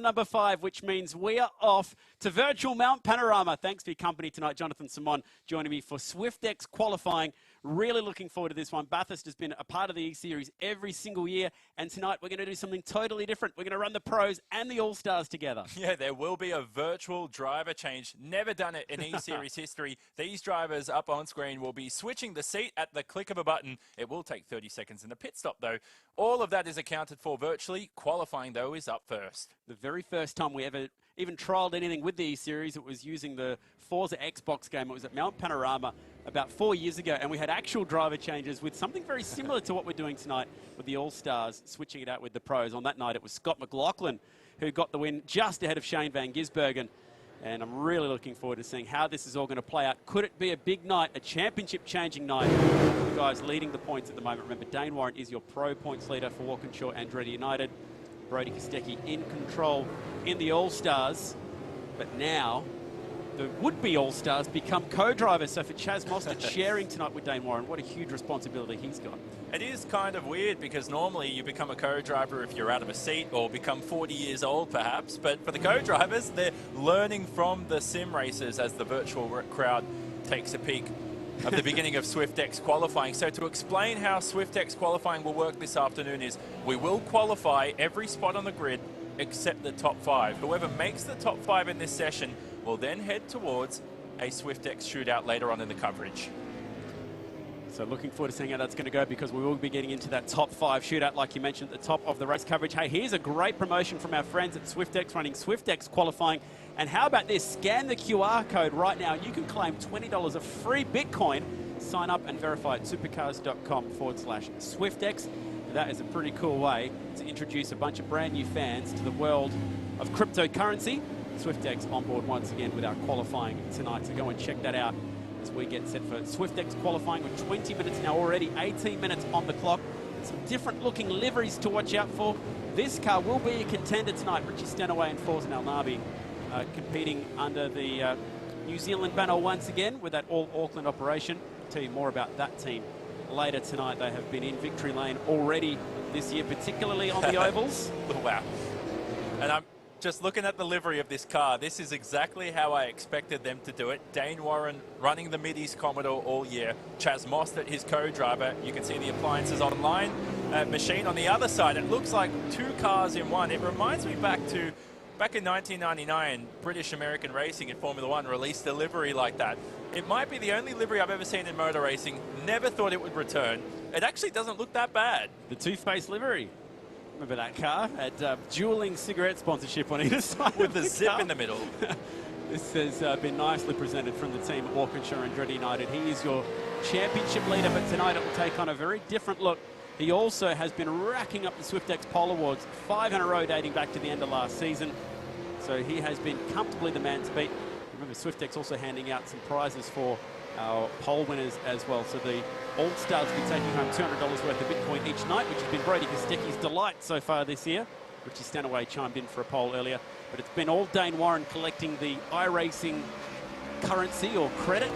number 5, which means we are off to virtual Mount Panorama. Thanks for your company tonight. Jonathan Simon joining me for SwiftX qualifying. Really looking forward to this one. Bathurst has been a part of the E-Series every single year, and tonight we're going to do something totally different. We're going to run the pros and the All-Stars together. Yeah, there will be a virtual driver change. Never done it in E-Series history. These drivers up on screen will be switching the seat at the click of a button. It will take 30 seconds in the pit stop, though. All of that is accounted for virtually. Qualifying, though, is up first. The very first time we ever even trialled anything with the E-Series, it was using the Forza Xbox game. It was at Mount Panorama about 4 years ago, and we had actual driver changes with something very similar to what we're doing tonight with the All-Stars, switching it out with the pros. On that night, it was Scott McLaughlin who got the win just ahead of Shane Van Gisbergen, and I'm really looking forward to seeing how this is all going to play out. Could it be a big night, a championship-changing night? The guys leading the points at the moment. Remember, Dane Warren is your pro points leader for Walkinshaw Andretti United. Brody Kostecki in control in the All-Stars, but now the would-be All-Stars become co-drivers. So for Chaz Mostert sharing tonight with Dane Warren, what a huge responsibility he's got. It is kind of weird because normally you become a co-driver if you're out of a seat or become 40 years old perhaps, but for the co-drivers, they're learning from the sim racers as the virtual crowd takes a peek of the beginning of SwiftX qualifying. So to explain how SwiftX qualifying will work this afternoon is we will qualify every spot on the grid except the top 5. Whoever makes the top 5 in this session will then head towards a SwiftX shootout later on in the coverage. So looking forward to seeing how that's going to go, because we will be getting into that top 5 shootout like you mentioned at the top of the race coverage. Hey, here's a great promotion from our friends at SwiftX running SwiftX qualifying. And how about this? Scan the QR code right now. You can claim $20 of free Bitcoin. Sign up and verify at supercars.com/SwiftX. That is a pretty cool way to introduce a bunch of brand new fans to the world of cryptocurrency. SwiftX on board once again with our qualifying tonight. So go and check that out as we get set for SwiftX qualifying with 20 minutes now already, 18 minutes on the clock. Some different looking liveries to watch out for. This car will be a contender tonight. Richie Stanaway and Forza Alnabi competing under the New Zealand banner once again with that all-Auckland operation. I'll tell you more about that team later tonight. They have been in victory lane already this year, particularly on the ovals. Wow. And I'm just looking at the livery of this car. This is exactly how I expected them to do it. Dane Warren running the Mid-East Commodore all year. Chaz Mostert, his co-driver. You can see the appliances online. Machine on the other side. It looks like 2 cars in one. It reminds me back in 1999, British American Racing in Formula One released a livery like that. It might be the only livery I've ever seen in motor racing. Never thought it would return. It actually doesn't look that bad. The two-face livery. Remember that car? Had dueling cigarette sponsorship on either side. With the zip in the middle. This has been nicely presented from the team at Walkinshaw Andretti United. He is your championship leader, but tonight it will take on a very different look. He also has been racking up the SwiftX Pole Awards, 5 in a row dating back to the end of last season. So he has been comfortably the man to beat. Remember, SwiftX also handing out some prizes for our pole winners as well. So the All-Stars will be taking home $200 worth of Bitcoin each night, which has been Brody Kostecki's delight so far this year. Richie Stanaway chimed in for a poll earlier. But it's been all Dane Warren collecting the iRacing currency or credit.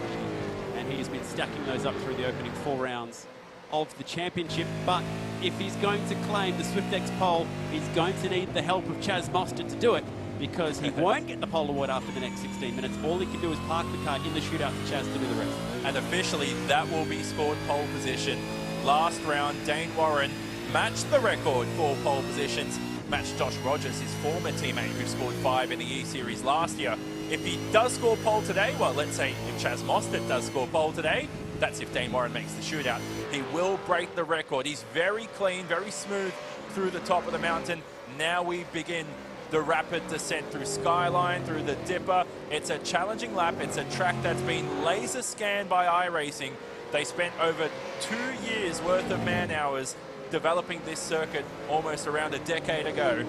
And he has been stacking those up through the opening 4 rounds of the championship. But if he's going to claim the SwiftX pole, he's going to need the help of Chaz Mostert to do it, because he won't get the pole award after the next 16 minutes. All he can do is park the car in the shootout for Chaz to do the rest. And officially, that will be scored pole position. Last round, Dane Warren matched the record for pole positions. Matched Josh Rogers, his former teammate, who scored 5 in the E-Series last year. If he does score pole today, well, let's say if Chaz Mostert does score pole today, that's if Dane Warren makes the shootout. He will break the record. He's very clean, very smooth through the top of the mountain. Now we begin the rapid descent through Skyline, through the Dipper. It's a challenging lap. It's a track that's been laser scanned by iRacing. They spent over 2 years worth of man hours developing this circuit almost around a decade ago.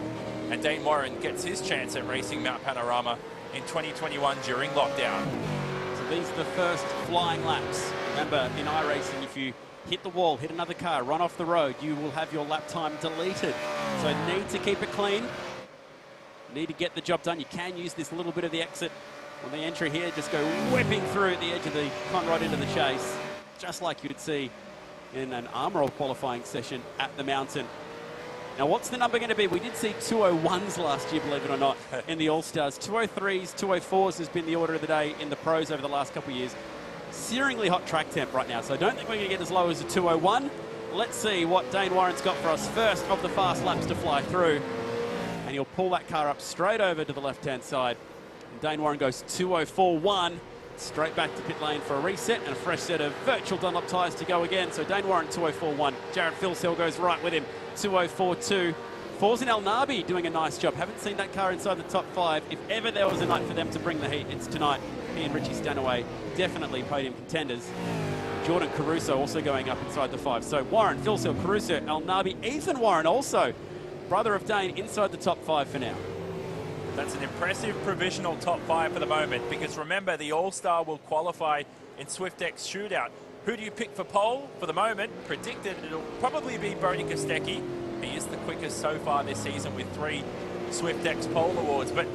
And Dane Warren gets his chance at racing Mount Panorama in 2021 during lockdown. So these are the first flying laps. Remember, in iRacing, if you hit the wall, hit another car, run off the road, you will have your lap time deleted. So need to keep it clean. Need to get the job done. You can use this little bit of the exit on the entry here. Just go whipping through at the edge of the Conrod into the chase, just like you'd see in an Armorall qualifying session at the mountain. Now, what's the number going to be? We did see 201s last year, believe it or not, in the All-Stars. 203s, 204s has been the order of the day in the pros over the last couple of years. Searingly hot track temp right now, so I don't think we're going to get as low as a 201. Let's see what Dane Warren's got for us. First of the fast laps to fly through. And he'll pull that car up straight over to the left-hand side. And Dane Warren goes 204.1. Straight back to pit lane for a reset and a fresh set of virtual Dunlop tyres to go again. So Dane Warren 204.1. Jared Filsell goes right with him 204.2. Forzen El Nabi doing a nice job. Haven't seen that car inside the top 5. If ever there was a night for them to bring the heat, it's tonight. He and Richie Stanaway definitely podium contenders. Jordan Caruso also going up inside the 5. So Warren, Filsell, Caruso, El Nabi, Ethan Warren also, brother of Dane, inside the top 5 for now. That's an impressive provisional top 5 for the moment, because remember, the All-Star will qualify in SwiftX Shootout. Who do you pick for pole? For the moment, predicted it'll probably be Brody Kostecki. He is the quickest so far this season with 3 SwiftX pole awards. But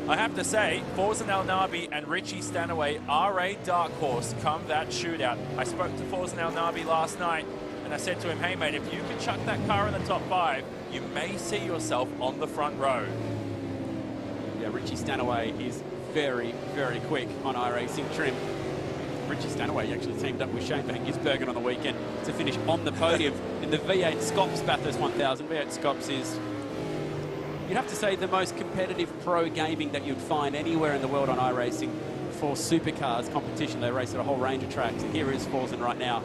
I have to say, Forzen El Nabi and Richie Stanaway are a dark horse come that shootout. I spoke to Forzen El Nabi last night, and I said to him, hey mate, if you can chuck that car in the top 5, you may see yourself on the front row. Yeah, Richie Stanaway is very, very quick on iRacing trim. Richie Stanaway actually teamed up with Shane Van Gisbergen on the weekend to finish on the podium in the V8 Scops Bathurst 1000. V8 Scops is, you'd have to say, the most competitive pro gaming that you'd find anywhere in the world on iRacing for supercars competition. They race at a whole range of tracks, and here is Forzen right now.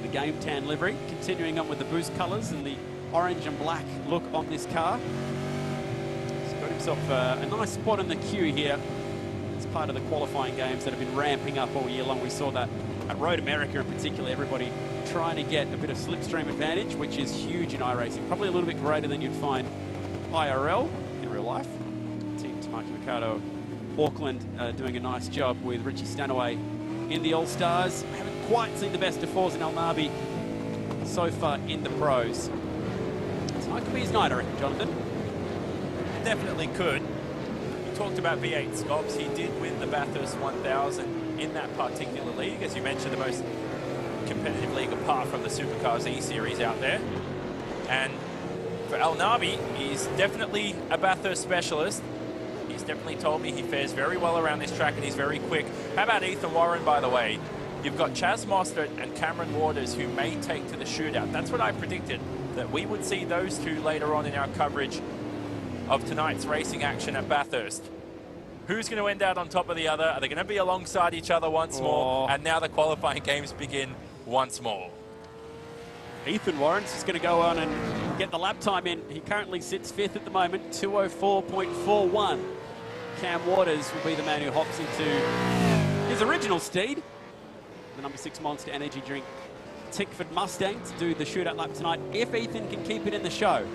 The game tan livery, continuing on with the boost colours and the orange and black look on this car. Got himself a nice spot in the queue here. It's part of the qualifying games that have been ramping up all year long. We saw that at Road America in particular, everybody trying to get a bit of slipstream advantage, which is huge in iRacing. Probably a little bit greater than you'd find IRL in real life. Team Tamaki Mikado, Auckland, doing a nice job with Richie Stanaway in the All-Stars. Haven't quite seen the best of Forzen El Nabi so far in the pros. Tonight could be his night, I reckon, Jonathan. Definitely could. You talked about V8 Scops. He did win the Bathurst 1000 in that particular league. As you mentioned, the most competitive league apart from the Supercars E-Series out there. And for El Nabi, he's definitely a Bathurst specialist. He's definitely told me he fares very well around this track and he's very quick. How about Ethan Warren, by the way? You've got Chaz Mostert and Cameron Waters who may take to the shootout. That's what I predicted, that we would see those two later on in our coverage of tonight's racing action at Bathurst. Who's going to end out on top of the other? Are they going to be alongside each other once more? And now the qualifying games begin once more. Ethan Warren's just going to go on and get the lap time in. He currently sits 5th at the moment, 204.41. Cam Waters will be the man who hops into his original steed, the number 6 Monster Energy drink Tickford Mustang, to do the shootout lap tonight, if Ethan can keep it in the show.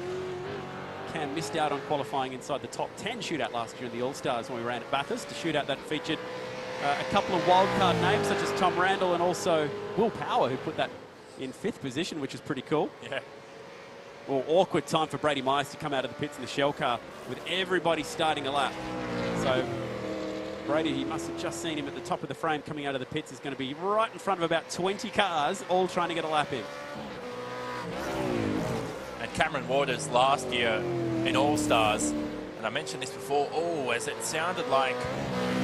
Cam missed out on qualifying inside the top 10 shootout last year in the All-Stars when we ran at Bathurst, a shootout that featured a couple of wildcard names such as Tom Randall and also Will Power, who put that in 5th position, which is pretty cool. Yeah. Well, awkward time for Brady Myers to come out of the pits in the shell car with everybody starting a lap. So Brady, you must have just seen him at the top of the frame coming out of the pits. Is going to be right in front of about 20 cars, all trying to get a lap in. And Cameron Waters last year in All-Stars, and I mentioned this before, as it sounded like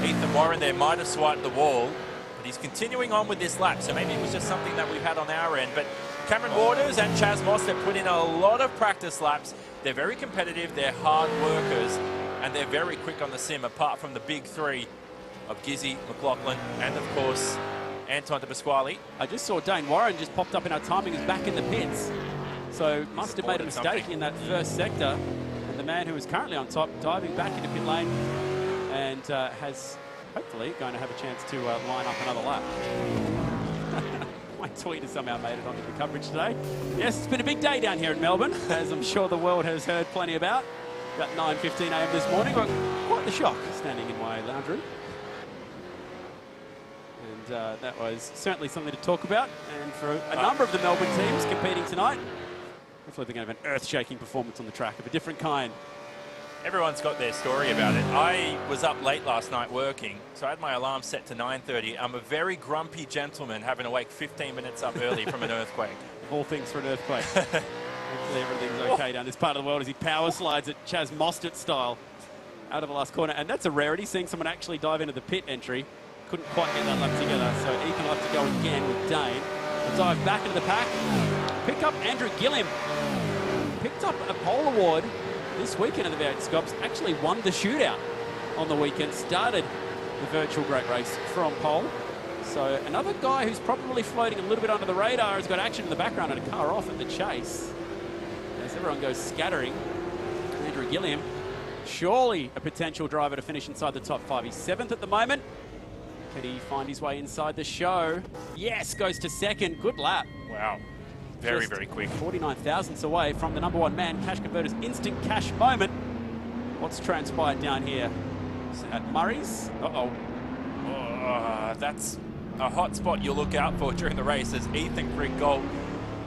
Ethan Warren there might have swiped the wall, but he's continuing on with this lap, so maybe it was just something that we've had on our end. But Cameron Waters and Chaz Moss have put in a lot of practice laps. They're very competitive, they're hard workers, and they're very quick on the sim, apart from the big three of Gizzy, McLaughlin, and of course, Anton de Pasquale. I just saw Dane Warren just popped up in our timing, is back in the pits. So must have made a mistake in that first sector. And the man who is currently on top, diving back into pit lane, and has hopefully going to have a chance to line up another lap. My tweet has somehow made it onto the coverage today. Yes, it's been a big day down here in Melbourne, as I'm sure the world has heard plenty about. About 9:15 a.m. this morning, but quite the shock standing in my lounge room. And that was certainly something to talk about. And for a number of the Melbourne teams competing tonight, hopefully they're going to have an earth-shaking performance on the track of a different kind. Everyone's got their story about it. I was up late last night working, so I had my alarm set to 9:30. I'm a very grumpy gentleman having to wake 15 minutes up early from an earthquake. All things for an earthquake. Hopefully everything's okay down this part of the world as he power slides at Chaz Mostert style out of the last corner. And that's a rarity, seeing someone actually dive into the pit entry. Couldn't quite get that lap together, so Ethan will have to go again with Dane. We'll dive back into the pack. Pick up Andrew Gilliam. Picked up a pole award this weekend in the V8 Scops. Actually won the shootout on the weekend. Started the virtual great race from pole. So another guy who's probably floating a little bit under the radar has got action in the background and a car off at the chase. As everyone goes scattering, Andrew Gilliam, surely a potential driver to finish inside the top 5. He's 7th at the moment. Can he find his way inside the show? Yes, goes to 2nd. Good lap. Wow. Very, very quick. 49 thousandths away from the number 1 man. Cash Converter's instant cash moment. What's transpired down here at Murray's? Uh-oh. That's a hot spot you'll look out for during the race as Ethan Griggold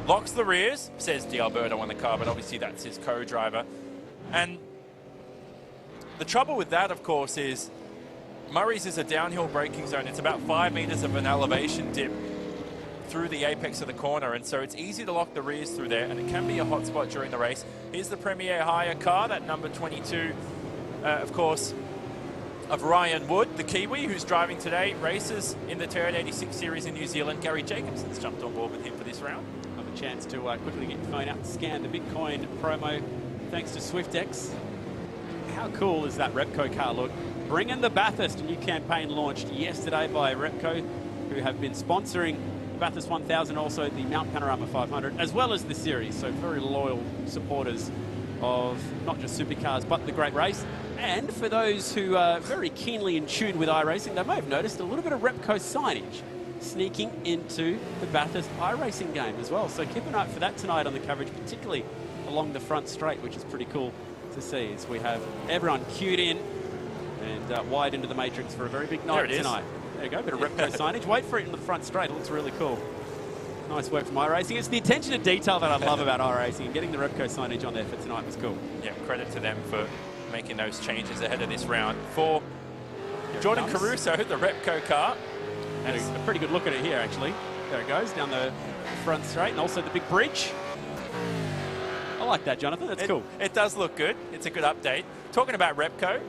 locks the rears, says D'Alberto on the car, but obviously that's his co-driver. And the trouble with that, of course, is Murray's is a downhill braking zone. It's about 5 meters of an elevation dip through the apex of the corner, and so it's easy to lock the rears through there, and it can be a hot spot during the race. Here's the Premier Hire car, that number 22, of course, of Ryan Wood, the Kiwi, who's driving today, races in the Terra 86 series in New Zealand. Gary Jacobson's jumped on board with him for this round. Have a chance to quickly get your phone out and scan the Bitcoin promo thanks to SwiftX. How cool is that Repco car look? Bring in the Bathurst, a new campaign launched yesterday by Repco, who have been sponsoring Bathurst 1000, also the Mount Panorama 500, as well as the series. So very loyal supporters of not just supercars, but the great race. And for those who are very keenly in tune with iRacing, they may have noticed a little bit of Repco signage sneaking into the Bathurst iRacing game as well. So keep an eye out for that tonight on the coverage, particularly along the front straight, which is pretty cool to see as we have everyone queued in and wide into the matrix for a very big night tonight. There you go, a bit of Repco signage. Wait for it in the front straight. It looks really cool. Nice work from iRacing. It's the attention to detail that I love about iRacing, and getting the Repco signage on there for tonight was cool. Yeah, credit to them for making those changes ahead of this round. For Jordan Caruso, the Repco car. And a pretty good look at it here, actually. There it goes, down the front straight, and also the big bridge. I like that, Jonathan. That's cool. It does look good. It's a good update. Talking about Repco,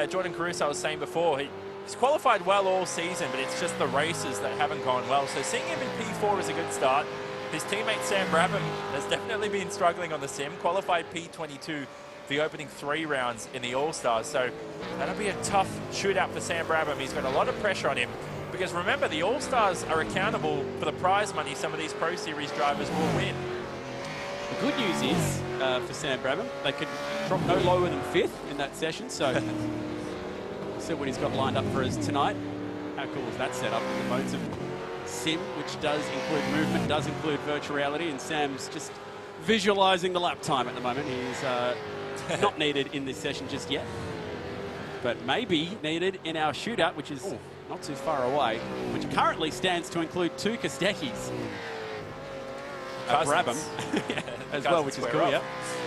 Jordan Caruso, I was saying before, he's qualified well all season, but it's just the races that haven't gone well. So seeing him in P4 is a good start. His teammate Sam Brabham has definitely been struggling on the sim. Qualified P22 the opening 3 rounds in the All-Stars. So that'll be a tough shootout for Sam Brabham. He's got a lot of pressure on him because remember, the All-Stars are accountable for the prize money some of these Pro Series drivers will win. The good news is for Sam Brabham, they could drop no lower than 5th in that session. So see what he's got lined up for us tonight. How cool is that setup? The modes of sim, which does include movement, does include virtual reality, and Sam's just visualizing the lap time at the moment. He's not needed in this session just yet, but maybe needed in our shootout, which is not too far away, which currently stands to include 2 Kostekis. Brabham as well, which is cool. Yep.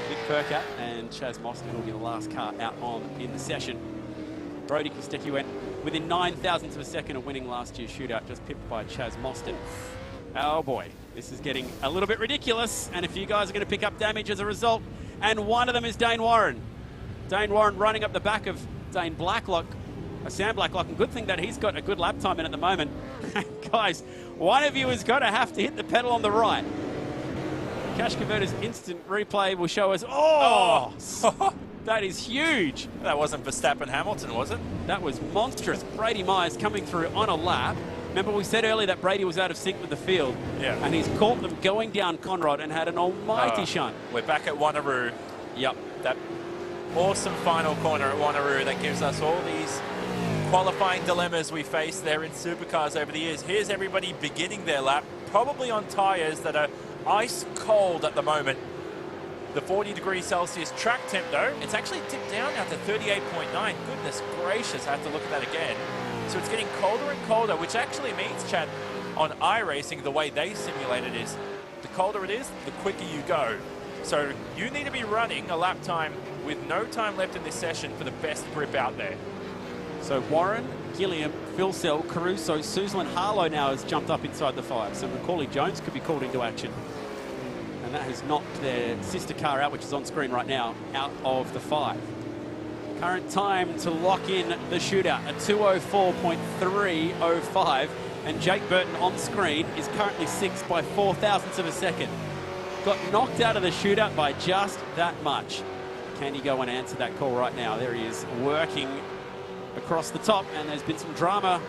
Nick Percat and Chaz Mostert will be the last car out on in the session. Brody Kostecki went within 9 thousandths of a second of winning last year's shootout, just pipped by Chaz Mostert. Oh boy, this is getting a little bit ridiculous, and a few guys are going to pick up damage as a result, and one of them is Dane Warren. Dane Warren running up the back of Sam Blacklock, and good thing that he's got a good lap time in at the moment. Guys, one of you has got to have to hit the pedal on the right. Cash Converter's instant replay will show us, that is huge. That wasn't Verstappen Hamilton, was it? That was monstrous. Brady Myers coming through on a lap. Remember we said earlier that Brady was out of sync with the field. Yeah. And he's caught them going down Conrod and had an almighty shunt. We're back at Wanneroo. Yep. That awesome final corner at Wanneroo that gives us all these qualifying dilemmas we face there in supercars over the years. Here's everybody beginning their lap, probably on tyres that are ice cold at the moment. The 40 degrees Celsius track temp though, it's actually dipped down now to 38.9. Goodness gracious, I have to look at that again. So it's getting colder and colder, which actually means, Chad, on iRacing, the way they simulate it is, the colder it is, the quicker you go. So you need to be running a lap time with no time left in this session for the best grip out there. So Warren, Gilliam, Phil Sell, Caruso, Suzlin, Harlow now has jumped up inside the 5. So Macaulay Jones could be called into action. And And that has knocked their sister car out, which is on screen right now, out of the 5. Current time to lock in the shootout, a 2:04.305. And Jake Burton on screen is currently 6th by 4 thousandths of a second. Got knocked out of the shootout by just that much. Can you go and answer that call right now? There he is, working across the top, and there's been some drama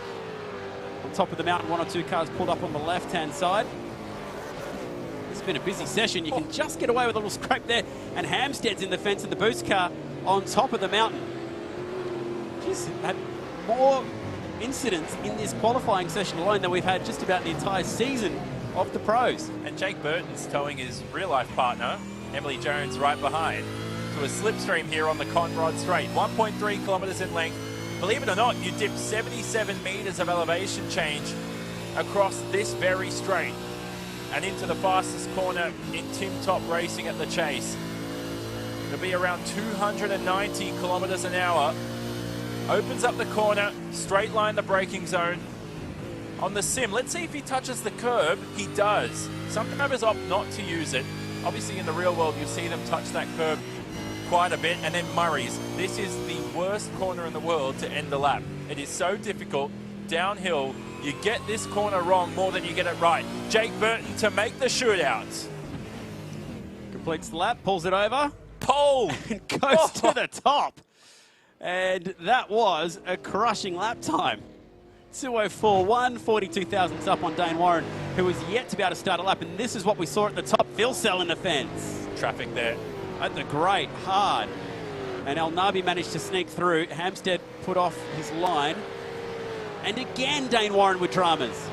on top of the mountain. 1 or 2 cars pulled up on the left-hand side. It's been a busy session. You can just get away with a little scrape there, and Hamstead's in the fence and the boost car on top of the mountain. Just had more incidents in this qualifying session alone than we've had just about the entire season of the pros. And Jake Burton's towing his real-life partner, Emily Jones, right behind to a slipstream here on the Conrod Straight. 1.3 kilometres in length. Believe it or not, you dip 77 metres of elevation change across this very straight and into the fastest corner in Tim Top Racing at the Chase. It'll be around 290 kilometres an hour. Opens up the corner, straight line the braking zone. On the sim, let's see if he touches the curb. He does. Some drivers opt not to use it. Obviously in the real world, you see them touch that curb quite a bit. And then Murray's. This is the worst corner in the world to end the lap. It is so difficult. Downhill, you get this corner wrong more than you get it right. Jake Burton to make the shootout. Completes the lap, pulls it over. Pole! And goes to the top. And that was a crushing lap time. 2:04.1, 42 thousandths up on Dane Warren, who was yet to be able to start a lap. And this is what we saw at the top. Phil Sell in the fence. Traffic there. At the great, hard. And El Nabi managed to sneak through. Hamstead put off his line. And again, Dane Warren with dramas.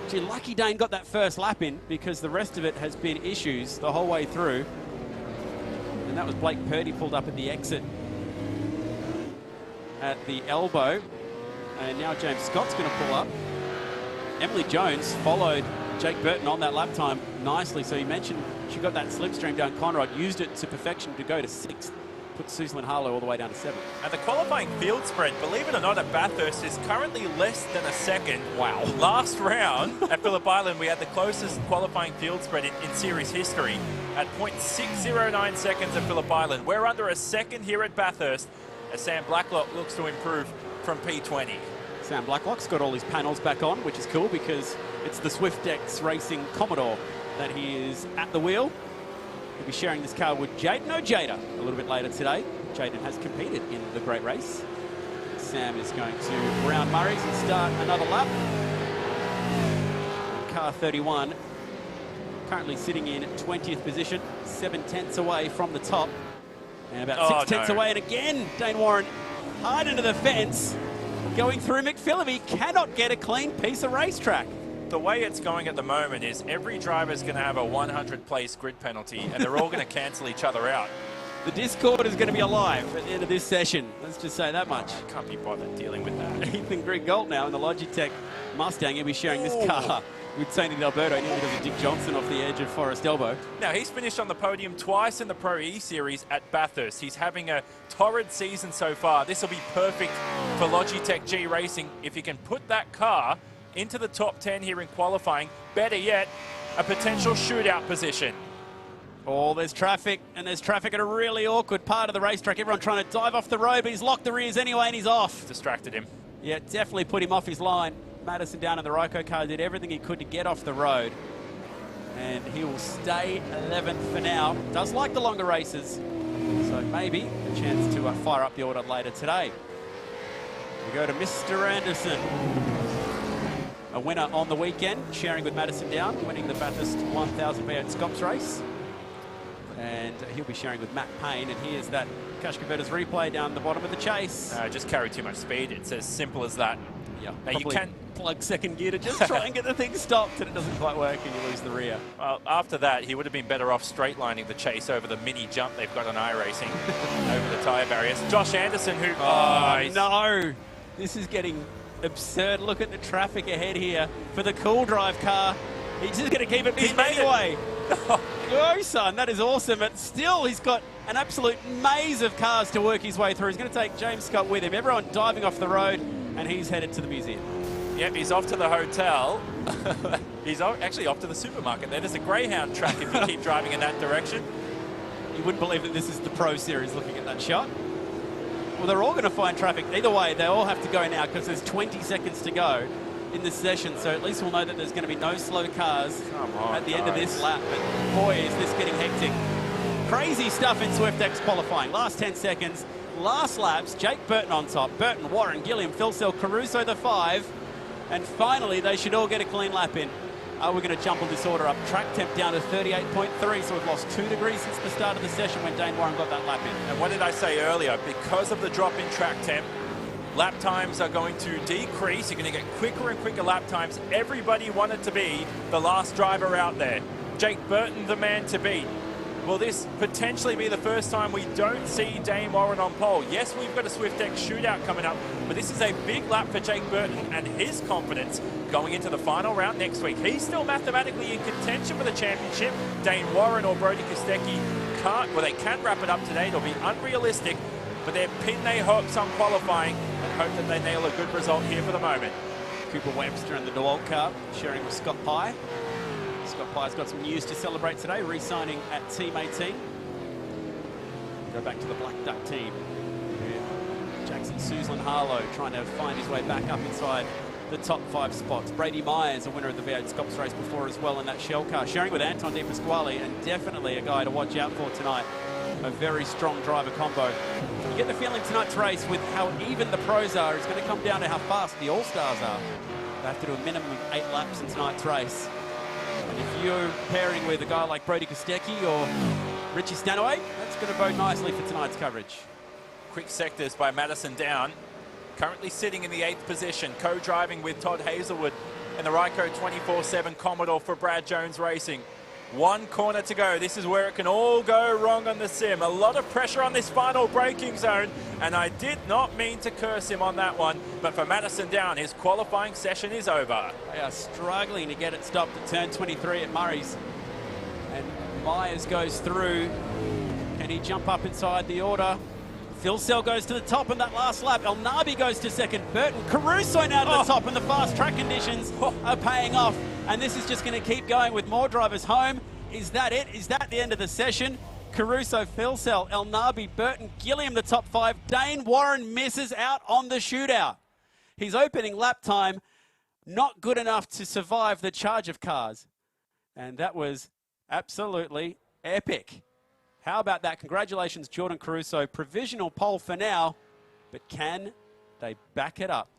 Gee, lucky Dane got that first lap in, because the rest of it has been issues the whole way through. And that was Blake Purdy pulled up at the exit at the elbow. And now James Scott's going to pull up. Emily Jones followed Jake Burton on that lap time nicely. So you mentioned she got that slipstream down Conrod, used it to perfection to go to 6th. Put Suzlyn Harlow all the way down to 7th. And the qualifying field spread, believe it or not, at Bathurst is currently less than a second. Wow. Last round at Phillip Island, we had the closest qualifying field spread in series history at 0.609 seconds at Phillip Island. We're under a second here at Bathurst as Sam Blacklock looks to improve from P20. Sam Blacklock's got all his panels back on, which is cool because it's the SwiftX Racing Commodore that he is at the wheel. He'll be sharing this car with Jaden Ojeda a little bit later today. Jaden has competed in the great race. Sam is going to round Murray's and start another lap. Car 31 currently sitting in 20th position, 7 tenths away from the top. And about 6 tenths away, and again, Dane Warren hard into the fence. Going through McPhillippi, cannot get a clean piece of racetrack. The way it's going at the moment is every driver is going to have a 100-place grid penalty, and they're all going to cancel each other out. The Discord is going to be alive at the end of this session. Let's just say that much. I can't be bothered dealing with that. Ethan Griggold now in the Logitech Mustang. He'll be sharing this car with Tony D'Alberto. He nearly does a Dick Johnson off the edge of Forest Elbow. Now, he's finished on the podium twice in the Pro E-Series at Bathurst. He's having a torrid season so far. This will be perfect for Logitech G Racing if you can put that car into the top 10 here in qualifying. Better yet, a potential shootout position. Oh, there's traffic, and there's traffic at a really awkward part of the racetrack. Everyone trying to dive off the road, but he's locked the rears anyway, and he's off. Distracted him. Yeah, definitely put him off his line. Madison down in the Repco car did everything he could to get off the road. And he will stay 11th for now. Does like the longer races, so maybe a chance to fire up the order later today. We go to Mr. Anderson. A winner on the weekend, sharing with Madison Down, winning the Bathurst 1000 V8 Scops race. And he'll be sharing with Matt Payne, and here's that Cash Converters replay down the bottom of the Chase. Just carry too much speed. It's as simple as that. Yeah, now you can plug second gear to just try and get the thing stopped, and it doesn't quite work, and you lose the rear. Well, after that, he would have been better off straight lining the Chase over the mini jump they've got on iRacing over the tyre barriers. Josh Anderson, who... Oh, no! This is getting absurd. Look at the traffic ahead here for the Cool Drive car. He's just going to keep it moving anyway. Go, son, that is awesome. But still, he's got an absolute maze of cars to work his way through. He's going to take James Scott with him. Everyone diving off the road, and he's headed to the museum. Yep, he's off to the hotel. He's actually off to the supermarket. There's a Greyhound track if you keep driving in that direction. You wouldn't believe that this is the Pro Series looking at that shot. Well, they're all going to find traffic. Either way, they all have to go now because there's 20 seconds to go in the session. So at least we'll know that there's going to be no slow cars at the end of this lap. But boy, is this getting hectic. Crazy stuff in SwiftX qualifying. Last 10 seconds, last laps, Jake Burton on top. Burton, Warren, Gilliam, Phil Caruso the 5. And finally, they should all get a clean lap in. We're going to jumble this order up. Track temp down to 38.3, so we've lost 2 degrees since the start of the session when Dane Warren got that lap in. And what did I say earlier? Because of the drop in track temp, lap times are going to decrease. You're going to get quicker and quicker lap times. Everybody wanted to be the last driver out there. Jake Burton, the man to beat. Will this potentially be the first time we don't see Dane Warren on pole? Yes, we've got a SwiftX shootout coming up, but this is a big lap for Jake Burton and his confidence going into the final round next week. He's still mathematically in contention for the championship. Dane Warren or Brody Kostecki can't, well, they can wrap it up today. It'll be unrealistic, but they're pinning their hopes on qualifying and hope that they nail a good result here for the moment. Cooper Webster in the DeWalt car, sharing with Scott Pye. Scott Pye's got some news to celebrate today, re-signing at Team 18. Go back to the Black Duck team. Jackson Suzlin-Harlow trying to find his way back up inside the top 5 spots. Brady Myers, a winner of the V8 Scops race before as well in that Shell car, sharing with Anton De Pasquale, and definitely a guy to watch out for tonight. A very strong driver combo. You get the feeling tonight's race, with how even the pros are, is going to come down to how fast the All-Stars are. They have to do a minimum of 8 laps in tonight's race. And if you're pairing with a guy like Brody Kostecki or Richie Stanaway, that's going to bode nicely for tonight's coverage. Quick sectors by Madison Down. Currently sitting in the 8th position, co-driving with Todd Hazelwood in the Repco 24/7 Commodore for Brad Jones Racing. 1 corner to go. This is where it can all go wrong on the sim. A lot of pressure on this final braking zone, and I did not mean to curse him on that one, but for Madison Down, his qualifying session is over. They are struggling to get it stopped at turn 23 at Murray's. And Myers goes through. Can he jump up inside the order? Phil Sell goes to the top in that last lap. El Nabi goes to second. Burton Caruso now to the top, and the fast track conditions are paying off. And this is just going to keep going with more drivers home. Is that it? Is that the end of the session? Caruso, Phil Sell, El Nabi, Burton, Gilliam the top 5. Dane Warren misses out on the shootout. His opening lap time not good enough to survive the charge of cars. And that was absolutely epic. How about that? Congratulations, Jordan Caruso. Provisional pole for now, but can they back it up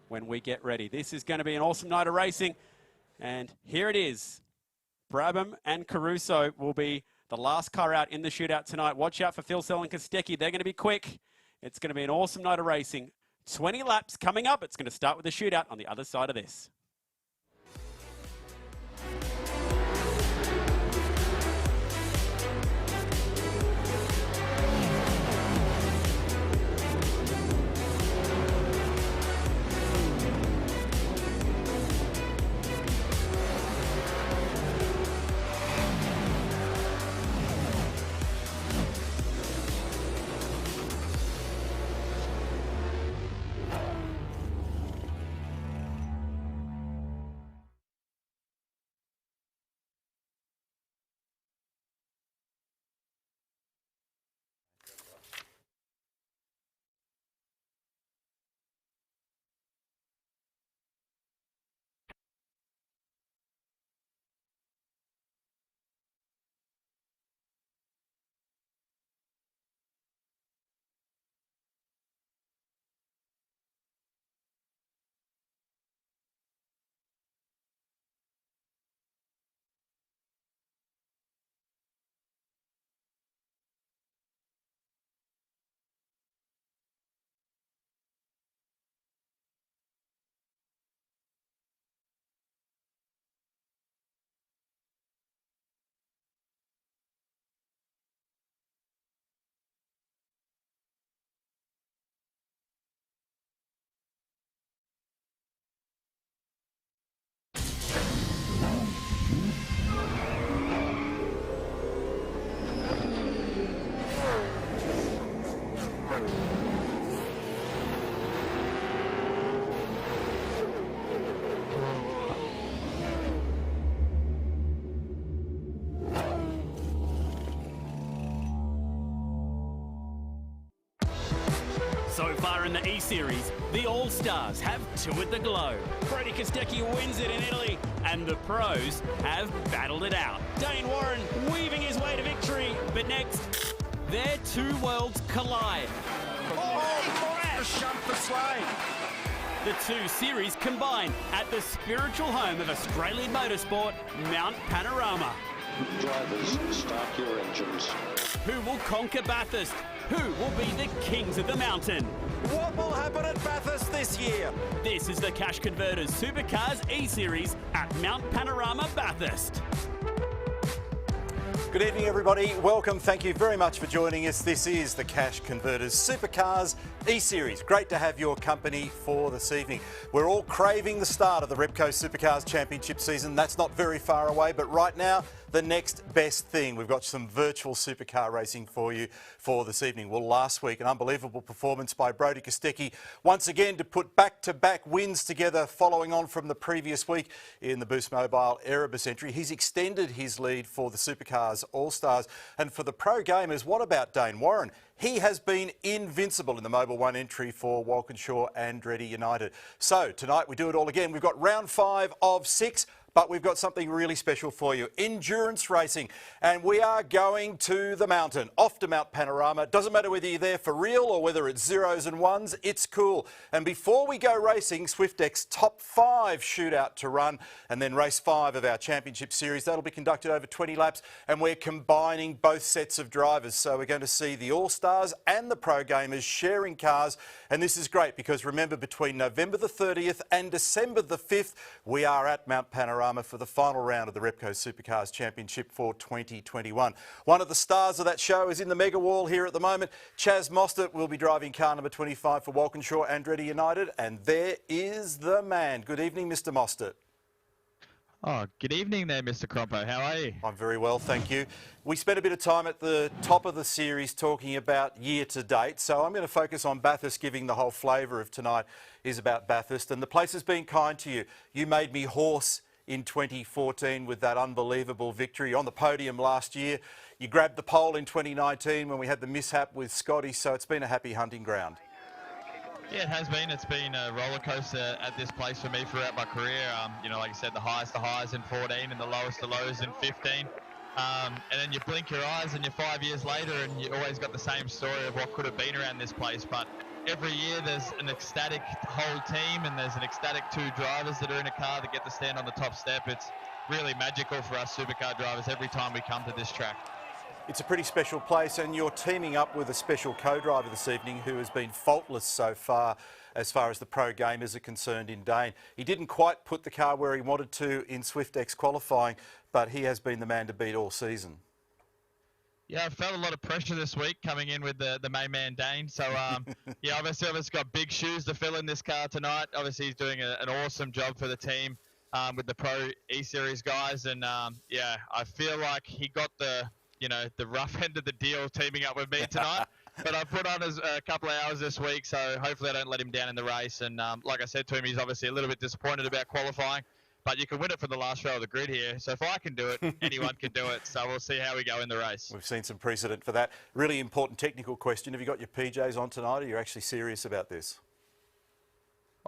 when we get ready? This is going to be an awesome night of racing. And here it is. Brabham and Caruso will be the last car out in the shootout tonight. Watch out for Phil Sell and Kostecki. They're going to be quick. It's going to be an awesome night of racing. 20 laps coming up. It's going to start with the shootout on the other side of this. are in the E-Series, the All-Stars have toured the globe. Brody Kostecki wins it in Italy, and the pros have battled it out. Dane Warren weaving his way to victory, but next, their two worlds collide. Shunt for Slade. The two series combine at the spiritual home of Australian motorsport, Mount Panorama. Drivers, start your engines. Who will conquer Bathurst? Who will be the kings of the mountain? What will happen at Bathurst this year? This is the Cash Converters Supercars E-Series at Mount Panorama Bathurst. Good evening, everybody. Welcome. Thank you very much for joining us. This is the Cash Converters Supercars E-Series. Great to have your company for this evening. We're all craving the start of the Repco Supercars Championship season. That's not very far away, but right now, the next best thing. We've got some virtual supercar racing for you for this evening. Well, last week, an unbelievable performance by Brody Kostecki, once again to put back-to-back wins together following on from the previous week in the Boost Mobile Erebus entry. He's extended his lead for the Supercars All-Stars. And for the pro gamers, what about Dane Warren? He has been invincible in the Mobile 1 entry for Walkinshaw and Andretti United. So tonight we do it all again. We've got round 5 of 6. But we've got something really special for you. Endurance racing. And we are going to the mountain, off to Mount Panorama. Doesn't matter whether you're there for real or whether it's zeros and ones, it's cool. And before we go racing, SwiftX's top 5 shootout to run, and then race 5 of our championship series. That'll be conducted over 20 laps, and we're combining both sets of drivers. So we're going to see the All-Stars and the Pro Gamers sharing cars. And this is great because remember, between November the 30th and December the 5th, we are at Mount Panorama for the final round of the Repco Supercars Championship for 2021. One of the stars of that show is in the mega wall here at the moment. Chaz Mostert will be driving car number 25 for Walkinshaw and Andretti United, and there is the man. Good evening, Mr. Mostert. Oh, good evening there, Mr. Crompo. How are you? I'm very well, thank you. We spent a bit of time at the top of the series talking about year to date, so I'm going to focus on Bathurst, giving the whole flavour of tonight is about Bathurst. And the place has been kind to you. You made me hoarse in 2014 with that unbelievable victory on the podium last year. You grabbed the pole in 2019 when we had the mishap with Scotty, so it's been a happy hunting ground. Yeah, it has been. It's been a roller coaster at this place for me throughout my career. You know, like I said, the highs in 14 and the lowest of lows in 15. And then you blink your eyes and you're 5 years later and you always got the same story of what could have been around this place. But every year there's an ecstatic whole team and there's an ecstatic 2 drivers that are in a car that get to stand on the top step. It's really magical for us supercar drivers every time we come to this track. It's a pretty special place, and you're teaming up with a special co-driver this evening who has been faultless so far as the pro gamers are concerned in Dane. He didn't quite put the car where he wanted to in SwiftX qualifying, but he has been the man to beat all season. Yeah, I felt a lot of pressure this week coming in with the main man, Dane. So, yeah, obviously I've got big shoes to fill in this car tonight. Obviously he's doing an awesome job for the team with the Pro E-Series guys. And, yeah, I feel like he got the rough end of the deal teaming up with me tonight. But I put on a couple of hours this week, so hopefully I don't let him down in the race. And like I said to him, he's obviously a little bit disappointed about qualifying. But you can win it from the last row of the grid here. So if I can do it, anyone can do it. So we'll see how we go in the race. We've seen some precedent for that. Really important technical question. Have you got your PJs on tonight, or are you actually serious about this?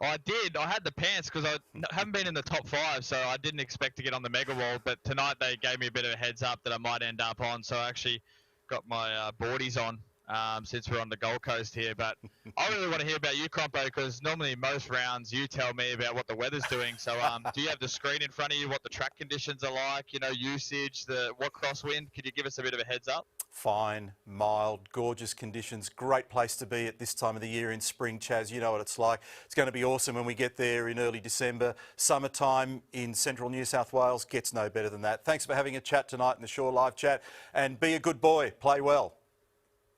I did. I had the pants because I haven't been in the top 5, so I didn't expect to get on the mega wall. But tonight they gave me a bit of a heads up that I might end up on. So I actually got my boardies on since we're on the Gold Coast here. But I really want to hear about you, Crompo, because normally most rounds you tell me about what the weather's doing. So do you have the screen in front of you, what the track conditions are like, usage, what crosswind? Could you give us a bit of a heads up? Fine, mild, gorgeous conditions. Great place to be at this time of the year in spring, Chaz. You know what it's like. It's going to be awesome when we get there in early December. Summertime in central New South Wales gets no better than that. Thanks for having a chat tonight in the Shore Live chat. And be a good boy. Play well.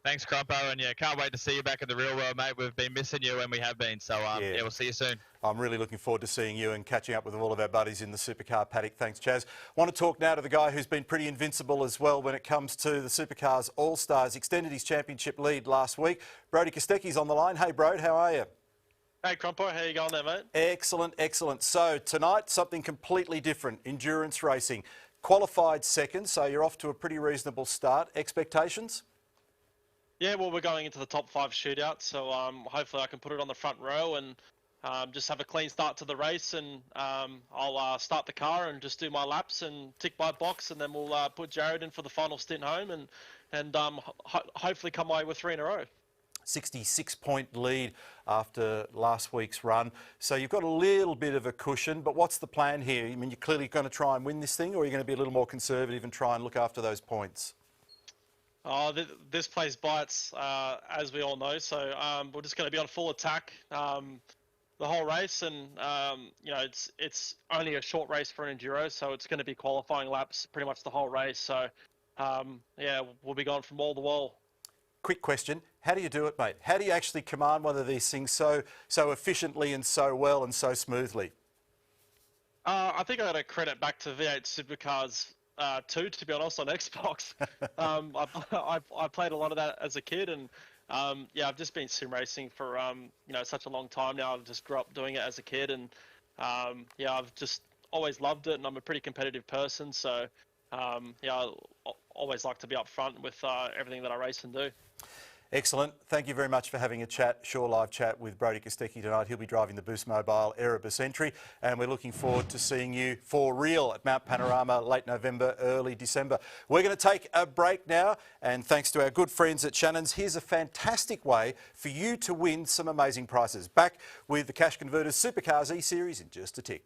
Thanks, Crompo, and yeah, can't wait to see you back in the real world, mate. We've been missing you, and we have been. So yeah, we'll see you soon. I'm really looking forward to seeing you and catching up with all of our buddies in the supercar paddock. Thanks, Chaz. Want to talk now to the guy who's been pretty invincible as well when it comes to the Supercars All-Stars. Extended his championship lead last week. Brody Kostecki's on the line. Hey, Brode, how are you? Hey, Crompo, how you going there, mate? Excellent, excellent. So tonight, something completely different, endurance racing. Qualified second, so you're off to a pretty reasonable start. Expectations? Yeah, well, we're going into the top 5 shootout, so hopefully I can put it on the front row and just have a clean start to the race, and I'll start the car and just do my laps and tick my box, and then we'll put Jared in for the final stint home, and hopefully come away with 3 in a row. 66-point lead after last week's run. So you've got a little bit of a cushion, but what's the plan here? I mean, you're clearly going to try and win this thing, or are you going to be a little more conservative and try and look after those points? Oh, this place bites, as we all know. So we're just going to be on full attack the whole race, and you know, it's only a short race for an enduro, so it's going to be qualifying laps pretty much the whole race. So yeah, we'll be going from wall to wall. Quick question, how do you do it, mate? How do you actually command one of these things so efficiently and so well and so smoothly? I think I got to credit back to V8 Supercars 2, to be honest, on Xbox. I played a lot of that as a kid, and yeah, I've just been sim racing for you know, such a long time now. I've just grew up doing it as a kid, and yeah, I've just always loved it, and I'm a pretty competitive person, so yeah, I always like to be up front with everything that I race and do. Excellent. Thank you very much for having a chat, Shore Live chat with Brodie Kostecki tonight. He'll be driving the Boost Mobile Erebus entry, and we're looking forward to seeing you for real at Mount Panorama late November, early December. We're going to take a break now, and thanks to our good friends at Shannon's, here's a fantastic way for you to win some amazing prizes. Back with the Cash Converters Supercars E-Series in just a tick.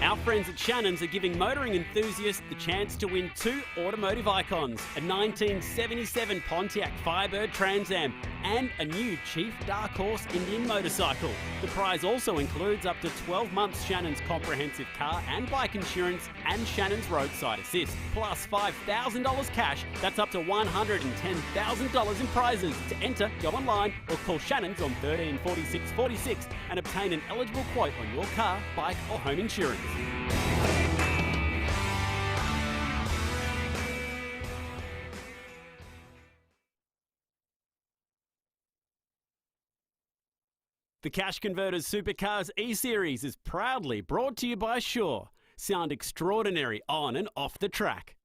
Our friends at Shannon's are giving motoring enthusiasts the chance to win 2 automotive icons, a 1977 Pontiac Firebird Trans Am and a new Chief Dark Horse Indian motorcycle. The prize also includes up to 12 months Shannon's comprehensive car and bike insurance and Shannon's roadside assist, plus $5,000 cash. That's up to $110,000 in prizes. To enter, go online or call Shannon's on 13 46 46 and obtain an eligible quote on your car, bike or home insurance. The Cash Converters Supercars E-Series is proudly brought to you by Shaw. Sound extraordinary on and off the track.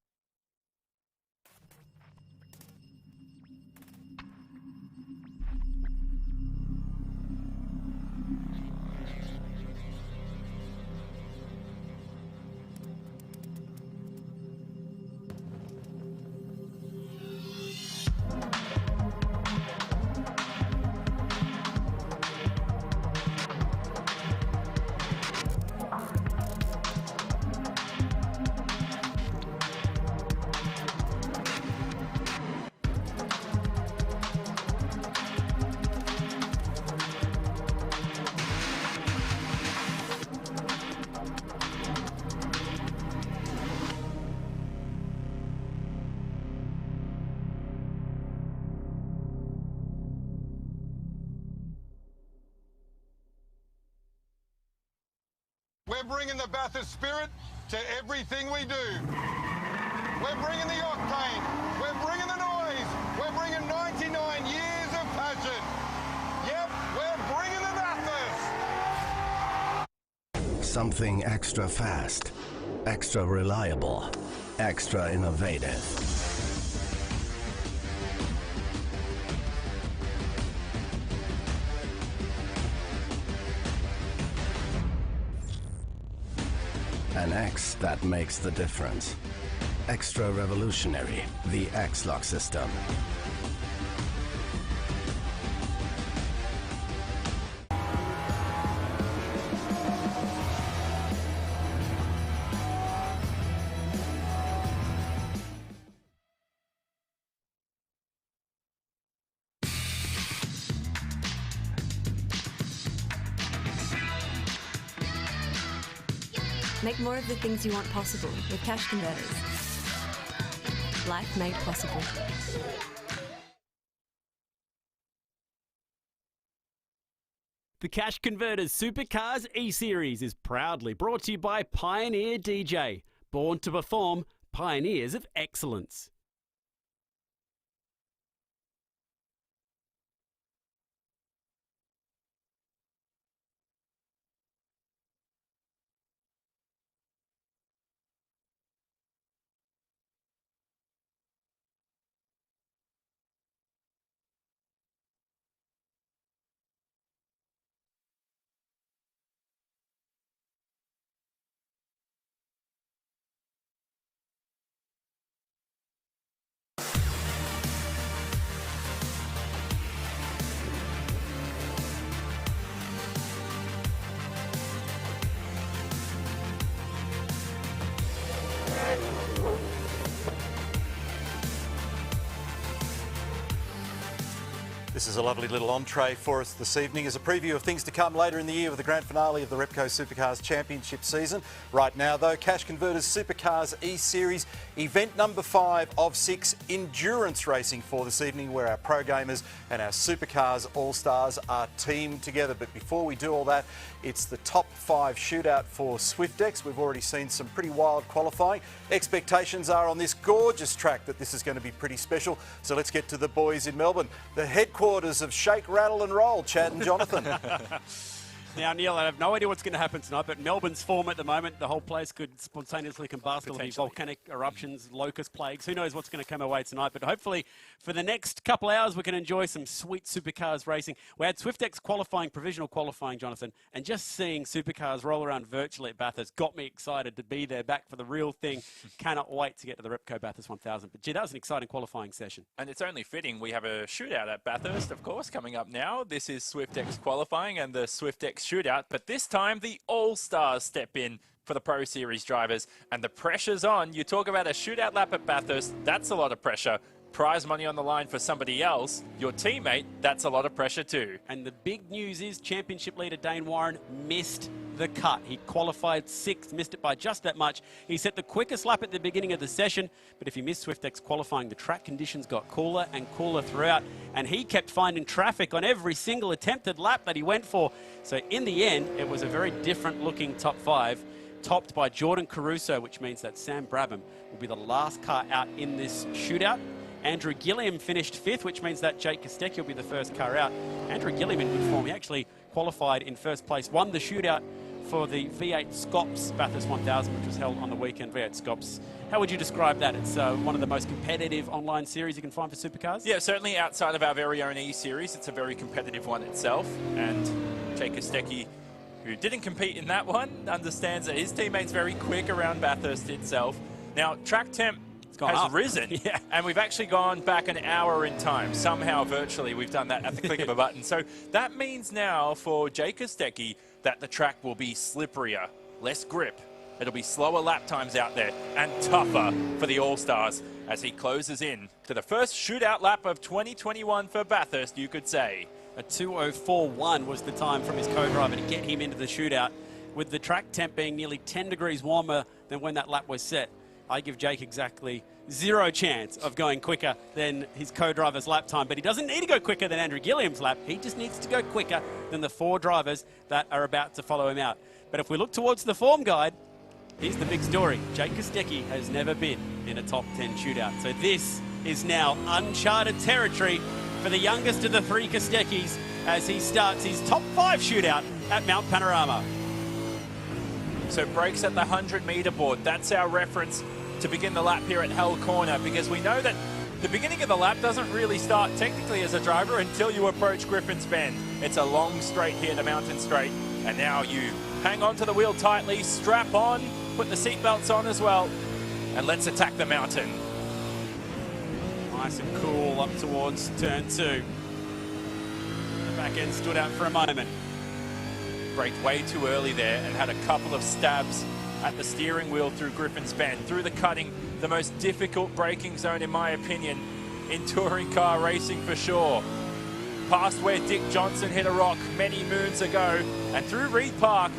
We're bringing the Bathurst spirit to everything we do. We're bringing the octane. We're bringing the noise. We're bringing 99 years of passion. Yep, we're bringing the Bathurst. Something extra fast, extra reliable, extra innovative. An X that makes the difference. Extra revolutionary, the X-Lock system. Make more of the things you want possible with Cash Converters. Life made possible. The Cash Converters Supercars E-Series is proudly brought to you by Pioneer DJ. Born to perform, pioneers of excellence. This is a lovely little entree for us this evening as a preview of things to come later in the year with the grand finale of the Repco Supercars Championship season. Right now though, Cash Converters Supercars E-Series, event number 5 of 6, endurance racing for this evening, where our pro gamers and our Supercars All-Stars are teamed together. But before we do all that, it's the top 5 shootout for SwiftX. We've already seen some pretty wild qualifying. Expectations are on this gorgeous track that this is going to be pretty special. So let's get to the boys in Melbourne, the headquarters of Shake, Rattle and Roll, Chad and Jonathan. Now, Neil, I have no idea what's going to happen tonight, but Melbourne's form at the moment, the whole place could spontaneously combust. There'll be volcanic eruptions, locust plagues. Who knows what's going to come away tonight? But hopefully, for the next couple hours, we can enjoy some sweet supercars racing. We had SwiftX qualifying, provisional qualifying, Jonathan, and just seeing supercars roll around virtually at Bathurst got me excited to be there, back for the real thing. Cannot wait to get to the Repco Bathurst 1000. But, gee, that was an exciting qualifying session. And it's only fitting we have a shootout at Bathurst, of course, coming up now. This is SwiftX qualifying and the SwiftX shootout, but this time the All-Stars step in for the Pro Series drivers, and the pressure's on. You talk about a shootout lap at Bathurst, that's a lot of pressure. Prize money on the line for somebody else, your teammate, that's a lot of pressure too. And the big news is championship leader Dane Warren missed the cut. He qualified 6th, missed it by just that much. He set the quickest lap at the beginning of the session, but if he missed SwiftX qualifying, the track conditions got cooler and cooler throughout, and he kept finding traffic on every single attempted lap that he went for. So in the end, it was a very different looking top 5, topped by Jordan Caruso, which means that Sam Brabham will be the last car out in this shootout. Andrew Gilliam finished 5th, which means that Jake Kostecki will be the first car out. Andrew Gilliam in good form. He actually qualified in first place, won the shootout for the V8 Scops Bathurst 1000, which was held on the weekend. V8 Scops. How would you describe that? It's one of the most competitive online series you can find for supercars? Yeah, certainly outside of our very own E-Series, it's a very competitive one itself. And Jake Kostecki, who didn't compete in that one, understands that his teammate's very quick around Bathurst itself. Now, track temp has risen, yeah. And we've actually gone back an hour in time. Somehow, virtually, we've done that at the click of a button. So that means now for Jake Kostecki that the track will be slipperier, less grip. It'll be slower lap times out there and tougher for the All-Stars as he closes in to the first shootout lap of 2021 for Bathurst, you could say. A 2:04.1 was the time from his co-driver to get him into the shootout, with the track temp being nearly 10 degrees warmer than when that lap was set. I give Jake exactly 0 chance of going quicker than his co-driver's lap time, but he doesn't need to go quicker than Andrew Gilliam's lap. He just needs to go quicker than the 4 drivers that are about to follow him out. But if we look towards the form guide, here's the big story. Jake Kostecki has never been in a top 10 shootout. So this is now uncharted territory for the youngest of the 3 Kosteckis as he starts his top 5 shootout at Mount Panorama. So brakes at the 100-metre board. That's our reference to begin the lap here at Hell Corner, because we know that the beginning of the lap doesn't really start technically as a driver until you approach Griffin's Bend. It's a long straight here to Mountain Straight, and now you hang on to the wheel tightly, strap on, put the seatbelts on as well, and let's attack the mountain. Nice and cool up towards turn 2. The back end stood out for a moment. Braked way too early there and had a couple of stabs at the steering wheel through Griffin's Bend, through the cutting, the most difficult braking zone in my opinion in touring car racing for sure. Past where Dick Johnson hit a rock many moons ago, and through Reed Park.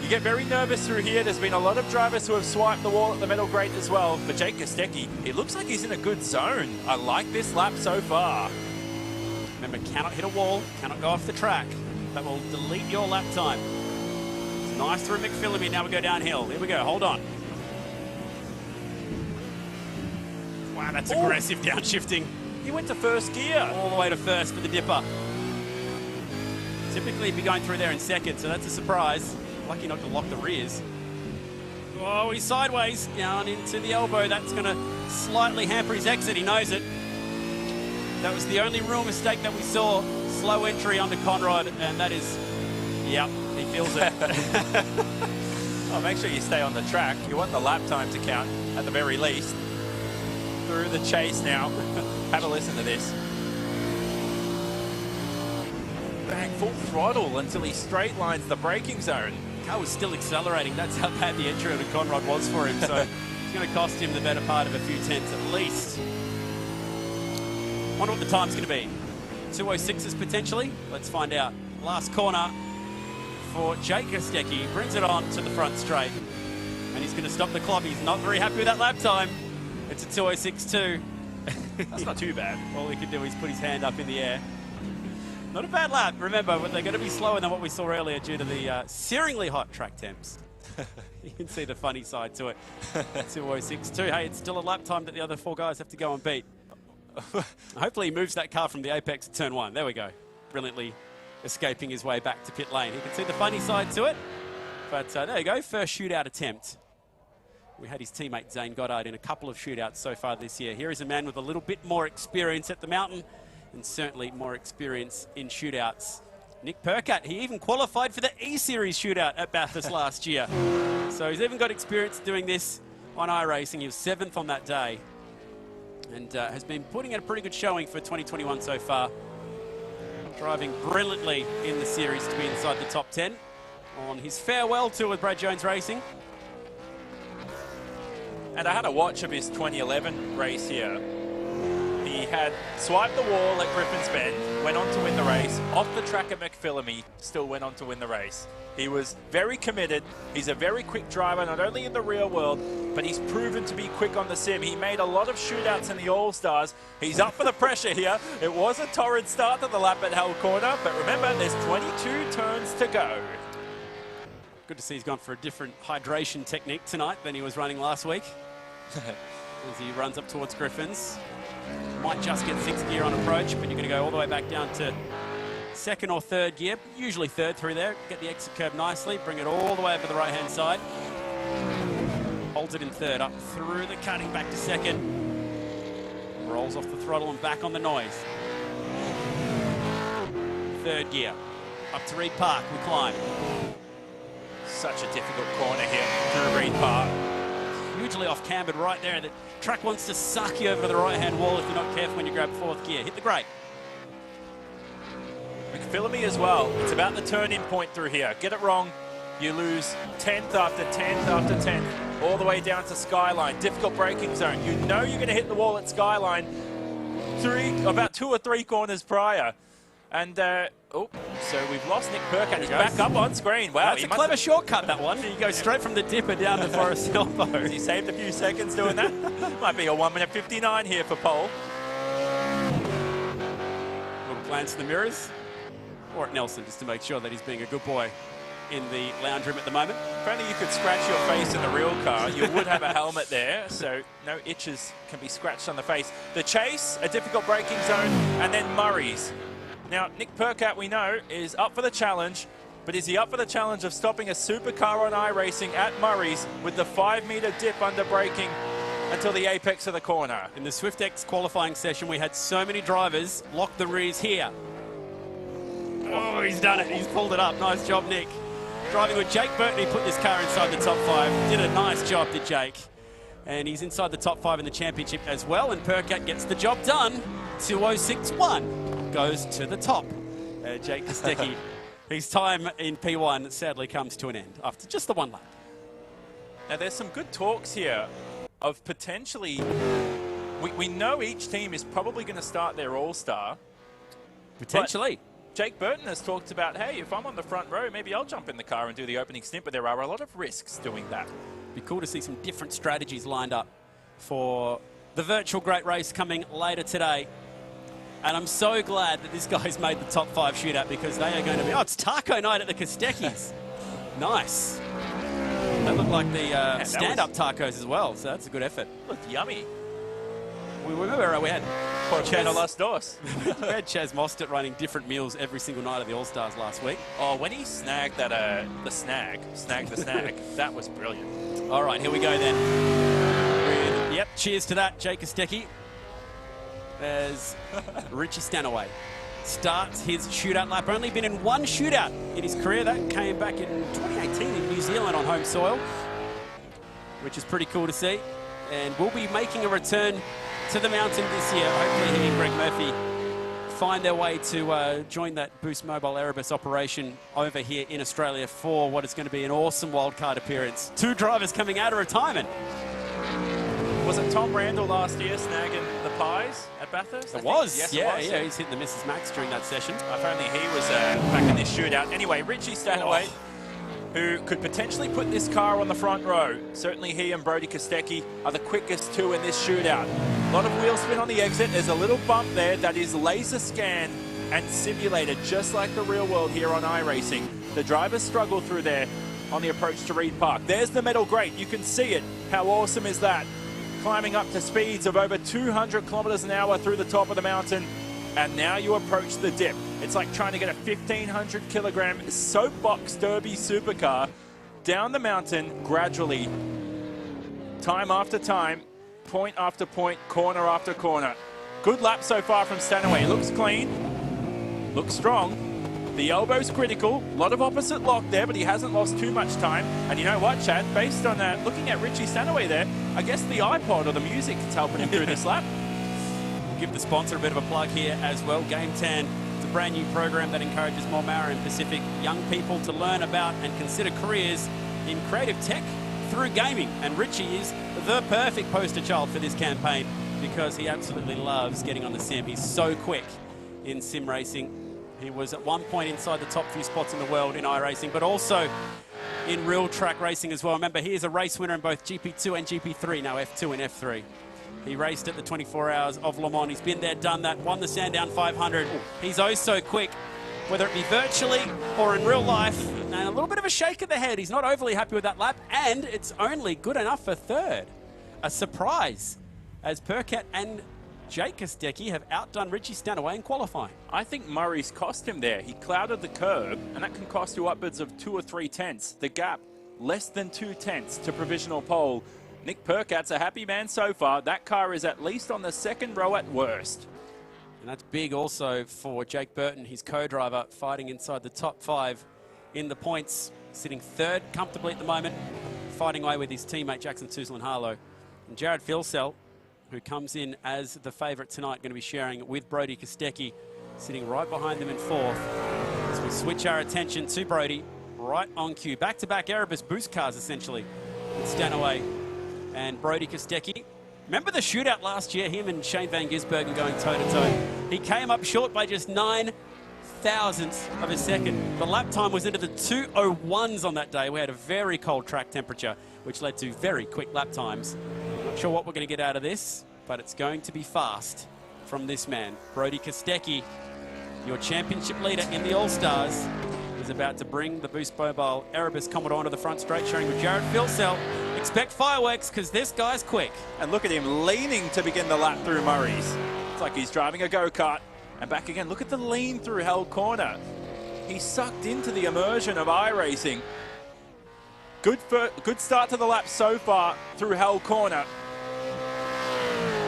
You get very nervous through here. There's been a lot of drivers who have swiped the wall at the metal grate as well. For Jake Kostecki, it looks like he's in a good zone. I like this lap so far. Remember, cannot hit a wall, cannot go off the track. That will delete your lap time. It's nice through McPhillamy. Now we go downhill. Here we go. Hold on. Wow, that's aggressive downshifting. He went to first gear. All the way to first for the dipper. Typically, he'd be going through there in second, so that's a surprise. Lucky not to lock the rears. Oh, he's sideways down into the elbow. That's going to slightly hamper his exit. He knows it. That was the only real mistake that we saw. Slow entry onto Conrad, and that is, yep, he feels it. Oh, make sure you stay on the track. You want the lap time to count at the very least. Through the chase now. Have a listen to this. Bang, full throttle until he straight lines the braking zone. Car was still accelerating. That's how bad the entry onto Conrad was for him. So it's going to cost him the better part of a few tenths at least. Wonder what the time's going to be. 206s potentially. Let's find out. Last corner for Jake Kostecki. Brings it on to the front straight. And he's going to stop the clock. He's not very happy with that lap time. It's a 206.2. That's not too bad. All he can do is put his hand up in the air. Not a bad lap. Remember, they're going to be slower than what we saw earlier due to the searingly hot track temps. You can see the funny side to it. 206.2. Hey, it's still a lap time that the other 4 guys have to go and beat. Hopefully he moves that car from the apex to turn 1. There we go. Brilliantly escaping his way back to pit lane. You can see the funny side to it. But there you go. First shootout attempt. We had his teammate Zane Goddard in a couple of shootouts so far this year. Here is a man with a little bit more experience at the mountain and certainly more experience in shootouts. Nick Percat, he even qualified for the E-Series shootout at Bathurst last year. So he's even got experience doing this on iRacing. He was 7th on that day and has been putting in a pretty good showing for 2021 so far. Driving brilliantly in the series to be inside the top 10 on his farewell tour with Brad Jones Racing. And I had a watch of his 2011 race here. He had swiped the wall at Griffin's Bend, went on to win the race. Off the track at McPhillamy, still went on to win the race. He was very committed. He's a very quick driver, not only in the real world, but he's proven to be quick on the sim. He made a lot of shootouts in the All-Stars. He's up for the pressure here. It was a torrid start to the lap at Hell Corner, but remember, there's 22 turns to go. Good to see he's gone for a different hydration technique tonight than he was running last week. As he runs up towards Griffin's. Might just get 6th gear on approach, but you're going to go all the way back down to 2nd or 3rd gear. Usually 3rd through there. Get the exit curb nicely. Bring it all the way over the right-hand side. Holds it in 3rd. Up through the cutting, back to 2nd. Rolls off the throttle and back on the noise. 3rd gear. Up to Reed Park. We climb. Such a difficult corner here through Reed Park. Hugely off-cambered right there. The track wants to suck you over to the right-hand wall if you're not careful when you grab 4th gear. Hit the brake. McPhillamy as well. It's about the turn-in point through here. Get it wrong, you lose 10th after 10th after 10th, all the way down to Skyline. Difficult braking zone. You know you're going to hit the wall at Skyline about 2 or 3 corners prior. And, so we've lost Nick Percat. He's back up on screen. Wow, that's a clever shortcut, that one. You go straight from the dipper down to Forest Elbow. He saved a few seconds doing that. Might be a 1:59 here for Pole. Little glance in the mirrors. Or at Nelson, just to make sure that he's being a good boy in the lounge room at the moment. If only you could scratch your face in the real car, you would have a helmet there, so no itches can be scratched on the face. The chase, a difficult braking zone, and then Murray's. Now, Nick Percat, we know, is up for the challenge, but is he up for the challenge of stopping a supercar on iRacing at Murray's with the 5-meter dip under braking until the apex of the corner? In the SwiftX qualifying session, we had so many drivers lock the rears here. Oh, he's done it. He's pulled it up. Nice job, Nick. Driving with Jake Burton, he put this car inside the top 5. Did a nice job, did Jake. And he's inside the top 5 in the championship as well, and Percat gets the job done. 206.1. Goes to the top. Jake Kostecki, his time in P1 sadly comes to an end after just the 1 lap. Now there's some good talks here of potentially, we know each team is probably going to start their All-Star. Potentially. Jake Burton has talked about, hey, if I'm on the front row, maybe I'll jump in the car and do the opening stint, but there are a lot of risks doing that. Be cool to see some different strategies lined up for the virtual great race coming later today. And I'm so glad that this guy's made the top 5 shootout because they are going to be... Oh, it's taco night at the Kostecki's. Nice. They look like the stand-up tacos as well, so that's a good effort. Looked yummy. We remember we had... Chaz Las Dos. We had Chaz Mostert running different meals every single night of the All-Stars last week. Oh, when he snagged that, snagged the snag, that was brilliant. All right, here we go then. Yep, cheers to that, Jake Kostecki. As Richie Stanaway starts his shootout lap. Only been in 1 shootout in his career. That came back in 2018 in New Zealand on home soil, which is pretty cool to see. And we'll be making a return to the mountain this year. Hopefully he and Greg Murphy find their way to join that Boost Mobile Erebus operation over here in Australia for what is going to be an awesome wildcard appearance. 2 drivers coming out of retirement. Was it Tom Randall last year snagging the pies at Bathurst? It was. Yes, yeah, it was. yeah. He's hitting the Mrs. Max during that session. If only he was back in this shootout. Anyway, Richie Stanaway, who could potentially put this car on the front row. Certainly he and Brody Kostecki are the quickest two in this shootout. A lot of wheel spin on the exit. There's a little bump there that is laser scanned and simulated, just like the real world here on iRacing. The drivers struggle through there on the approach to Reed Park. There's the metal grate. You can see it. How awesome is that? Climbing up to speeds of over 200 kilometers an hour through the top of the mountain. And now you approach the dip. It's like trying to get a 1,500 kilogram soapbox derby supercar down the mountain gradually, time after time, point after point, corner after corner. Good lap so far from Stanaway. Looks clean, looks strong. The elbow's critical. A lot of opposite lock there, but he hasn't lost too much time. And you know what, Chad? Based on looking at Richie Stanaway there, I guess the iPod or the music is helping him through this lap. Give the sponsor a bit of a plug here as well. Game 10, it's a brand new program that encourages more Marion Pacific young people to learn about and consider careers in creative tech through gaming. And Richie is the perfect poster child for this campaign because he absolutely loves getting on the sim. He's so quick in sim racing. He was at one point inside the top few spots in the world in iRacing, but also in real track racing as well. Remember, he is a race winner in both GP2 and GP3, now F2 and F3. He raced at the 24 Hours of Le Mans. He's been there, done that, won the Sandown 500. He's oh so quick, whether it be virtually or in real life. And a little bit of a shake of the head. He's not overly happy with that lap, and it's only good enough for third. A surprise, as Percat and Jake Kostecki have outdone Richie Stanaway in qualifying. I think Murray's cost him there. He clouded the curb, and that can cost you upwards of 2 or 3 tenths. The gap, less than 2 tenths to provisional pole. Nick Percat's a happy man so far. That car is at least on the second row at worst. And that's big also for Jake Burton, his co-driver, fighting inside the top 5 in the points, sitting third comfortably at the moment, fighting away with his teammate Jackson Suzlin-Harlow. And Jared Filsell, who comes in as the favourite tonight, going to be sharing with Brody Kostecki, sitting right behind them in fourth. As we switch our attention to Brody, right on cue. Back-to-back Erebus boost cars, essentially, with Stanaway and Brody Kostecki. Remember the shootout last year, him and Shane Van Gisbergen going toe-to-toe? He came up short by just 9 thousandths of a second. The lap time was into the 2:01s on that day. We had a very cold track temperature, which led to very quick lap times. Not sure what we're going to get out of this, but it's going to be fast from this man. Brody Kostecki, your championship leader in the All-Stars, is about to bring the Boost Mobile Erebus Commodore onto the front straight, sharing with Jared Filsell. Expect fireworks, because this guy's quick. And look at him leaning to begin the lap through Murray's. It's like he's driving a go-kart. And back again, look at the lean through held corner. He's sucked into the immersion of iRacing. Good start to the lap so far through held corner.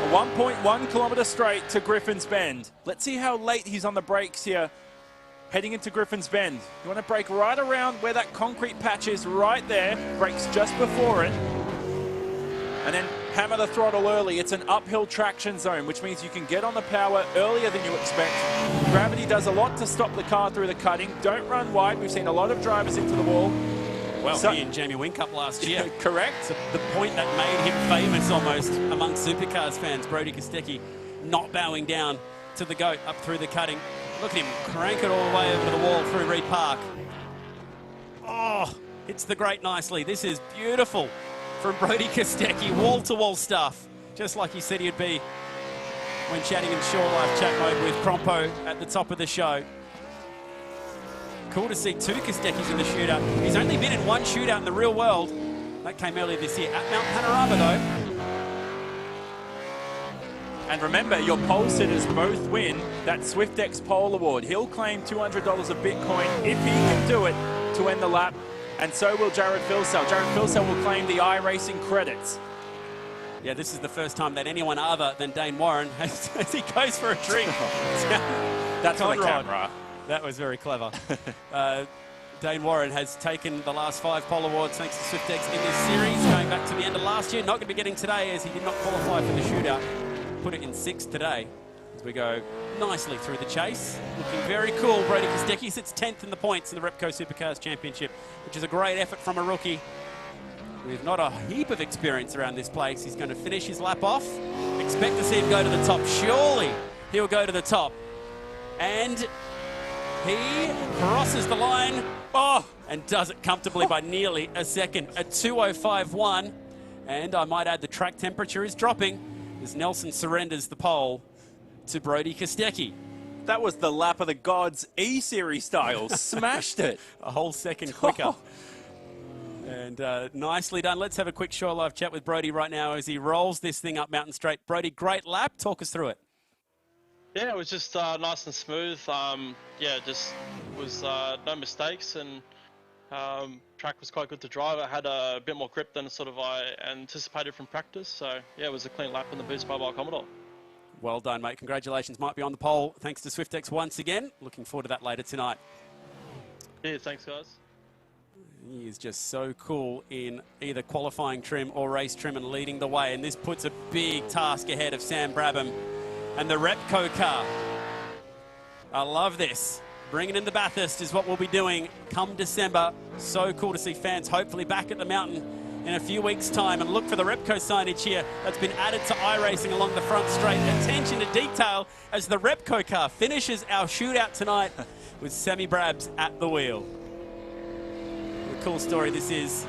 A 1.1 kilometre straight to Griffin's Bend. Let's see how late he's on the brakes here, heading into Griffin's Bend. You want to brake right around where that concrete patch is, right there. Brakes just before it. And then hammer the throttle early. It's an uphill traction zone, which means you can get on the power earlier than you expect. Gravity does a lot to stop the car through the cutting. Don't run wide. We've seen a lot of drivers into the wall. Well, he and Jamie Whincup last year. Correct. It's the point that made him famous almost among Supercars fans. Brody Kostecki not bowing down to the goat up through the cutting. Look at him crank it all the way over to the wall through Reed Park. Oh, hits the grate nicely. This is beautiful from Brody Kostecki. Wall-to-wall stuff, just like he said he'd be when chatting in Shore Life chat mode with Crompo at the top of the show. Cool to see 2 Kosteckis in the shootout. He's only been in 1 shootout in the real world. That came earlier this year at Mount Panorama, though. And remember, your pole sitters both win that SwiftX Pole Award. He'll claim $200 of Bitcoin if he can do it to end the lap. And so will Jared Filsell. Jared Filsell will claim the iRacing credits. Yeah, this is the first time that anyone other than Dane Warren as he goes for a drink. That's on the camera. That was very clever. Dane Warren has taken the last 5 pole awards thanks to SwiftX in this series, going back to the end of last year. Not going to be getting today as he did not qualify for the shootout. Put it in 6th today as we go nicely through the chase. Looking very cool. Brody Kostecki sits 10th in the points in the Repco Supercars Championship, which is a great effort from a rookie. with not a heap of experience around this place. He's going to finish his lap off. Expect to see him go to the top. Surely he'll go to the top. And he crosses the line. Oh, and does it comfortably by nearly a second. A 2:05.1. And I might add the track temperature is dropping as Nelson surrenders the pole to Brodie Kostecki. That was the lap of the gods, E-Series style. Smashed it. A whole second quicker. And nicely done. Let's have a quick Shore Live chat with Brodie right now as he rolls this thing up Mountain Straight. Brodie, great lap. Talk us through it. Yeah, it was just nice and smooth. Yeah, just was no mistakes, and track was quite good to drive. It had a bit more grip than sort of I anticipated from practice. So yeah, it was a clean lap in the Boost Mobile Commodore. Well done, mate. Congratulations. Might be on the pole thanks to SwiftX once again. Looking forward to that later tonight. Yeah, thanks, guys. He is just so cool in either qualifying trim or race trim and leading the way. And this puts a big task ahead of Sam Brabham and the Repco car. I love this. Bringing in the Bathurst is what we'll be doing come December. So cool to see fans hopefully back at the mountain in a few weeks' time. And look for the Repco signage here that's been added to iRacing along the front straight. Attention to detail as the Repco car finishes our shootout tonight with Sammy Brabs at the wheel. What a cool story this is.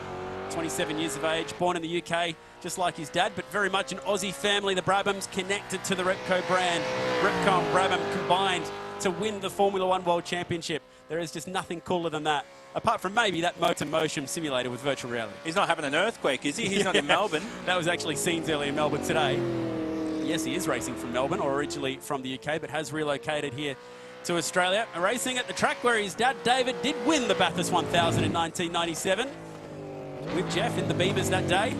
27 years of age, born in the UK, just like his dad, but very much an Aussie family. The Brabhams connected to the Repco brand. Repco and Brabham combined to win the Formula One World Championship. There is just nothing cooler than that, apart from maybe that Motor Motion simulator with virtual reality. He's not having an earthquake, is he? He's not in Melbourne. That was actually scenes early in Melbourne today. Yes, he is racing from Melbourne, or originally from the UK, but has relocated here to Australia. Racing at the track where his dad, David, did win the Bathurst 1000 in 1997 with Jeff in the Beamers that day.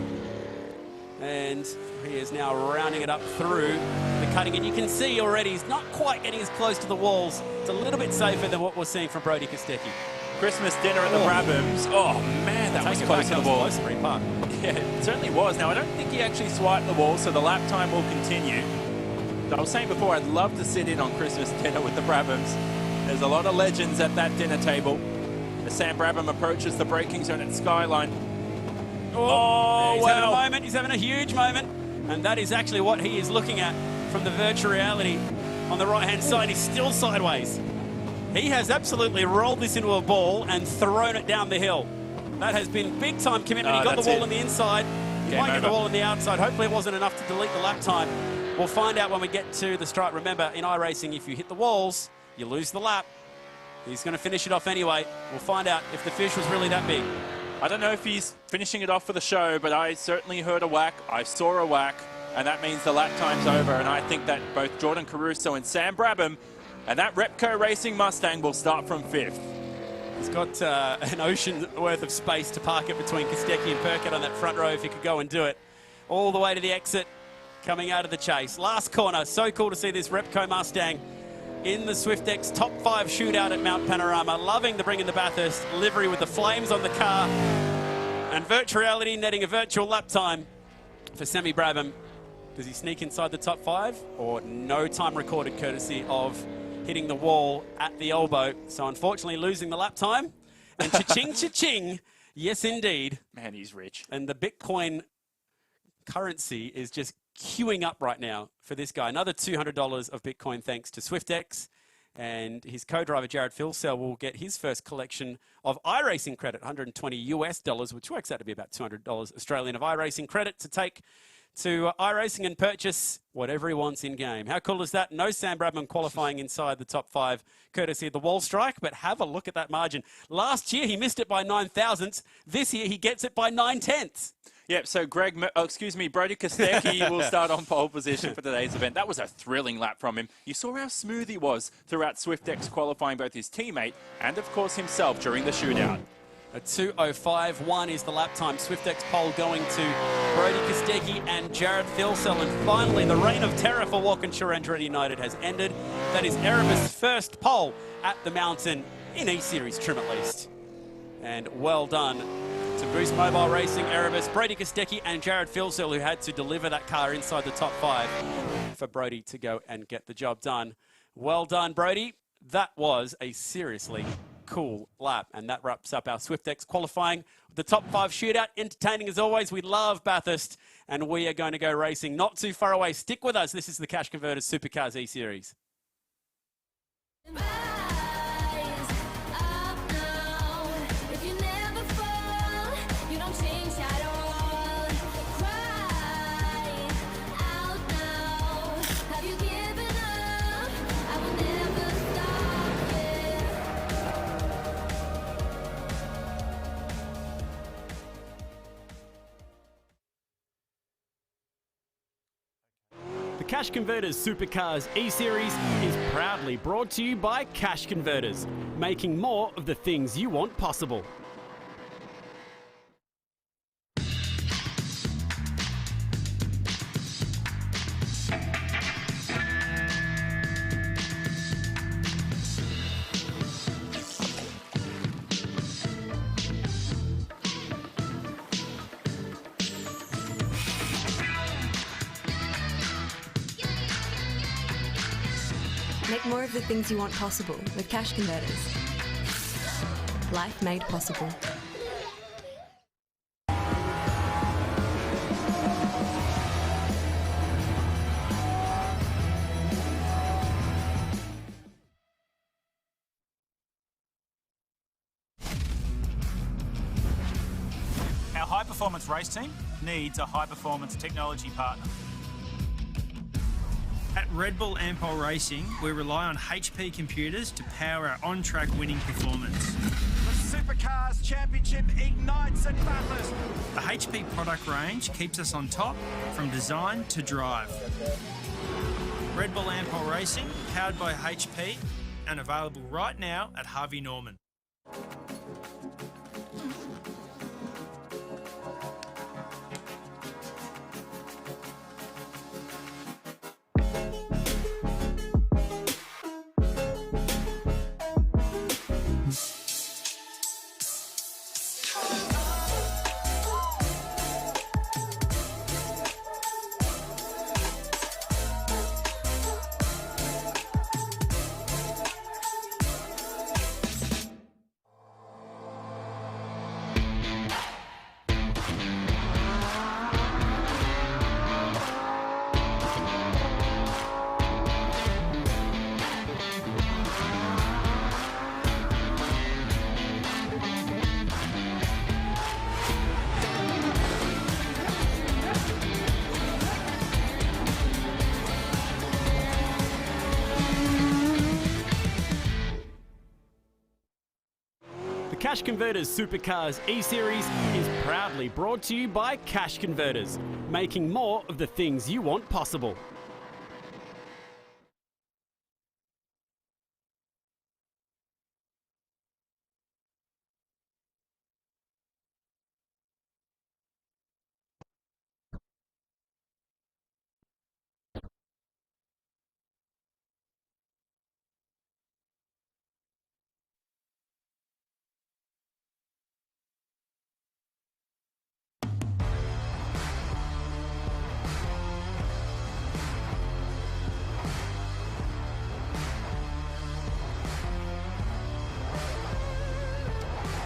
And he is now rounding it up through the cutting. And you can see already he's not quite getting as close to the walls. It's a little bit safer than what we're seeing from Brodie Kostecki. Christmas dinner at the Brabhams. Oh, man, that was close to the wall. Yeah, it certainly was. Now, I don't think he actually swiped the wall, so the lap time will continue. But I was saying before, I'd love to sit in on Christmas dinner with the Brabhams. There's a lot of legends at that dinner table. As Sam Brabham approaches the braking zone at Skyline. Oh, he's wow. having a moment. He's having a huge moment. And that is actually what he is looking at from the virtual reality on the right-hand side. He's still sideways. He has absolutely rolled this into a ball and thrown it down the hill. That has been big-time commitment. He got the wall on the inside. He might get the wall on the outside. Hopefully it wasn't enough to delete the lap time. We'll find out when we get to the stripe. Remember, in iRacing, if you hit the walls, you lose the lap. He's going to finish it off anyway. We'll find out if the fish was really that big. I don't know if he's finishing it off for the show, but I certainly heard a whack. I saw a whack, and that means the lap time's over. And I think that both Jordan Caruso and Sam Brabham and that Repco Racing Mustang will start from 5th. He's got an ocean worth of space to park it between Kostecki and Perkett on that front row if he could go and do it. All the way to the exit, coming out of the chase. Last corner, so cool to see this Repco Mustang in the SwiftX top 5 shootout at Mount Panorama. Loving the bring in the Bathurst livery with the flames on the car. And virtual reality netting a virtual lap time for Sammy Brabham. Does he sneak inside the top 5? Or no time recorded courtesy of hitting the wall at the elbow. So unfortunately losing the lap time. And cha-ching, cha-ching. Yes, indeed. Man, he's rich. And the Bitcoin currency is just queuing up right now for this guy. Another $200 of Bitcoin thanks to SwiftX. And his co-driver, Jared Filsell, will get his first collection of iRacing credit, $120 US, which works out to be about $200 Australian of iRacing credit to take to iRacing and purchase whatever he wants in-game. How cool is that? No Sam Brabham qualifying inside the top 5, courtesy of the wall strike, but have a look at that margin. Last year, he missed it by 9 thousandths. This year, he gets it by 9 tenths. Yep, so Brodie Kostecki will start on pole position for today's event. That was a thrilling lap from him. You saw how smooth he was throughout SwiftX qualifying both his teammate and, of course, himself during the shootout. A 2:05.1 is the lap time. SwiftX pole going to Brodie Kostecki and Jared Filsell. And finally, the reign of terror for Walkinshaw Andretti United has ended. That is Erebus' first pole at the mountain in E-Series trim at least. And well done to Boost Mobile Racing, Erebus, Brodie Kostecki and Jared Filsell, who had to deliver that car inside the top 5 for Brodie to go and get the job done. Well done, Brodie. That was a seriously cool lap. And that wraps up our SwiftX qualifying. The top 5 shootout, entertaining as always. We love Bathurst, and we are going to go racing not too far away. Stick with us. This is the Cash Converters Supercars E-Series. The Cash Converters Supercars E-Series is proudly brought to you by Cash Converters, making more of the things you want possible. Make more of the things you want possible with Cash Converters. Life made possible. Our high-performance race team needs a high-performance technology partner. At Red Bull Ampol Racing, we rely on HP computers to power our on-track winning performance. The Supercars Championship ignites at Bathurst. The HP product range keeps us on top from design to drive. Red Bull Ampol Racing, powered by HP and available right now at Harvey Norman. Cash Converters Supercars E-Series is proudly brought to you by Cash Converters, making more of the things you want possible.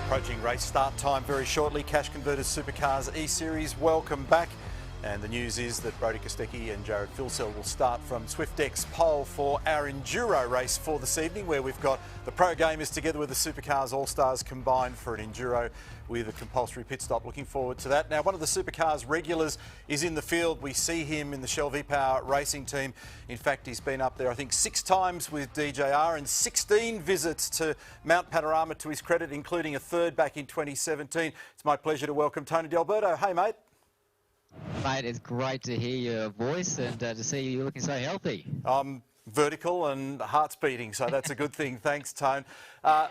Approaching race start time very shortly. Cash Converters Supercars E-Series, welcome back. And the news is that Brodie Kostecki and Jared Filsell will start from SwiftX pole for our Enduro race for this evening, where we've got the Pro Gamers together with the Supercars All-Stars combined for an Enduro with a compulsory pit stop. Looking forward to that. Now, one of the Supercars regulars is in the field. We see him in the Shell V-Power racing team. In fact, he's been up there, I think, 6 times with DJR and 16 visits to Mount Panorama to his credit, including a third back in 2017. It's my pleasure to welcome Tony D'Alberto. Hey, mate. Mate, it's great to hear your voice and to see you looking so healthy. Vertical and heart's beating, so that's a good thing. Thanks, Tone.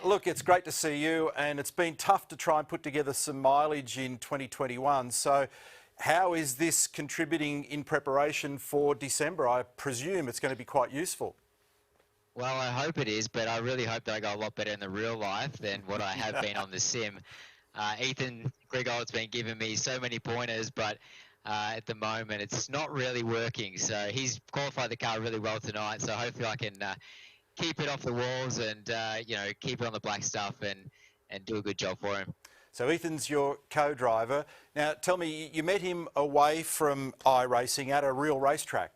Look, it's great to see you, and it's been tough to try and put together some mileage in 2021. So how is this contributing in preparation for December? I presume it's going to be quite useful. Well, I hope it is, but I really hope that I go a lot better in the real life than what I have been on the sim. Ethan Grigold's been giving me so many pointers, but at the moment it's not really working. So he's qualified the car really well tonight, so hopefully I can keep it off the walls and, keep it on the black stuff and do a good job for him. So Ethan's your co-driver. Now, tell me, you met him away from iRacing at a real racetrack.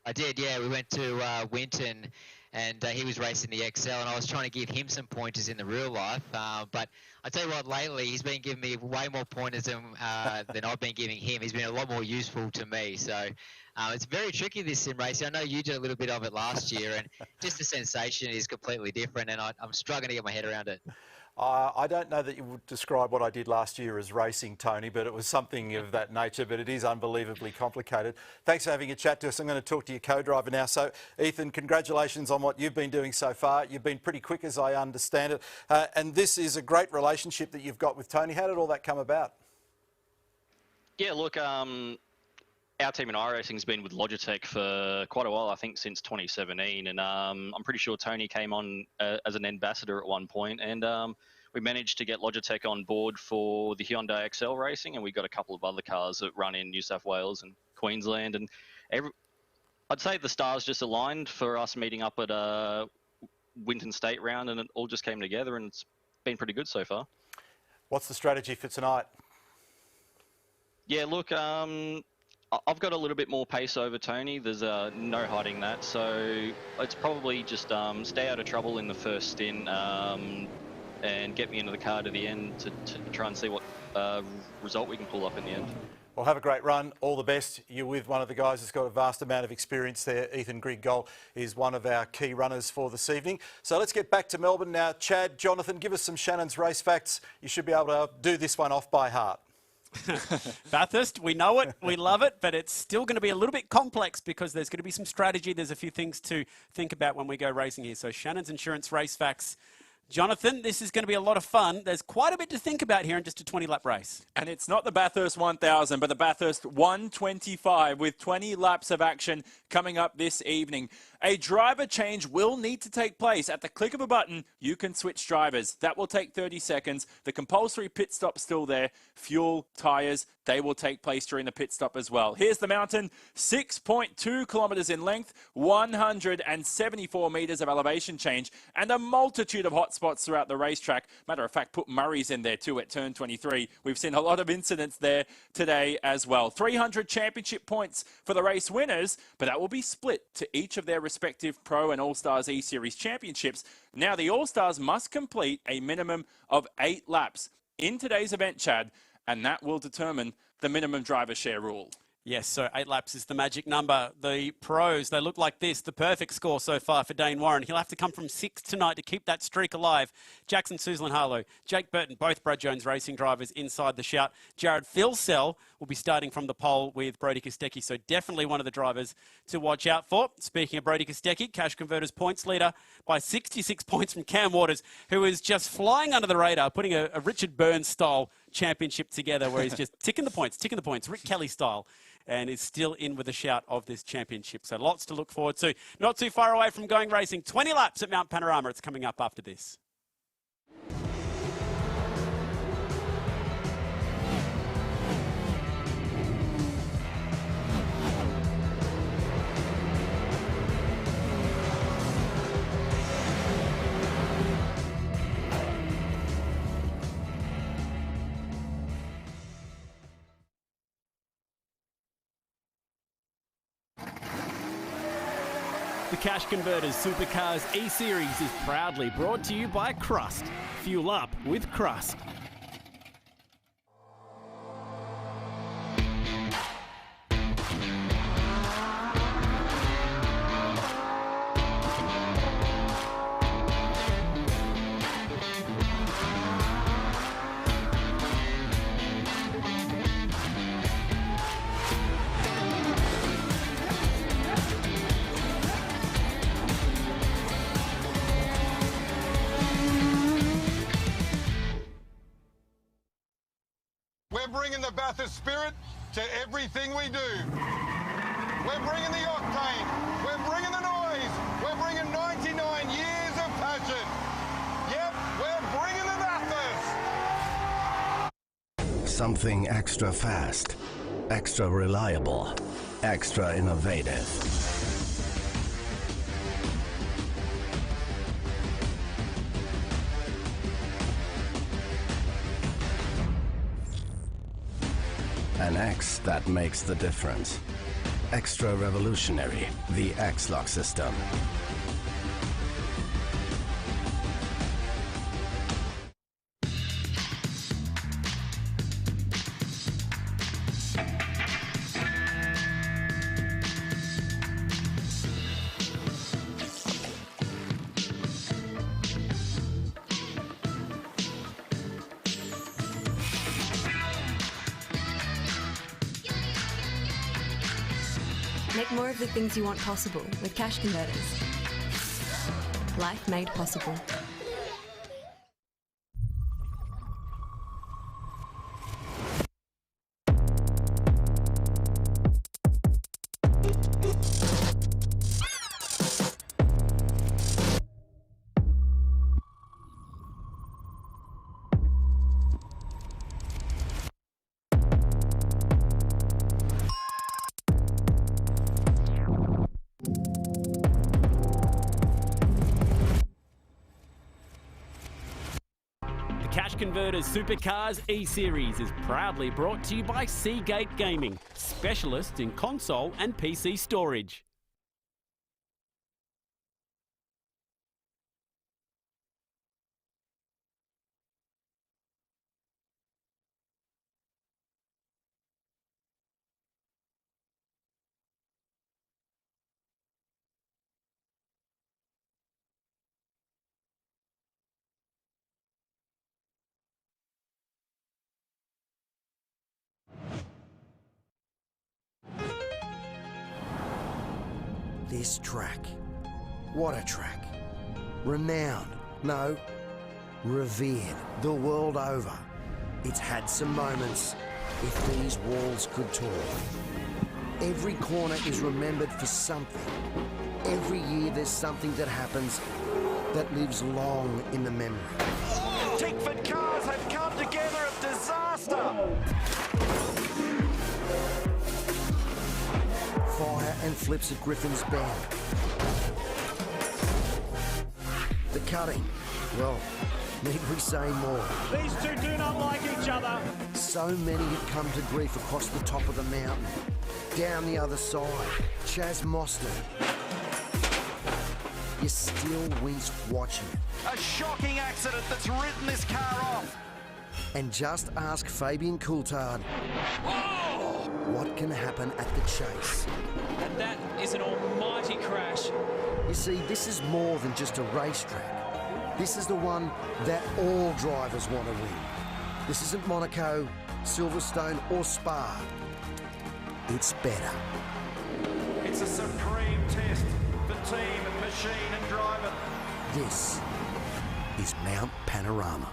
I did, yeah. We went to Winton, and he was racing the XL, and I was trying to give him some pointers in the real life. But I tell you what, lately he's been giving me way more pointers than I've been giving him. He's been a lot more useful to me. So it's very tricky, this sim racing. I know you did a little bit of it last year, and just the sensation is completely different, and I'm struggling to get my head around it. I don't know that you would describe what I did last year as racing, Tony, but it was something of that nature, but it is unbelievably complicated. Thanks for having a chat to us. I'm going to talk to your co-driver now. So, Ethan, congratulations on what you've been doing so far. You've been pretty quick, as I understand it, and this is a great relationship that you've got with Tony. How did all that come about? Yeah, look, our team in iRacing has been with Logitech for quite a while, I think since 2017, and I'm pretty sure Tony came on as an ambassador at one point, and we managed to get Logitech on board for the Hyundai XL racing, and we got a couple of other cars that run in New South Wales and Queensland, and I'd say the stars just aligned for us meeting up at a Winton State round, and it all just came together, and it's been pretty good so far. What's the strategy for tonight? Yeah, look, I've got a little bit more pace over Tony. There's no hiding that. So it's probably just stay out of trouble in the first stint and get me into the car to the end to try and see what result we can pull up in the end. Well, have a great run. All the best. You're with one of the guys that's got a vast amount of experience there. Ethan Grigol is one of our key runners for this evening. So let's get back to Melbourne now. Chad, Jonathan, give us some Shannon's race facts. You should be able to do this one off by heart. Bathurst, we know it, we love it, but it's still going to be a little bit complex because there's going to be some strategy. There's a few things to think about when we go racing here. So Shannon's Insurance race facts. Jonathan, this is going to be a lot of fun. There's quite a bit to think about here in just a 20-lap race. And it's not the Bathurst 1000, but the Bathurst 125 with 20 laps of action coming up this evening. A driver change will need to take place. At the click of a button, you can switch drivers. That will take 30 seconds. The compulsory pit stop's still there. Fuel, tyres, they will take place during the pit stop as well. Here's the mountain, 6.2 kilometres in length, 174 metres of elevation change, and a multitude of hot spots throughout the racetrack. Matter of fact, put Murray's in there too at turn 23. We've seen a lot of incidents there today as well. 300 championship points for the race winners, but that will be split to each of their respective Pro and All-Stars E-Series championships. Now the All-Stars must complete a minimum of 8 laps in today's event, Chad, and that will determine the minimum driver share rule. Yes, so 8 laps is the magic number. The pros, they look like this. The perfect score so far for Dane Warren. He'll have to come from 6th tonight to keep that streak alive. Jackson Suzlin-Harlow, Jake Burton, both Brad Jones racing drivers inside the shout. Jared Filsell will be starting from the pole with Brody Kostecki, so definitely one of the drivers to watch out for. Speaking of Brody Kostecki, Cash Converters points leader by 66 points from Cam Waters, who is just flying under the radar, putting a Richard Burns style championship together where he's just ticking the points, Rick Kelly style, and is still in with a shout of this championship. So lots to look forward to. Not too far away from going racing. 20 laps at Mount Panorama. It's coming up after this. The Cash Converters Supercars E-Series is proudly brought to you by Crust. Fuel up with Crust. We're bringing the Bathurst spirit to everything we do. We're bringing the octane. We're bringing the noise. We're bringing 99 years of passion. Yep, we're bringing the Bathurst. Something extra fast, extra reliable, extra innovative. An X that makes the difference. Extra revolutionary, the X-Lock system. Make more of the things you want possible with Cash Converters. Life made possible. Cash Converters Supercars E-Series is proudly brought to you by Seagate Gaming, specialists in console and PC storage. This track. What a track. Renowned, no, revered the world over. It's had some moments, if these walls could talk. Every corner is remembered for something. Every year there's something that happens that lives long in the memory. Tickford cars have come together at disaster. Fire and flips at Griffin's Bend. The cutting, well, need we say more? These two do not like each other. So many have come to grief across the top of the mountain. Down the other side, Chaz Mostert. You still wince watching it. A shocking accident that's written this car off. And just ask Fabian Coulthard what can happen at the chase. And that is an almighty crash. You see, this is more than just a racetrack. This is the one that all drivers want to win. This isn't Monaco, Silverstone or Spa. It's better. It's a supreme test for team, machine and driver. This is Mount Panorama.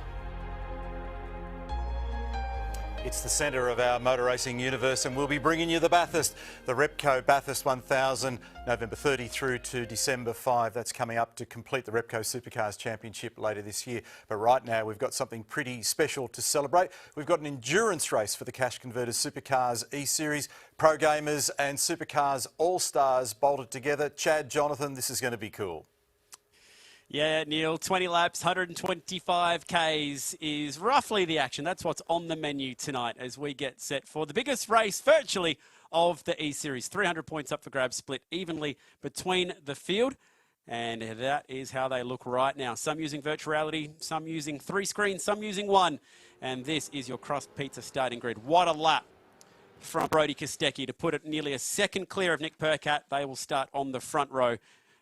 It's the centre of our motor racing universe, and we'll be bringing you the Bathurst, the Repco Bathurst 1000, November 30 through to December 5. That's coming up to complete the Repco Supercars Championship later this year. But right now, we've got something pretty special to celebrate. We've got an endurance race for the Cash Converters Supercars E-Series. Pro Gamers and Supercars All-Stars bolted together. Chad, Jonathan, this is going to be cool. Yeah, Neil, 20 laps, 125 Ks is roughly the action. That's what's on the menu tonight as we get set for the biggest race virtually of the E-Series. 300 points up for grabs, split evenly between the field. And that is how they look right now. Some using virtual reality, some using 3 screens, some using 1. And this is your Crust Pizza starting grid. What a lap from Brodie Kostecki to put it nearly a second clear of Nick Percat. They will start on the front row.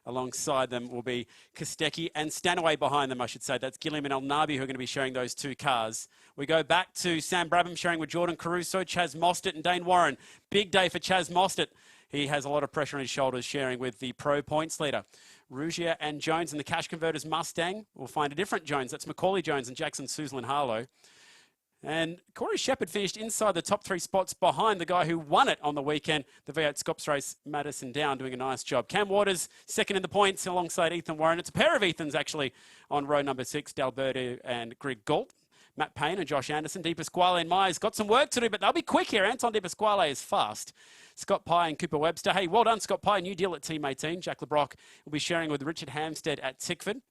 Alongside them will be Kostecki and Stanaway behind them, I should say. That's Gilliam and El Nabi who are going to be sharing those 2 cars. We go back to Sam Brabham sharing with Jordan Caruso, Chaz Mostert and Dane Warren. Big day for Chaz Mostert. He has a lot of pressure on his shoulders sharing with the pro points leader. Rougier and Jones in the Cash Converters Mustang. We'll find a different Jones. That's Macaulay Jones and Jackson Suzlin Harlow. And Corey Shepherd finished inside the top 3 spots behind the guy who won it on the weekend, the V8 Scops race, Madison Down, doing a nice job. Cam Waters, second in the points alongside Ethan Warren. It's a pair of Ethans, actually, on row number 6, D'Alberto and Greg Galt. Matt Payne and Josh Anderson. De Pasquale and Myers got some work to do, but they'll be quick here. Anton De Pasquale is fast. Scott Pye and Cooper Webster. Hey, well done, Scott Pye. New deal at Team 18. Jack LeBrock will be sharing with Richard Hampstead at Tickford.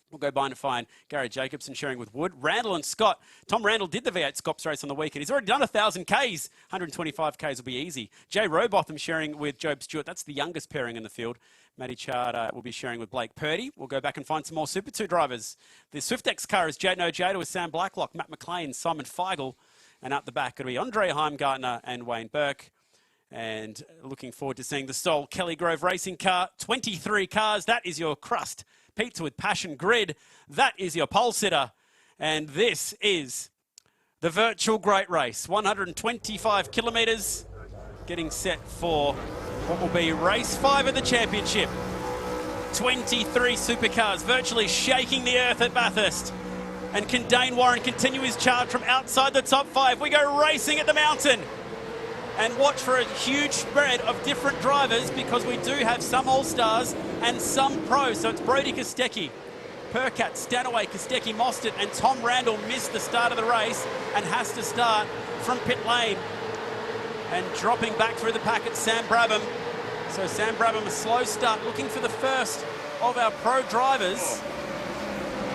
We'll go by and find Gary Jacobson sharing with Wood. Randall and Scott. Tom Randall did the V8 Scops race on the weekend. He's already done 1,000 Ks. 125 Ks will be easy. Jay Robotham sharing with Job Stewart. That's the youngest pairing in the field. Matty Charter will be sharing with Blake Purdy. We'll go back and find some more Super 2 drivers. The SwiftX car is Jaden Ojeda with Sam Blacklock, Matt McLean, Simon Feigl. And out the back, it'll be Andre Heimgartner and Wayne Burke. And looking forward to seeing the Stoll Kelly Grove racing car. 23 cars. That is your crust. Pizza with Passion Grid. That is your pole sitter. And this is the virtual great race. 125 kilometres. Getting set for what will be race 5 of the championship. 23 supercars virtually shaking the earth at Bathurst. And can Dane Warren continue his charge from outside the top 5? We go racing at the mountain. And watch for a huge spread of different drivers because we do have some All-Stars and some pros. So it's Brody Kostecki, Percat, Stanaway, Kostecki, Mostert, and Tom Randall missed the start of the race and has to start from pit lane. And dropping back through the pack, it's Sam Brabham. So Sam Brabham, a slow start, looking for the first of our pro drivers.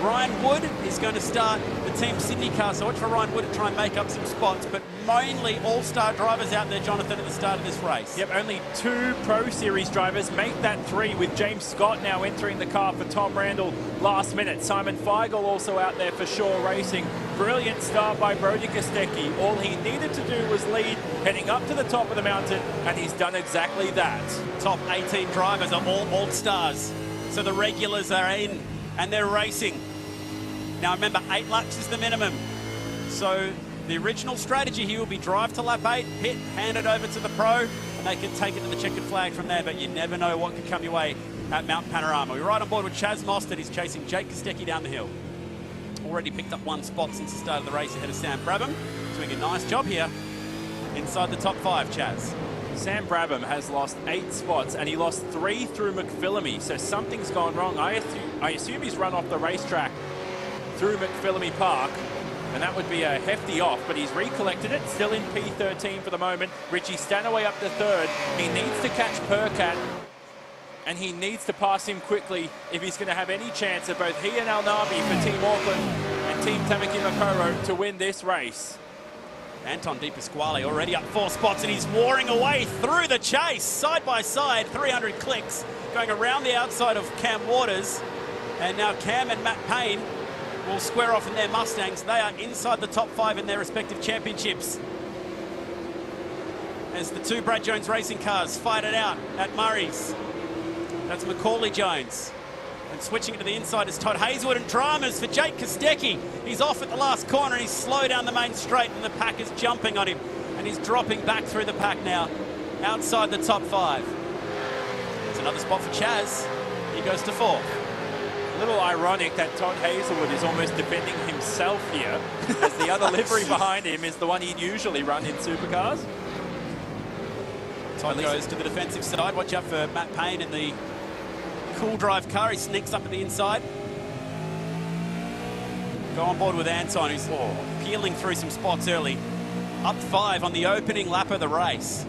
Ryan Wood is going to start the Team Sydney car, so watch for Ryan Wood to try and make up some spots, but mainly all-star drivers out there, Jonathan, at the start of this race. Yep, only 2 Pro Series drivers make that 3, with James Scott now entering the car for Tom Randall last minute. Simon Feigl also out there for Shaw Racing. Brilliant start by Brody Kostecki. All he needed to do was lead, heading up to the top of the mountain, and he's done exactly that. Top 18 drivers are all all-stars, so the regulars are in, and they're racing. Now remember, 8 laps is the minimum. So the original strategy here will be drive to lap 8, pit, hand it over to the pro, and they can take it to the checkered flag from there, but you never know what could come your way at Mount Panorama. We're right on board with Chaz Mostert. He's chasing Jake Kostecki down the hill. Already picked up 1 spot since the start of the race ahead of Sam Brabham. Doing a nice job here inside the top 5, Chaz. Sam Brabham has lost 8 spots, and he lost 3 through McPhillamy, so something's gone wrong. I assume he's run off the racetrack through McPhillamy Park, and that would be a hefty off, but he's recollected it, still in P13 for the moment. Richie Stanaway up to 3rd. He needs to catch Percat, and he needs to pass him quickly if he's going to have any chance of both he and Al-Nabi for Team Auckland and Team Tamaki Makaurau to win this race. Anton Di Pasquale already up 4 spots, and he's warring away through the chase, side by side, 300 clicks, going around the outside of Cam Waters, and now Cam and Matt Payne will square off in their Mustangs. They are inside the top 5 in their respective championships. As the 2 Brad Jones racing cars fight it out at Murray's. That's Macaulay Jones. And switching it to the inside is Todd Hazelwood, and dramas for Jake Kostecki. He's off at the last corner, and he's slow down the main straight, and the pack is jumping on him. And he's dropping back through the pack now, outside the top 5. There's another spot for Chaz. He goes to 4th. A little ironic that Todd Hazelwood is almost defending himself here, as the other livery behind him is the one he'd usually run in supercars. Todd goes to the defensive side. Watch out for Matt Payne in the cool drive car. He sneaks up at the inside. Go on board with Anton, who's peeling through some spots early. Up 5 on the opening lap of the race.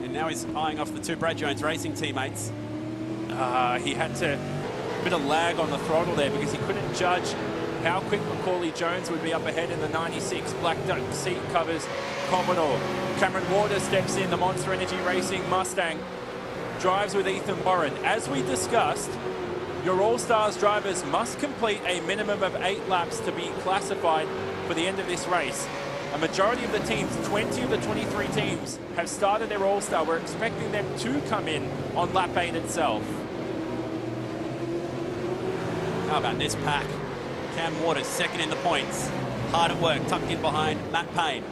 And now he's eyeing off the 2 Brad Jones racing teammates. He had to... bit of lag on the throttle there because he couldn't judge how quick Macaulay Jones would be up ahead in the 96 Black Duck seat covers Commodore. Cameron Waters steps in, the Monster Energy Racing Mustang, drives with Ethan Warren. As we discussed, your All-Stars drivers must complete a minimum of 8 laps to be classified for the end of this race. A majority of the teams, 20 of the 23 teams, have started their All-Star. We're expecting them to come in on lap 8 itself. How about this pack? Cam Waters, 2nd in the points. Hard at work, tucked in behind Matt Payne.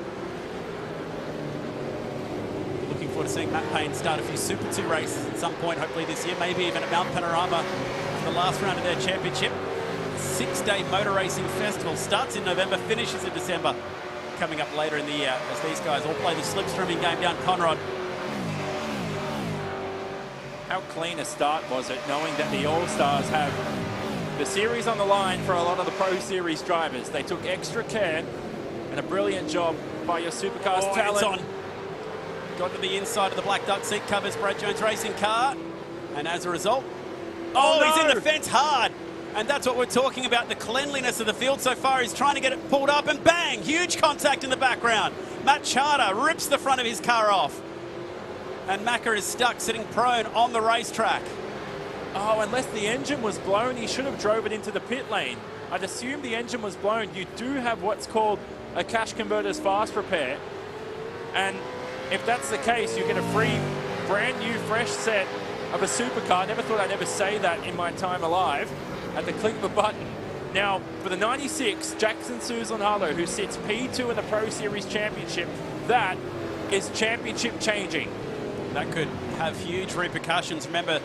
Looking forward to seeing Matt Payne start a few Super 2 races at some point, hopefully this year, maybe even at Mount Panorama for the last round of their championship. 6-day motor racing festival starts in November, finishes in December, coming up later in the year as these guys all play the slipstreaming game down Conrod. How clean a start was it, knowing that the All-Stars have the series on the line for a lot of the Pro Series drivers. They took extra care, and a brilliant job by your Supercars talent. On. Got to the inside of the Black Duck seat covers Brad Jones racing car, and as a result, he's in the fence hard. And that's what we're talking about, the cleanliness of the field so far. He's trying to get it pulled up, and bang, huge contact in the background. Matt Charter rips the front of his car off. And Macca is stuck, sitting prone on the racetrack. Oh, unless the engine was blown, he should have drove it into the pit lane. I'd assume the engine was blown. You do have what's called a cash converter's fast repair. And if that's the case, you get a free, brand new, fresh set of a supercar. Never thought I'd ever say that in my time alive. At the click of a button. Now, for the 96, Jackson Susanalo, who sits P2 in the Pro Series Championship, that is championship changing. That could have huge repercussions. Remember,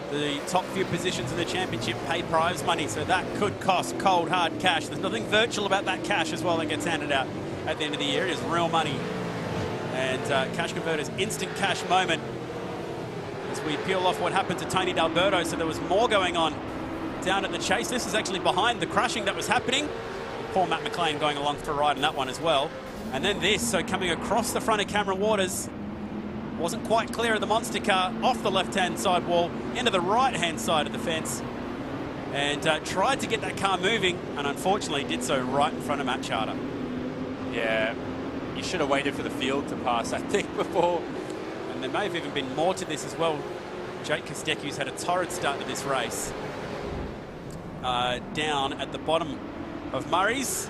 the top few positions in the championship pay prize money, so that could cost cold, hard cash. There's nothing virtual about that cash as well that gets handed out at the end of the year. It is real money. And Cash Converter's instant cash moment as we peel off what happened to Tony D'Alberto. So there was more going on down at the chase. This is actually behind the crushing that was happening. Poor Matt McLean going along for a ride in that one as well. And then this, so coming across the front of Cameron Waters, wasn't quite clear of the monster car, off the left-hand side wall, into the right-hand side of the fence, and tried to get that car moving, and unfortunately did so right in front of Matt Charter. Yeah, you should have waited for the field to pass, I think, before. And there may have even been more to this as well. Jake Kostecki's had a torrid start to this race. Down at the bottom of Murray's,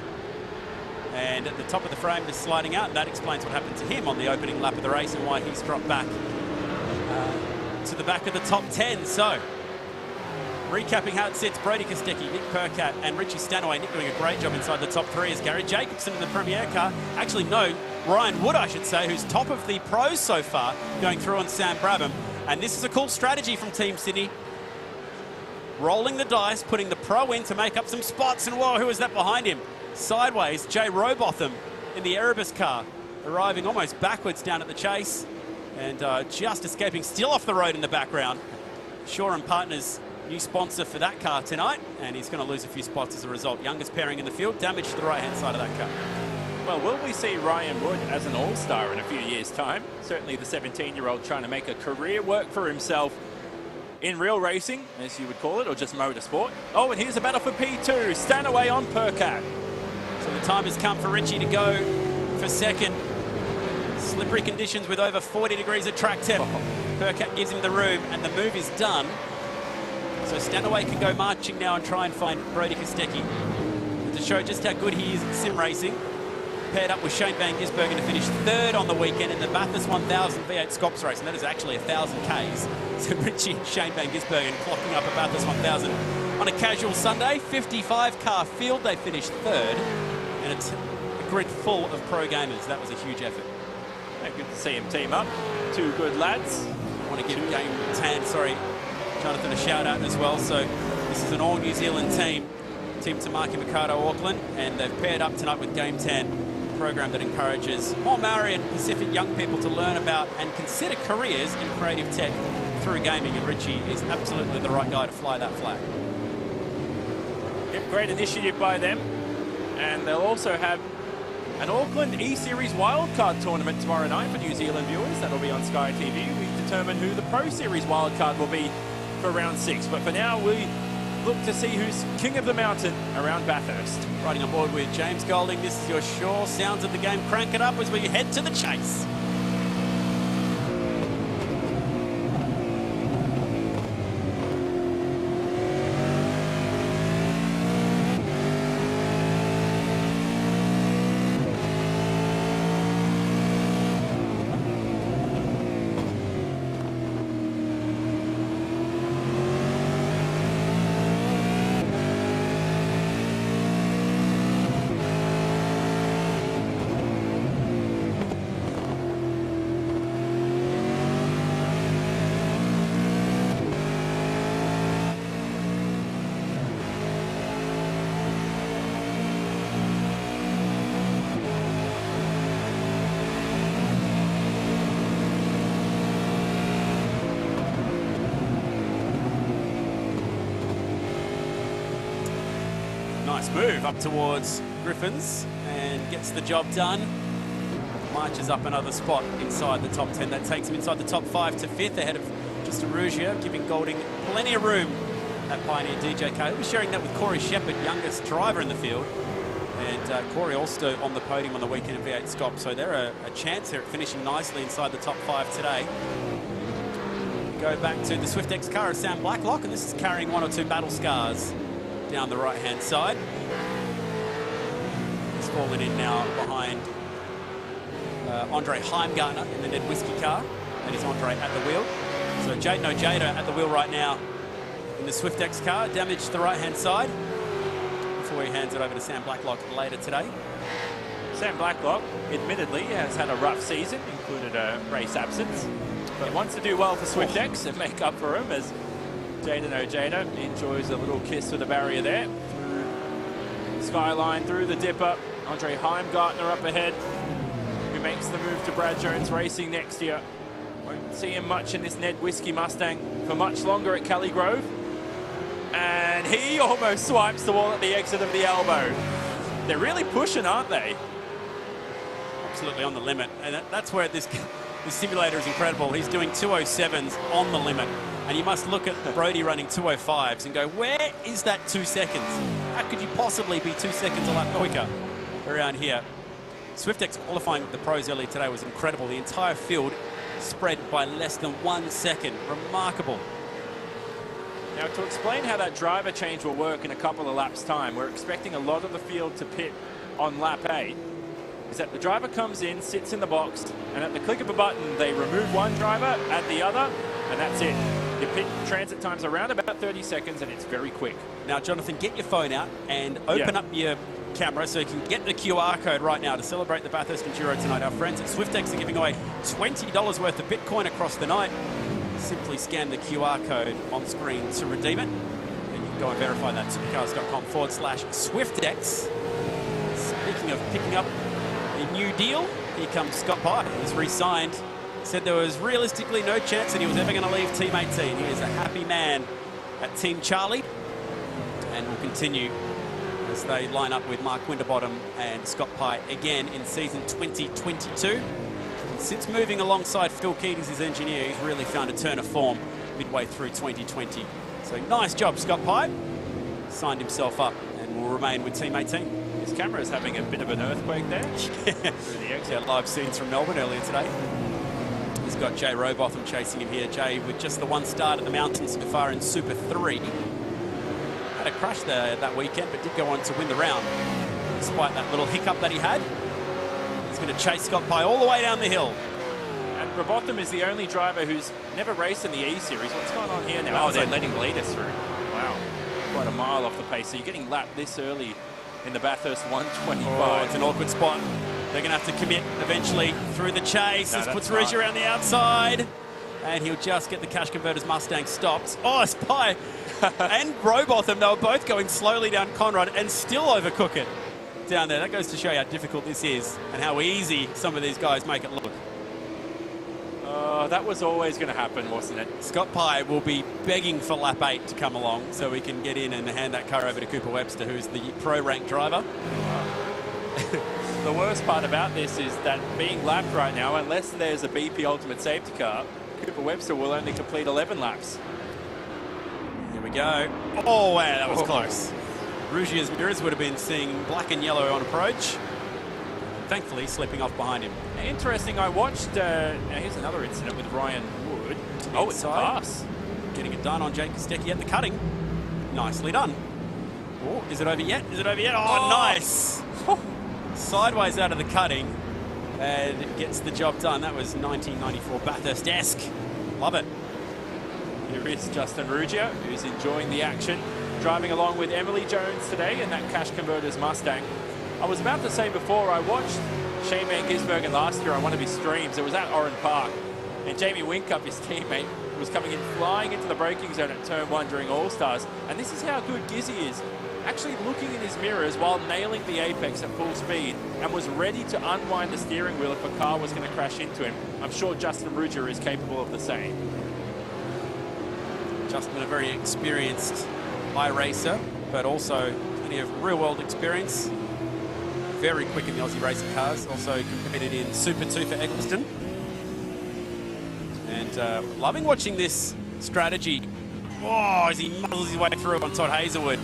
and at the top of the frame just sliding out. That explains what happened to him on the opening lap of the race and why he's dropped back to the back of the top 10. So, recapping how it sits, Brody Kostecki, Nick Percat and Richie Stanaway. Nick doing a great job inside the top 3 as Gary Jacobson in the Premier car. Actually, no, Ryan Wood, I should say, who's top of the pros so far, going through on Sam Brabham. And this is a cool strategy from Team Sydney. Rolling the dice, putting the pro in to make up some spots. And whoa, who is that behind him? Sideways, Jay Robotham in the Erebus car, arriving almost backwards down at the chase and just escaping, still off the road in the background. Shaw and Partners, new sponsor for that car tonight, and he's going to lose a few spots as a result. Youngest pairing in the field, damage to the right-hand side of that car. Well, will we see Ryan Wood as an all-star in a few years' time? Certainly the 17-year-old trying to make a career work for himself in real racing, as you would call it, or just motorsport. Oh, and here's a battle for P2. Stanaway on Percat. So the time has come for Richie to go for second. Slippery conditions with over 40 degrees of track temp. Percat gives him the room, and the move is done. So Stanaway can go marching now and try and find Brody Kostecki. To show just how good he is at sim racing, paired up with Shane Van Gisbergen to finish third on the weekend in the Bathurst 1000 V8 Scops race, and that is actually 1,000 Ks. So Richie and Shane Van Gisbergen clocking up a Bathurst 1000 on a casual Sunday. 55 car field, they finished third, and it's a grid full of pro gamers. That was a huge effort. Yeah, good to see him team up. Two good lads. I want to give Game 10, Jonathan, a shout out as well. So this is an all New Zealand team. Team Tamaki Mikado Auckland, and they've paired up tonight with Game 10. Program that encourages more Maori and Pacific young people to learn about and consider careers in creative tech through gaming, and Richie is absolutely the right guy to fly that flag. Yep, great initiative by them, and they'll also have an Auckland Eseries wildcard tournament tomorrow night for New Zealand viewers. That'll be on Sky TV. We determine who the Pro Series wildcard will be for round 6, but for now we look to see who's king of the mountain around Bathurst. Riding on board with James Golding, this is your Shaw sounds of the game. Crank it up as we head to the chase. Nice move up towards Griffins and gets the job done. Marches up another spot inside the top 10. That takes him inside the top 5 to 5th ahead of just Arugia, giving Golding plenty of room that Pioneer DJ car. He'll be sharing that with Corey Shepherd, youngest driver in the field. And Corey also on the podium on the weekend in V8 Scott. So they're a chance here at finishing nicely inside the top 5 today. We go back to the SwiftX car of Sam Blacklock, and this is carrying 1 or 2 battle scars down the right-hand side. He's fallen in now behind Andre Heimgartner in the Ned Whiskey car. That is Andre at the wheel. So Jada at the wheel right now in the SwiftX car. Damage to the right-hand side before he hands it over to Sam Blacklock later today. Sam Blacklock, admittedly, has had a rough season, included a race absence. But he wants to do well for SwiftX and make up for him as Jada enjoys a little kiss with the barrier there. Through the skyline, through the dipper. Andre Heimgartner up ahead, who makes the move to Brad Jones Racing next year. Won't see him much in this Ned Whiskey Mustang for much longer at Kelly Grove. And he almost swipes the wall at the exit of the elbow. They're really pushing, aren't they? Absolutely on the limit. And that's where this simulator is incredible. He's doing 207s on the limit. And you must look at Brody running 205s and go, where is that 2 seconds? How could you possibly be 2 seconds a lap quicker around here? SwiftX qualifying with the pros early today was incredible. The entire field spread by less than 1 second. Remarkable. Now, to explain how that driver change will work in a couple of laps' time, we're expecting a lot of the field to pit on lap 8. Is that the driver comes in, sits in the box, and at the click of a button, they remove one driver, add the other, and that's it. Your pit transit time's around about 30 seconds, and it's very quick. Now, Jonathan, get your phone out and open up your camera so you can get the QR code right now to celebrate the Bathurst Enduro tonight. Our friends at SwiftX are giving away $20 worth of Bitcoin across the night. Simply scan the QR code on screen to redeem it. And you can go and verify that, supercars.com/SwiftX. Speaking of picking up a new deal, here comes Scott Pye. He's re-signed. Said there was realistically no chance that he was ever going to leave Team 18. He is a happy man at Team Charlie and will continue as they line up with Mark Winterbottom and Scott Pye again in season 2022. Since moving alongside Phil Keating, his engineer, he's really found a turn of form midway through 2020. So nice job, Scott Pye. Signed himself up and will remain with Team 18. His camera is having a bit of an earthquake there. Through the exit. Live scenes from Melbourne earlier today. He's got Jay Robotham chasing him here. Jay with just the one start at the mountains so far in Super 3. Had a crash there that weekend, but did go on to win the round. Despite that little hiccup that he had. He's going to chase Scott Pye all the way down the hill. And Robotham is the only driver who's never raced in the E-Series. What's going on here now? Oh, they're letting lead us through. Wow. Quite a mile off the pace. So you're getting lapped this early in the Bathurst 125. Oh, it's an awkward spot. They're going to have to commit eventually through the chase. This puts Ridge around the outside. And he'll just get the Cash Converters Mustang stopped. Oh, it's Pye and Robotham. They were both going slowly down Conrad and still overcook it down there. That goes to show you how difficult this is and how easy some of these guys make it look. That was always going to happen, wasn't it? Scott Pye will be begging for lap 8 to come along so we can get in and hand that car over to Cooper Webster, who's the pro-ranked driver. The worst part about this is that being lapped right now, unless there's a BP Ultimate Safety Car, Cooper Webster will only complete 11 laps. Here we go. Oh, wow, that was close. Rougia's mirrors would have been seeing black and yellow on approach. Thankfully, slipping off behind him. Interesting, I watched, now here's another incident with Ryan Wood. Oh, it's a pass. Getting it done on Jake Kostecki at the cutting. Nicely done. Oh, is it over yet? Is it over yet? Oh, nice. Sideways out of the cutting and it gets the job done. That was 1994 Bathurst-esque. Love it. Here is Justin Ruggia, who's enjoying the action, driving along with Emily Jones today in that Cash Converters Mustang. I was about to say before, I watched Shane Van Gisbergen last year on one of his streams. It was at Oran Park, and Jamie Winkup, his teammate, was coming in flying into the braking zone at turn 1 during All-Stars. And this is how good Gizzy is. Actually looking in his mirrors while nailing the apex at full speed and was ready to unwind the steering wheel if a car was going to crash into him. I'm sure Justin Ruggia is capable of the same. Justin, a very experienced iRacer, but also plenty of real-world experience. Very quick in the Aussie racing cars. Also competed in Super 2 for Eggleston. And loving watching this strategy Oh, as he muddles his way through on Todd Hazelwood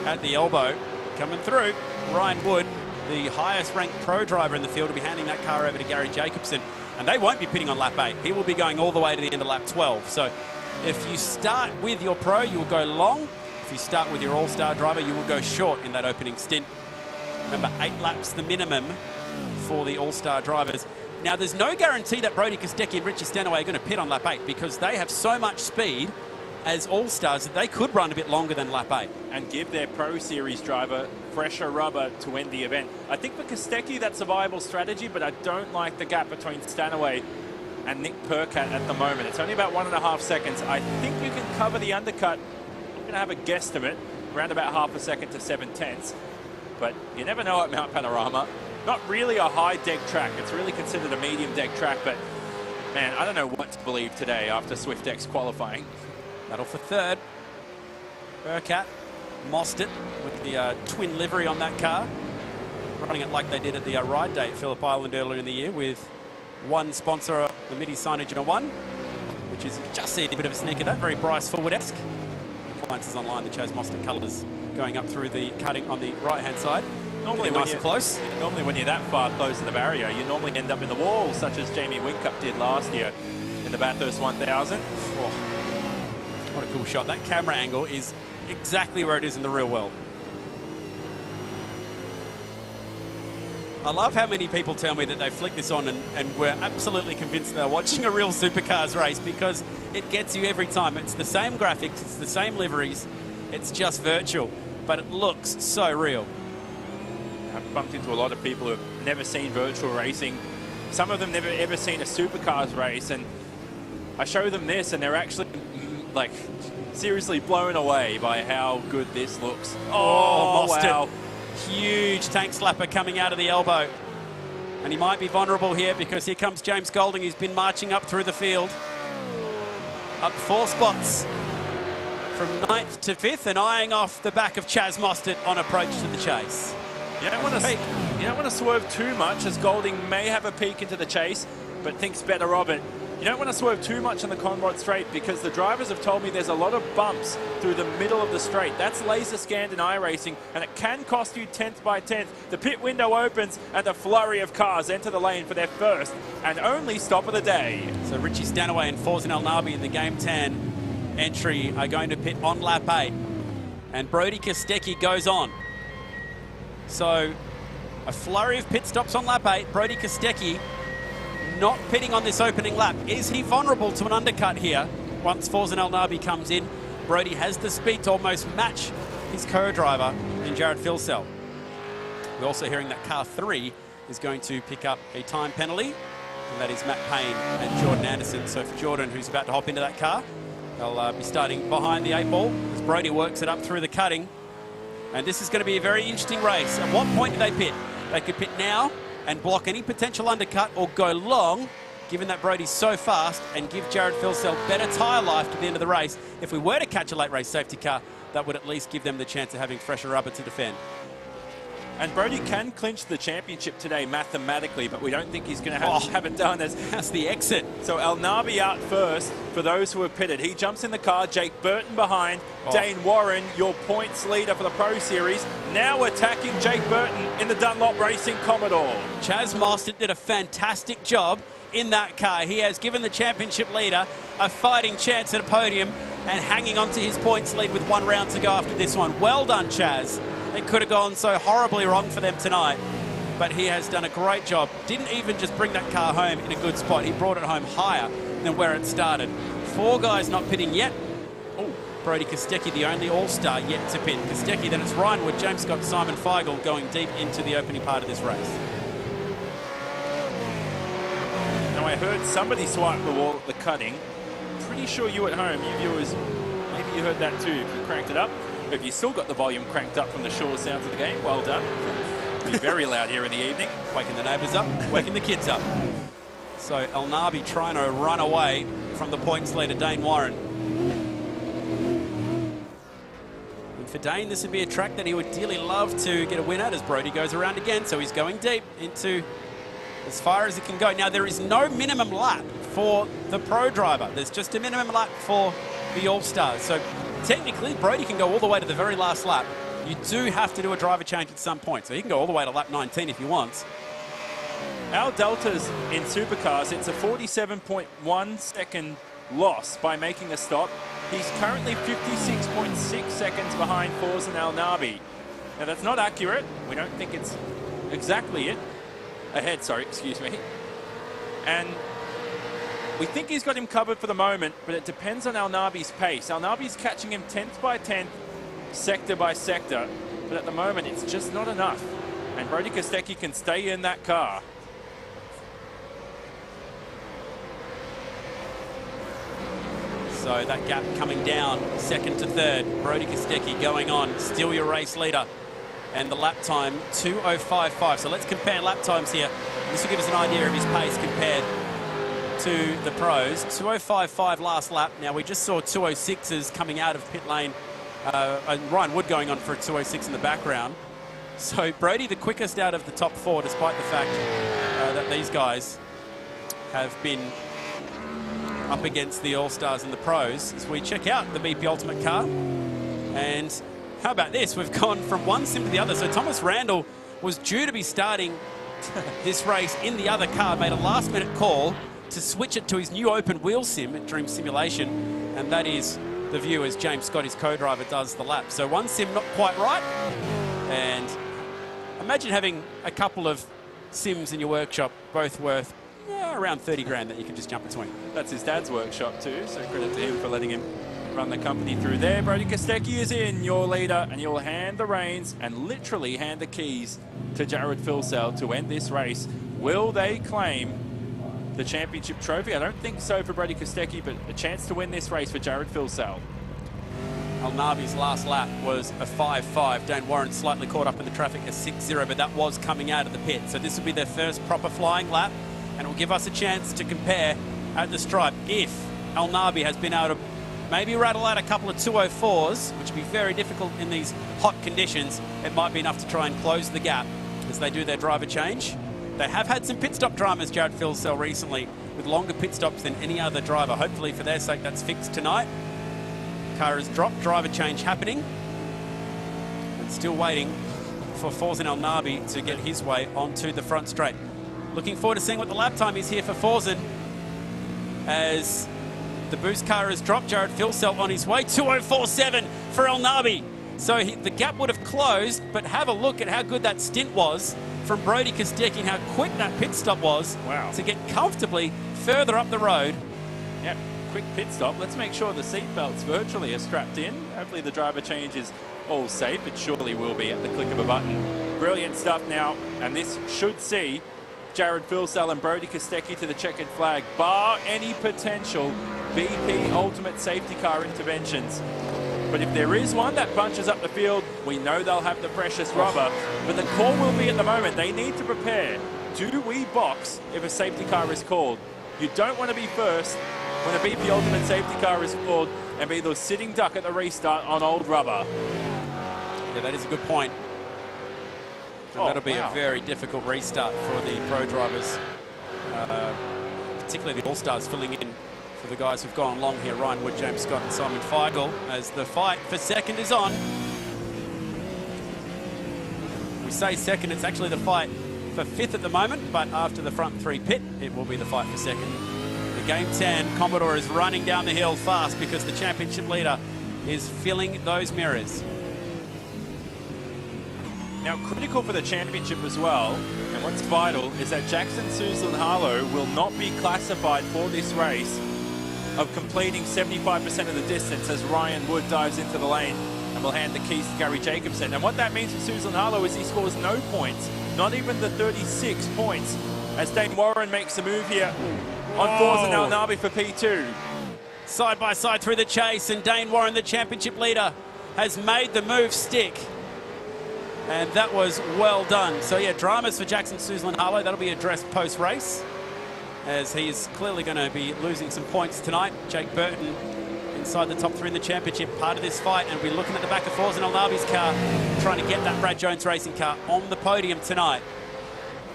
at the elbow. Coming through, Ryan Wood, the highest ranked pro driver in the field, will be handing that car over to Gary Jacobson. And they won't be pitting on lap 8. He will be going all the way to the end of lap 12. So if you start with your pro, you will go long. If you start with your all-star driver, you will go short in that opening stint. Remember, 8 laps the minimum for the all-star drivers. Now, there's no guarantee that Brody Kostecki and Richie Stanaway are going to pit on lap 8 because they have so much speed as all-stars that they could run a bit longer than lap 8. And give their Pro Series driver fresher rubber to end the event. I think for Kostecki, that's a viable strategy, but I don't like the gap between Stanaway and Nick Percat at the moment. It's only about 1.5 seconds. I think you can cover the undercut. I'm going to have a guesstimate, around about half a second to 7/10. But you never know at Mount Panorama. Not really a high deck track. It's really considered a medium deck track, but man, I don't know what to believe today after SwiftX qualifying. Battle for third. Percat, Mostert with the twin livery on that car. Running it like they did at the ride day at Phillip Island earlier in the year with one sponsor, the MIDI signage and a one, which is just see a bit of a sneak of that, very Bryce Forward-esque. Appliances online, the Chaz Mostert colours going up through the cutting on the right-hand side. Normally nice and close. Normally when you're that far close to the barrier, you normally end up in the wall, such as Jamie Whincup did last year in the Bathurst 1000. Oh, what a cool shot. That camera angle is exactly where it is in the real world. I love how many people tell me that they flick this on and we're absolutely convinced they're watching a real supercars race because it gets you every time. It's the same graphics, it's the same liveries, it's just virtual, but it looks so real. I've bumped into a lot of people who have never seen virtual racing. Some of them never ever seen a supercars race, and I show them this and they're actually like seriously blown away by how good this looks. Oh, wow. Huge tank slapper coming out of the elbow. And he might be vulnerable here because here comes James Golding. He's been marching up through the field. Up 4 spots from 9th to 5th and eyeing off the back of Chaz Mostert on approach to the chase. You don't want to swerve too much, as Golding may have a peek into the chase, but thinks better of it. You don't want to swerve too much on the Conrod straight because the drivers have told me there's a lot of bumps through the middle of the straight. That's laser scanned in iRacing, and it can cost you 10th by 10th. The pit window opens and the flurry of cars enter the lane for their first and only stop of the day. So Richie Stanaway and Forzan El Nabi in the Game 10 entry are going to pit on lap 8. And Brody Kostecki goes on. So a flurry of pit stops on lap 8. Brody Kostecki not pitting on this opening lap. Is he vulnerable to an undercut here? Once Forzan El Nabi comes in, Brody has the speed to almost match his co-driver in Jared Filsell. We're also hearing that car 3 is going to pick up a time penalty, and that is Matt Payne and Jordan Anderson. So for Jordan, who's about to hop into that car, they'll be starting behind the 8 ball as Brody works it up through the cutting. And this is going to be a very interesting race. At what point do they pit? They could pit now and block any potential undercut, or go long, given that Brody's so fast, and give Jared Filsell better tyre life to the end of the race. If we were to catch a late race safety car, that would at least give them the chance of having fresher rubber to defend. And Brody can clinch the championship today mathematically, but we don't think he's going to have it done. That's the exit. So El Nabi out first for those who have pitted. He jumps in the car, Jake Burton behind, Dane Warren, your points leader for the Pro Series, now attacking Jake Burton in the Dunlop Racing Commodore. Chaz Mostert did a fantastic job in that car. He has given the championship leader a fighting chance at a podium and hanging on to his points lead with 1 round to go after this one. Well done, Chaz. It could have gone so horribly wrong for them tonight, but he has done a great job. Didn't even just bring that car home in a good spot. He brought it home higher than where it started. 4 guys not pitting yet. Oh, Brody Kostecki, the only all-star yet to pit. Kostecki, then it's Ryan Wood, James Scott, Simon Feigl going deep into the opening part of this race. Now I heard somebody swipe the wall at the cutting. Pretty sure you at home, you viewers, maybe you heard that too if you cranked it up. If you still got the volume cranked up from the sure sounds of the game, well done. It'll be very loud here in the evening. Waking the neighbours up, waking the kids up. So El Nabi trying to run away from the points leader, Dane Warren. And for Dane, this would be a track that he would dearly love to get a win at as Brody goes around again. So he's going deep into as far as he can go. Now, there is no minimum lap for the pro driver. There's just a minimum lap for the All-Stars. So technically, Brodie can go all the way to the very last lap. You do have to do a driver change at some point. So he can go all the way to lap 19 if he wants. Our deltas in supercars, it's a 47.1 second loss by making a stop. He's currently 56.6 seconds behind Forza and Al Nabi. Now that's not accurate. We don't think it's exactly it. Ahead, sorry, excuse me. And we think he's got him covered for the moment, but it depends on Al Nabi's pace. Al Nabi's catching him 10th by 10th, sector by sector, but at the moment it's just not enough. And Brodie Kostecki can stay in that car. So that gap coming down, second to third. Brodie Kostecki going on, still your race leader. And the lap time, 2:05.5. So let's compare lap times here. This will give us an idea of his pace compared to the pros. 2:05.5 last lap. Now we just saw 2:06s coming out of pit lane. And Ryan Wood going on for a 2:06 in the background. So Brodie the quickest out of the top four, despite the fact that these guys have been up against the All-Stars and the pros. As we check out the BP Ultimate car. And how about this? We've gone from one sim to the other. So Thomas Randall was due to be starting this race in the other car, made a last-minute call to switch it to his new open wheel sim at Dream Simulation. And that is the view as James Scott, his co-driver, does the lap. So one sim not quite right. And imagine having a couple of sims in your workshop, both worth around 30 grand that you can just jump between. That's his dad's workshop too, so credit to him for letting him run the company through there. Brodie Kostecki is in, your leader, and you'll hand the reins and literally hand the keys to Jared Filsell to end this race. Will they claim the championship trophy? I don't think so for Brodie Kostecki, but a chance to win this race for Jared Filsell. Al Nabi's last lap was a 5.5. Dane Warren slightly caught up in the traffic, a 6.0, but that was coming out of the pit. So this will be their first proper flying lap, and it will give us a chance to compare at the stripe. If Al Nabi has been able to maybe rattle out a couple of 2:04s, which would be very difficult in these hot conditions, it might be enough to try and close the gap as they do their driver change. They have had some pit stop dramas, Jared Filsell, recently, with longer pit stops than any other driver. Hopefully, for their sake, that's fixed tonight. Car has dropped, driver change happening. And still waiting for Forza Al Nabi to get his way onto the front straight. Looking forward to seeing what the lap time is here for Forza as the boost car has dropped. Jared Filsell on his way, 2:04.7 for Al Nabi. So the gap would have closed, but have a look at how good that stint was from Brodie Kostecki and how quick that pit stop was to get comfortably further up the road. Yep, quick pit stop. Let's make sure the seatbelts virtually are strapped in. Hopefully the driver change is all safe. It surely will be at the click of a button. Brilliant stuff now, and this should see Jared Filsell and Brodie Kostecki to the checkered flag, bar any potential BP Ultimate Safety Car interventions. But if there is one that bunches up the field, we know they'll have the precious rubber. But the call will be at the moment, they need to prepare. Do we box if a safety car is called? You don't want to be first when a BP Ultimate Safety Car is called and be the sitting duck at the restart on old rubber. Yeah, that is a good point. And that'll be a very difficult restart for the pro drivers, particularly the All-Stars filling in for the guys who've gone long here. Ryan Wood, James Scott and Simon Feigl as the fight for second is on. We say second, it's actually the fight for fifth at the moment, but after the front three pit, it will be the fight for second. The Game 10 Commodore is running down the hill fast because the championship leader is filling those mirrors. Now, critical for the championship as well, and what's vital, is that Jackson Suslin-Harlow will not be classified for this race of completing 75% of the distance as Ryan Wood dives into the lane and will hand the keys to Gary Jacobson. And what that means for Suslin-Harlow is he scores no points, not even the 36 points, as Dane Warren makes a move here on Forza Al Nabi for P2. Side by side through the chase, and Dane Warren, the championship leader, has made the move stick. And that was well done. So yeah, dramas for Jackson Suslin-Harlow. That'll be addressed post-race, as he is clearly going to be losing some points tonight. Jake Burton inside the top three in the championship, part of this fight, and we're looking at the back of Forza Al Nabi's car, trying to get that Brad Jones racing car on the podium tonight.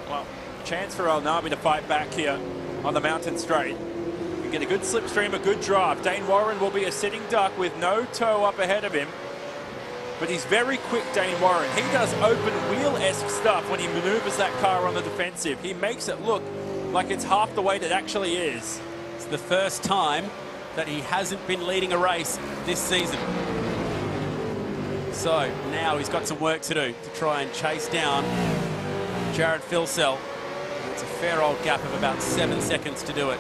Well, chance for Al Nabi to fight back here on the mountain straight. can get a good slipstream, a good drive. Dane Warren will be a sitting duck with no toe up ahead of him. But he's very quick, Dane Warren. He does open wheel-esque stuff when he maneuvers that car on the defensive. He makes it look like it's half the weight it actually is. It's the first time that he hasn't been leading a race this season. So now he's got some work to do to try and chase down Jared Filsell. It's a fair old gap of about 7 seconds to do it.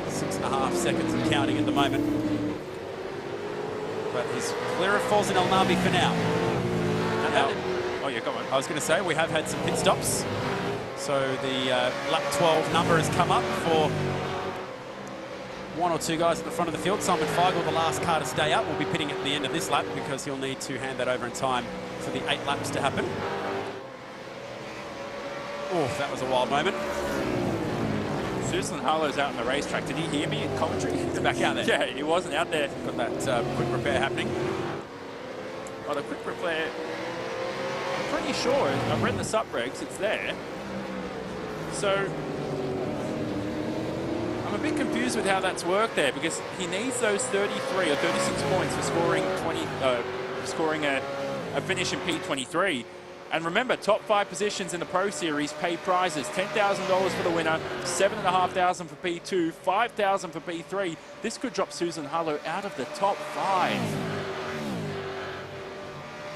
6.5 seconds and counting at the moment. But he's clear of Forza El Nabi for now. And now, oh yeah, come on. I was going to say, we have had some pit stops. So the lap 12 number has come up for one or two guys at the front of the field. Simon Feigl, the last car to stay up, will be pitting at the end of this lap because he'll need to hand that over in time for the 8 laps to happen. Oh, that was a wild moment. Susan Harlow's out on the racetrack. Did he hear me in commentary? He's back out there. Yeah, he wasn't out there. Got that quick repair happening. Oh, the quick repair. I'm pretty sure, I've read the sup regs, it's there. So, I'm a bit confused with how that's worked there because he needs those 33 or 36 points for scoring a finish in P23. And remember, top 5 positions in the Pro Series pay prizes. $10,000 for the winner, $7,500 for P2, $5,000 for P3. This could drop Susan Harlow out of the top 5.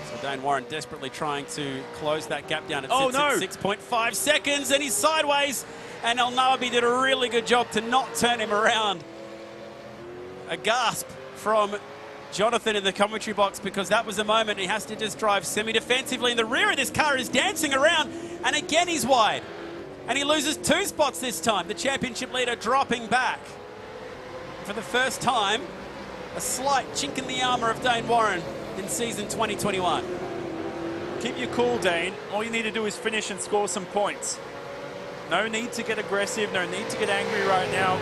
So Dane Warren desperately trying to close that gap down. It Oh, sits no. at 6.5 seconds and he's sideways. And El Nabi did a really good job to not turn him around. A gasp from Jonathan in the commentary box because that was a moment he has to just drive semi-defensively. In the rear of this car is dancing around and again he's wide. And he loses 2 spots this time. The championship leader dropping back. For the first time, a slight chink in the armour of Dane Warren in season 2021. Keep your cool, Dane. All you need to do is finish and score some points. No need to get aggressive, no need to get angry right now.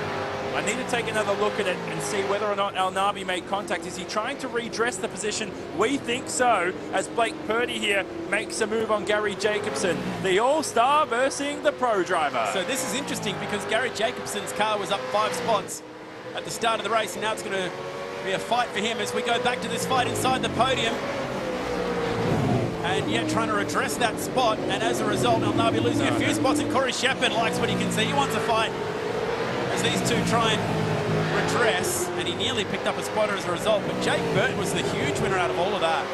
I need to take another look at it and see whether or not El Nabi made contact. Is he trying to redress the position? We think so, as Blake Purdy here makes a move on Gary Jacobson, the All-Star versus the Pro driver. So this is interesting because Gary Jacobson's car was up 5 spots at the start of the race, and now it's going to be a fight for him as we go back to this fight inside the podium. And yet trying to redress that spot, and as a result, El Nabi losing a few spots, and Corey Shepherd likes what he can see. He wants a fight as these two try and redress, and he nearly picked up a spotter as a result, but Jake Burton was the huge winner out of all of that.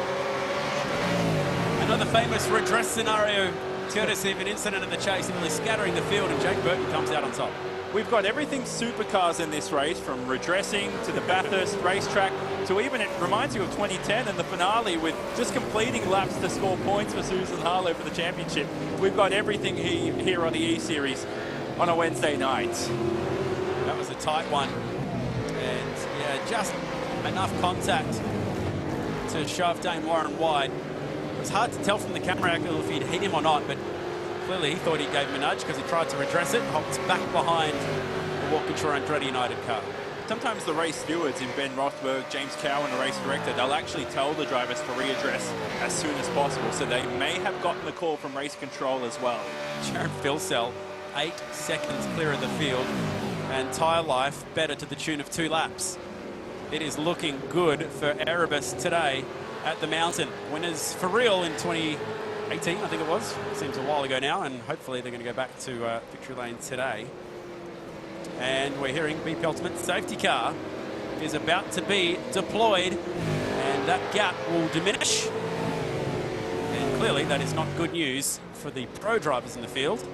Another famous redress scenario, courtesy of an incident at the chase, nearly scattering the field, and Jake Burton comes out on top. We've got everything supercars in this race, from redressing to the Bathurst racetrack to even, it reminds you of 2010 and the finale with just completing laps to score points for Susan Harlow for the championship. We've got everything here on the E-Series on a Wednesday night. That was a tight one. And yeah, just enough contact to shove Dane Warren wide. It was hard to tell from the camera angle if he'd hit him or not, but clearly he thought he gave him a nudge because he tried to redress it. Hops back behind the Walkinshaw Andretti United car. Sometimes the race stewards in Ben Rothberg, James Cowan, the race director, they'll actually tell the drivers to readdress as soon as possible, so they may have gotten the call from race control as well. Jared Filsell, 8 seconds clear of the field, and tyre life better to the tune of 2 laps. It is looking good for Erebus today at the mountain. Winners for real in 2018, I think it was. Seems a while ago now, and hopefully they're going to go back to victory lane today. And we're hearing BP Ultimate safety car is about to be deployed, and that gap will diminish. And clearly that is not good news for the pro drivers in the field,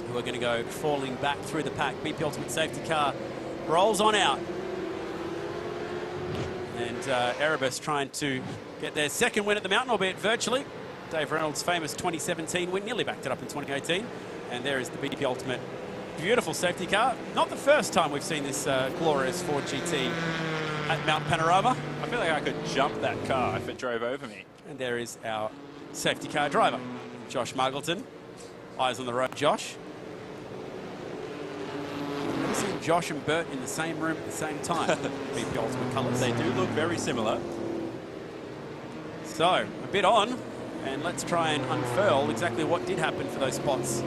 who are going to go falling back through the pack. BP Ultimate safety car rolls on out. And Erebus trying to get their second win at the mountain, albeit virtually. Dave Reynolds' famous 2017 win, nearly backed it up in 2018. And there is the BP Ultimate beautiful safety car. Not the first time we've seen this glorious Ford GT at Mount Panorama. I feel like I could jump that car if it drove over me. And there is our safety car driver, Josh Muggleton. Eyes on the road, Josh. I've never seen Josh and Bert in the same room at the same time. BP Ultimate colours. They do look very similar. So, a bit on, and let's try and unfurl exactly what did happen for those spots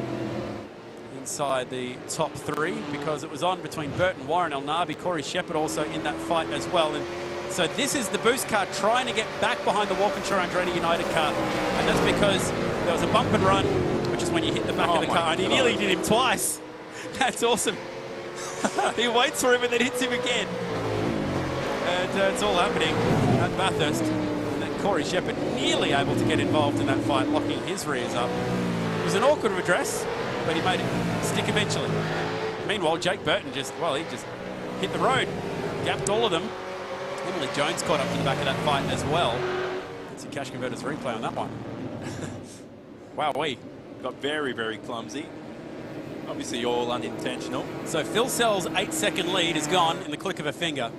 inside the top 3 because it was on between Burton, Warren, El Nabi, Corey Shepherd also in that fight as well. And so this is the boost car trying to get back behind the Walkinshaw Andretti United car. And that's because there was a bump and run, which is when you hit the back of the car. And he nearly did him twice. That's awesome. He waits for him and then hits him again. And it's all happening at Bathurst. And then Corey Shepherd nearly able to get involved in that fight, locking his rears up. It was an awkward address, but he made it stick eventually. Meanwhile, Jake Burton he just hit the road, gapped all of them. Emily Jones caught up to the back of that fight as well. Let's see Cash Converters replay on that one. Wowee. Got very, very clumsy. Obviously all unintentional. So Phil Sell's 8-second lead is gone in the click of a finger.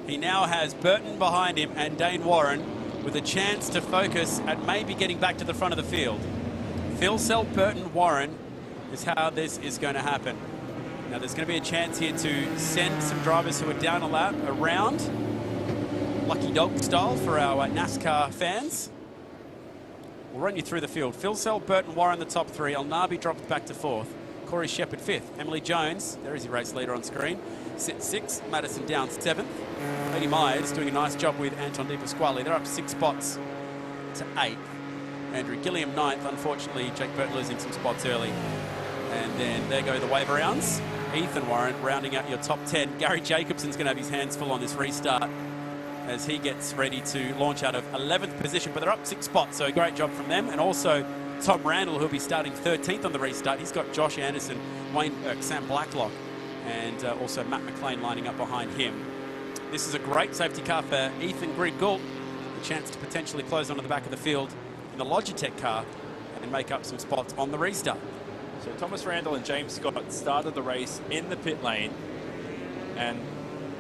He now has Burton behind him and Dane Warren with a chance to focus at maybe getting back to the front of the field. Phil Sell, Burton, Warren is how this is going to happen. Now there's going to be a chance here to send some drivers who are down a lap around, lucky dog style for our NASCAR fans. We'll run you through the field. Phil Sell, Burton, Warren the top 3. El Nabi dropped back to 4th. Corey Shepherd 5th. Emily Jones, there is your race leader on screen, sits 6th. Madison Downs 7th. Lady Myers doing a nice job with Anton Di Pasquale. They're up 6 spots to 8th. Andrew Gilliam 9th. Unfortunately, Jake Burton losing some spots early. And then there go the wave rounds. Ethan Warren rounding out your top 10. Gary Jacobson's going to have his hands full on this restart as he gets ready to launch out of 11th position. But they're up 6 spots, so a great job from them. And also Tom Randall, who'll be starting 13th on the restart. He's got Josh Anderson, Wayne Burke, Sam Blacklock, and also Matt McLean lining up behind him. This is a great safety car for Ethan Grid-Gould. A chance to potentially close onto the back of the field in the Logitech car and make up some spots on the restart. So Thomas Randall and James Scott started the race in the pit lane. And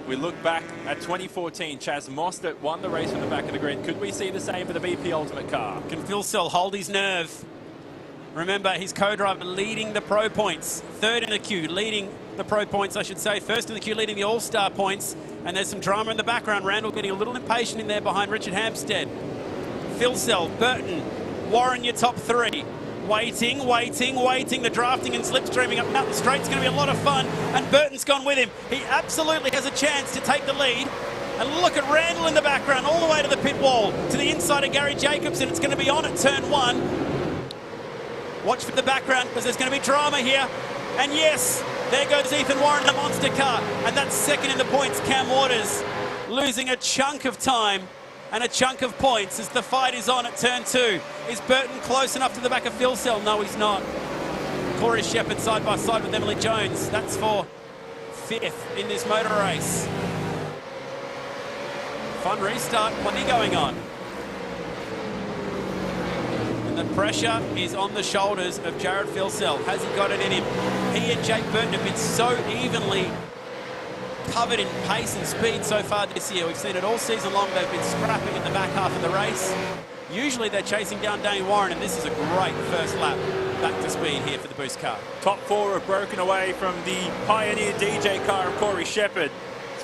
we look back at 2014, Chaz Mostert won the race from the back of the grid. Could we see the same for the BP Ultimate car? Can Phil Sell hold his nerve? Remember, his co-driver leading the pro points. 3rd in the queue, leading the pro points, I should say. 1st in the queue, leading the All-Star points. And there's some drama in the background. Randall getting a little impatient in there behind Richard Hampstead. Phil Sell, Burton, Warren, your top 3. Waiting, waiting, waiting. The drafting and slipstreaming up Mountain Straight's going to be a lot of fun. And Burton's gone with him. He absolutely has a chance to take the lead. And look at Randall in the background, all the way to the pit wall, to the inside of Gary Jacobson. It's going to be on at turn 1. Watch for the background, because there's going to be drama here. And yes, there goes Ethan Warren, the monster car. And that's 2nd in the points, Cam Waters, losing a chunk of time and a chunk of points as the fight is on at turn 2. Is Burton close enough to the back of Phil Sell? No, he's not. Corey Shepherd side by side with Emily Jones. That's for 5th in this motor race. Fun restart, plenty going on. And the pressure is on the shoulders of Jared Phil Sell. Has he got it in him? He and Jake Burton have been so evenly covered in pace and speed so far this year. We've seen it all season long. They've been scrapping in the back half of the race. Usually they're chasing down Dane Warren, and this is a great first lap back to speed here for the boost car. Top 4 have broken away from the Pioneer DJ car of Corey Shepherd.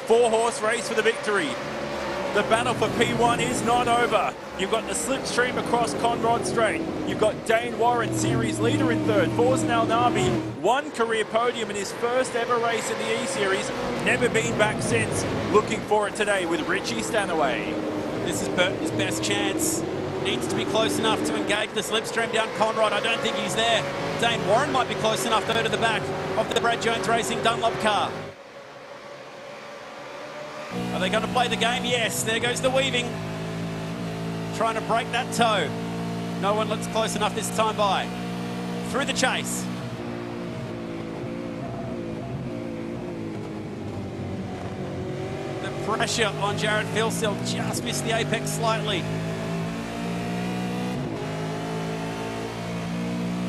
4-horse race for the victory. The battle for P1 is not over. You've got the slipstream across Conrod Straight. You've got Dane Warren, series leader in 3rd. Forzen Al Nabi, 1 career podium in his first ever race in the E-Series. Never been back since. Looking for it today with Richie Stanaway. This is Burton's best chance. Needs to be close enough to engage the slipstream down Conrod. I don't think he's there. Dane Warren might be close enough though to the back of the Brad Jones Racing Dunlop car. Are they going to play the game? Yes. There goes the weaving. Trying to break that toe. No one looks close enough this time by. Through the chase. The pressure on Jared Phil Sell just missed the apex slightly.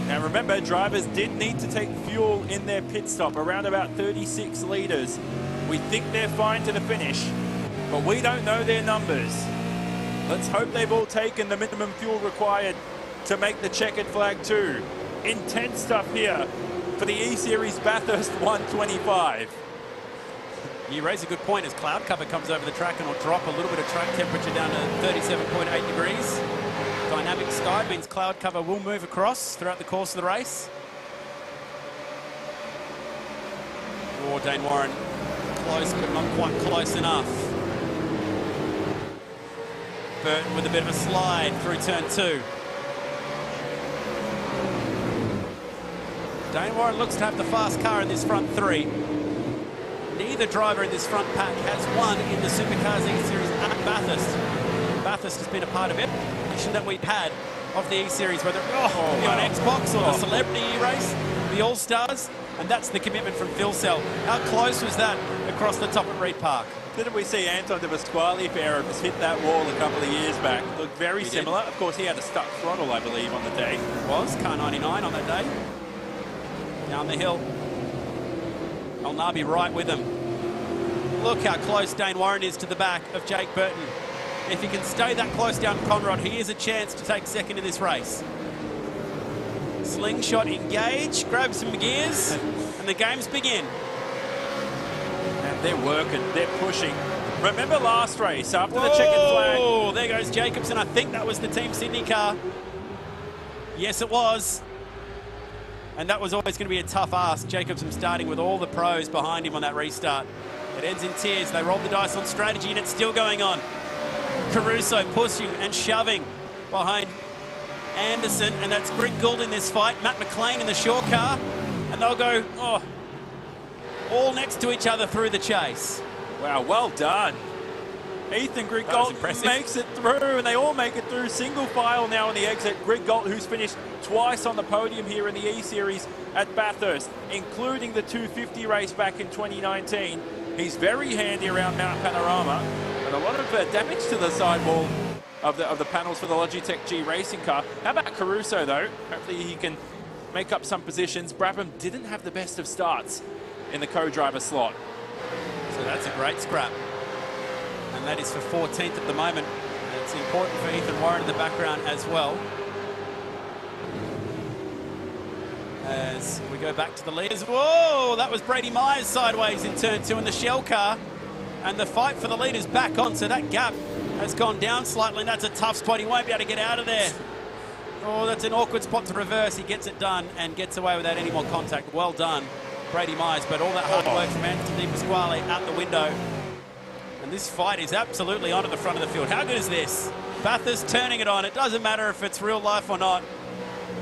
Now remember, drivers did need to take fuel in their pit stop, around about 36 litres. We think they're fine to the finish, but we don't know their numbers. Let's hope they've all taken the minimum fuel required to make the checkered flag too. Intense stuff here for the E-Series Bathurst 125. You raise a good point as cloud cover comes over the track and will drop a little bit of track temperature down to 37.8 degrees. Dynamic sky means cloud cover will move across throughout the course of the race. Oh, Dane Warren, close but not quite close enough. Burton with a bit of a slide through turn 2. Dane Warren looks to have the fast car in this front 3. Neither driver in this front pack has won in the Supercars E-Series at Bathurst. Bathurst has been a part of every edition that we've had of the E-Series, whether it be on Xbox or the Celebrity E-Race, the All-Stars, and that's the commitment from Phil Sell. How close was that across the top at Reed Park? Didn't we see Anton de Pasquale Fair just hit that wall a couple of years back? Looked very similar. Of course, he had a stuck throttle, I believe, on the day. It was car 99 on that day. Down the hill. El Nabi right with him. Look how close Dane Warren is to the back of Jake Burton. If he can stay that close down Conrod, he has a chance to take second in this race. Slingshot engage, grab some gears, and the games begin. And they're working, they're pushing. Remember last race, after the checkered flag? Oh, there goes Jacobson. I think that was the Team Sydney car. Yes, it was. And that was always going to be a tough ask. Jacobson starting with all the pros behind him on that restart. It ends in tears. They rolled the dice on strategy, and it's still going on. Caruso pushing and shoving behind Anderson, and that's Greg Gould in this fight. Matt McLean in the short car, and they'll go all next to each other through the chase. Wow, well done. Ethan Greg Gould makes it through, and they all make it through. Single file now on the exit. Greg Gould, who's finished twice on the podium here in the E-Series at Bathurst, including the 250 race back in 2019. He's very handy around Mount Panorama, and a lot of damage to the sidewall of the panels for the Logitech G racing car. How about Caruso, though? Hopefully he can make up some positions. Brabham didn't have the best of starts in the co-driver slot. So that's a great scrap. And that is for 14th at the moment. And it's important for Ethan Warren in the background as well. As we go back to the leaders. Whoa, that was Brady Myers sideways in turn 2 in the Shell car. And the fight for the leaders back on, so that gap has gone down slightly, and that's a tough spot. He won't be able to get out of there. Oh, that's an awkward spot to reverse. He gets it done and gets away without any more contact. Well done, Brady Myers, but all that hard work from Anthony De Pasquale out the window. And this fight is absolutely onto the front of the field. How good is this? Bathurst turning it on. It doesn't matter if it's real life or not.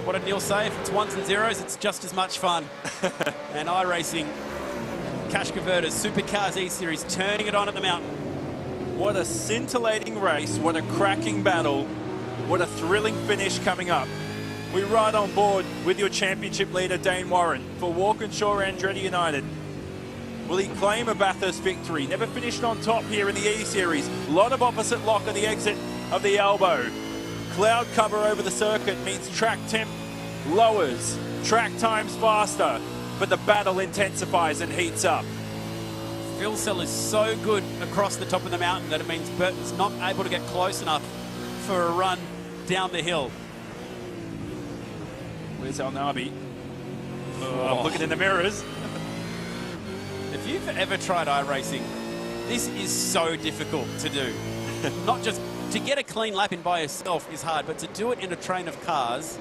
What did Neil say? If it's ones and zeros, it's just as much fun. And iRacing, Cash Converters, Supercars E-Series, turning it on at the mountain. What a scintillating race. What a cracking battle. What a thrilling finish coming up. We ride on board with your championship leader, Dane Warren, for Walkinshaw Andretti United. Will he claim a Bathurst victory? Never finished on top here in the E-Series. A lot of opposite lock on the exit of the elbow. Cloud cover over the circuit means track temp lowers, track times faster, but the battle intensifies and heats up. Phil Sell is so good across the top of the mountain that it means Burton's not able to get close enough for a run down the hill. Where's El Nabi? I'm looking in the mirrors. If you've ever tried iRacing, this is so difficult to do. Not just to get a clean lap in by yourself is hard, but to do it in a train of cars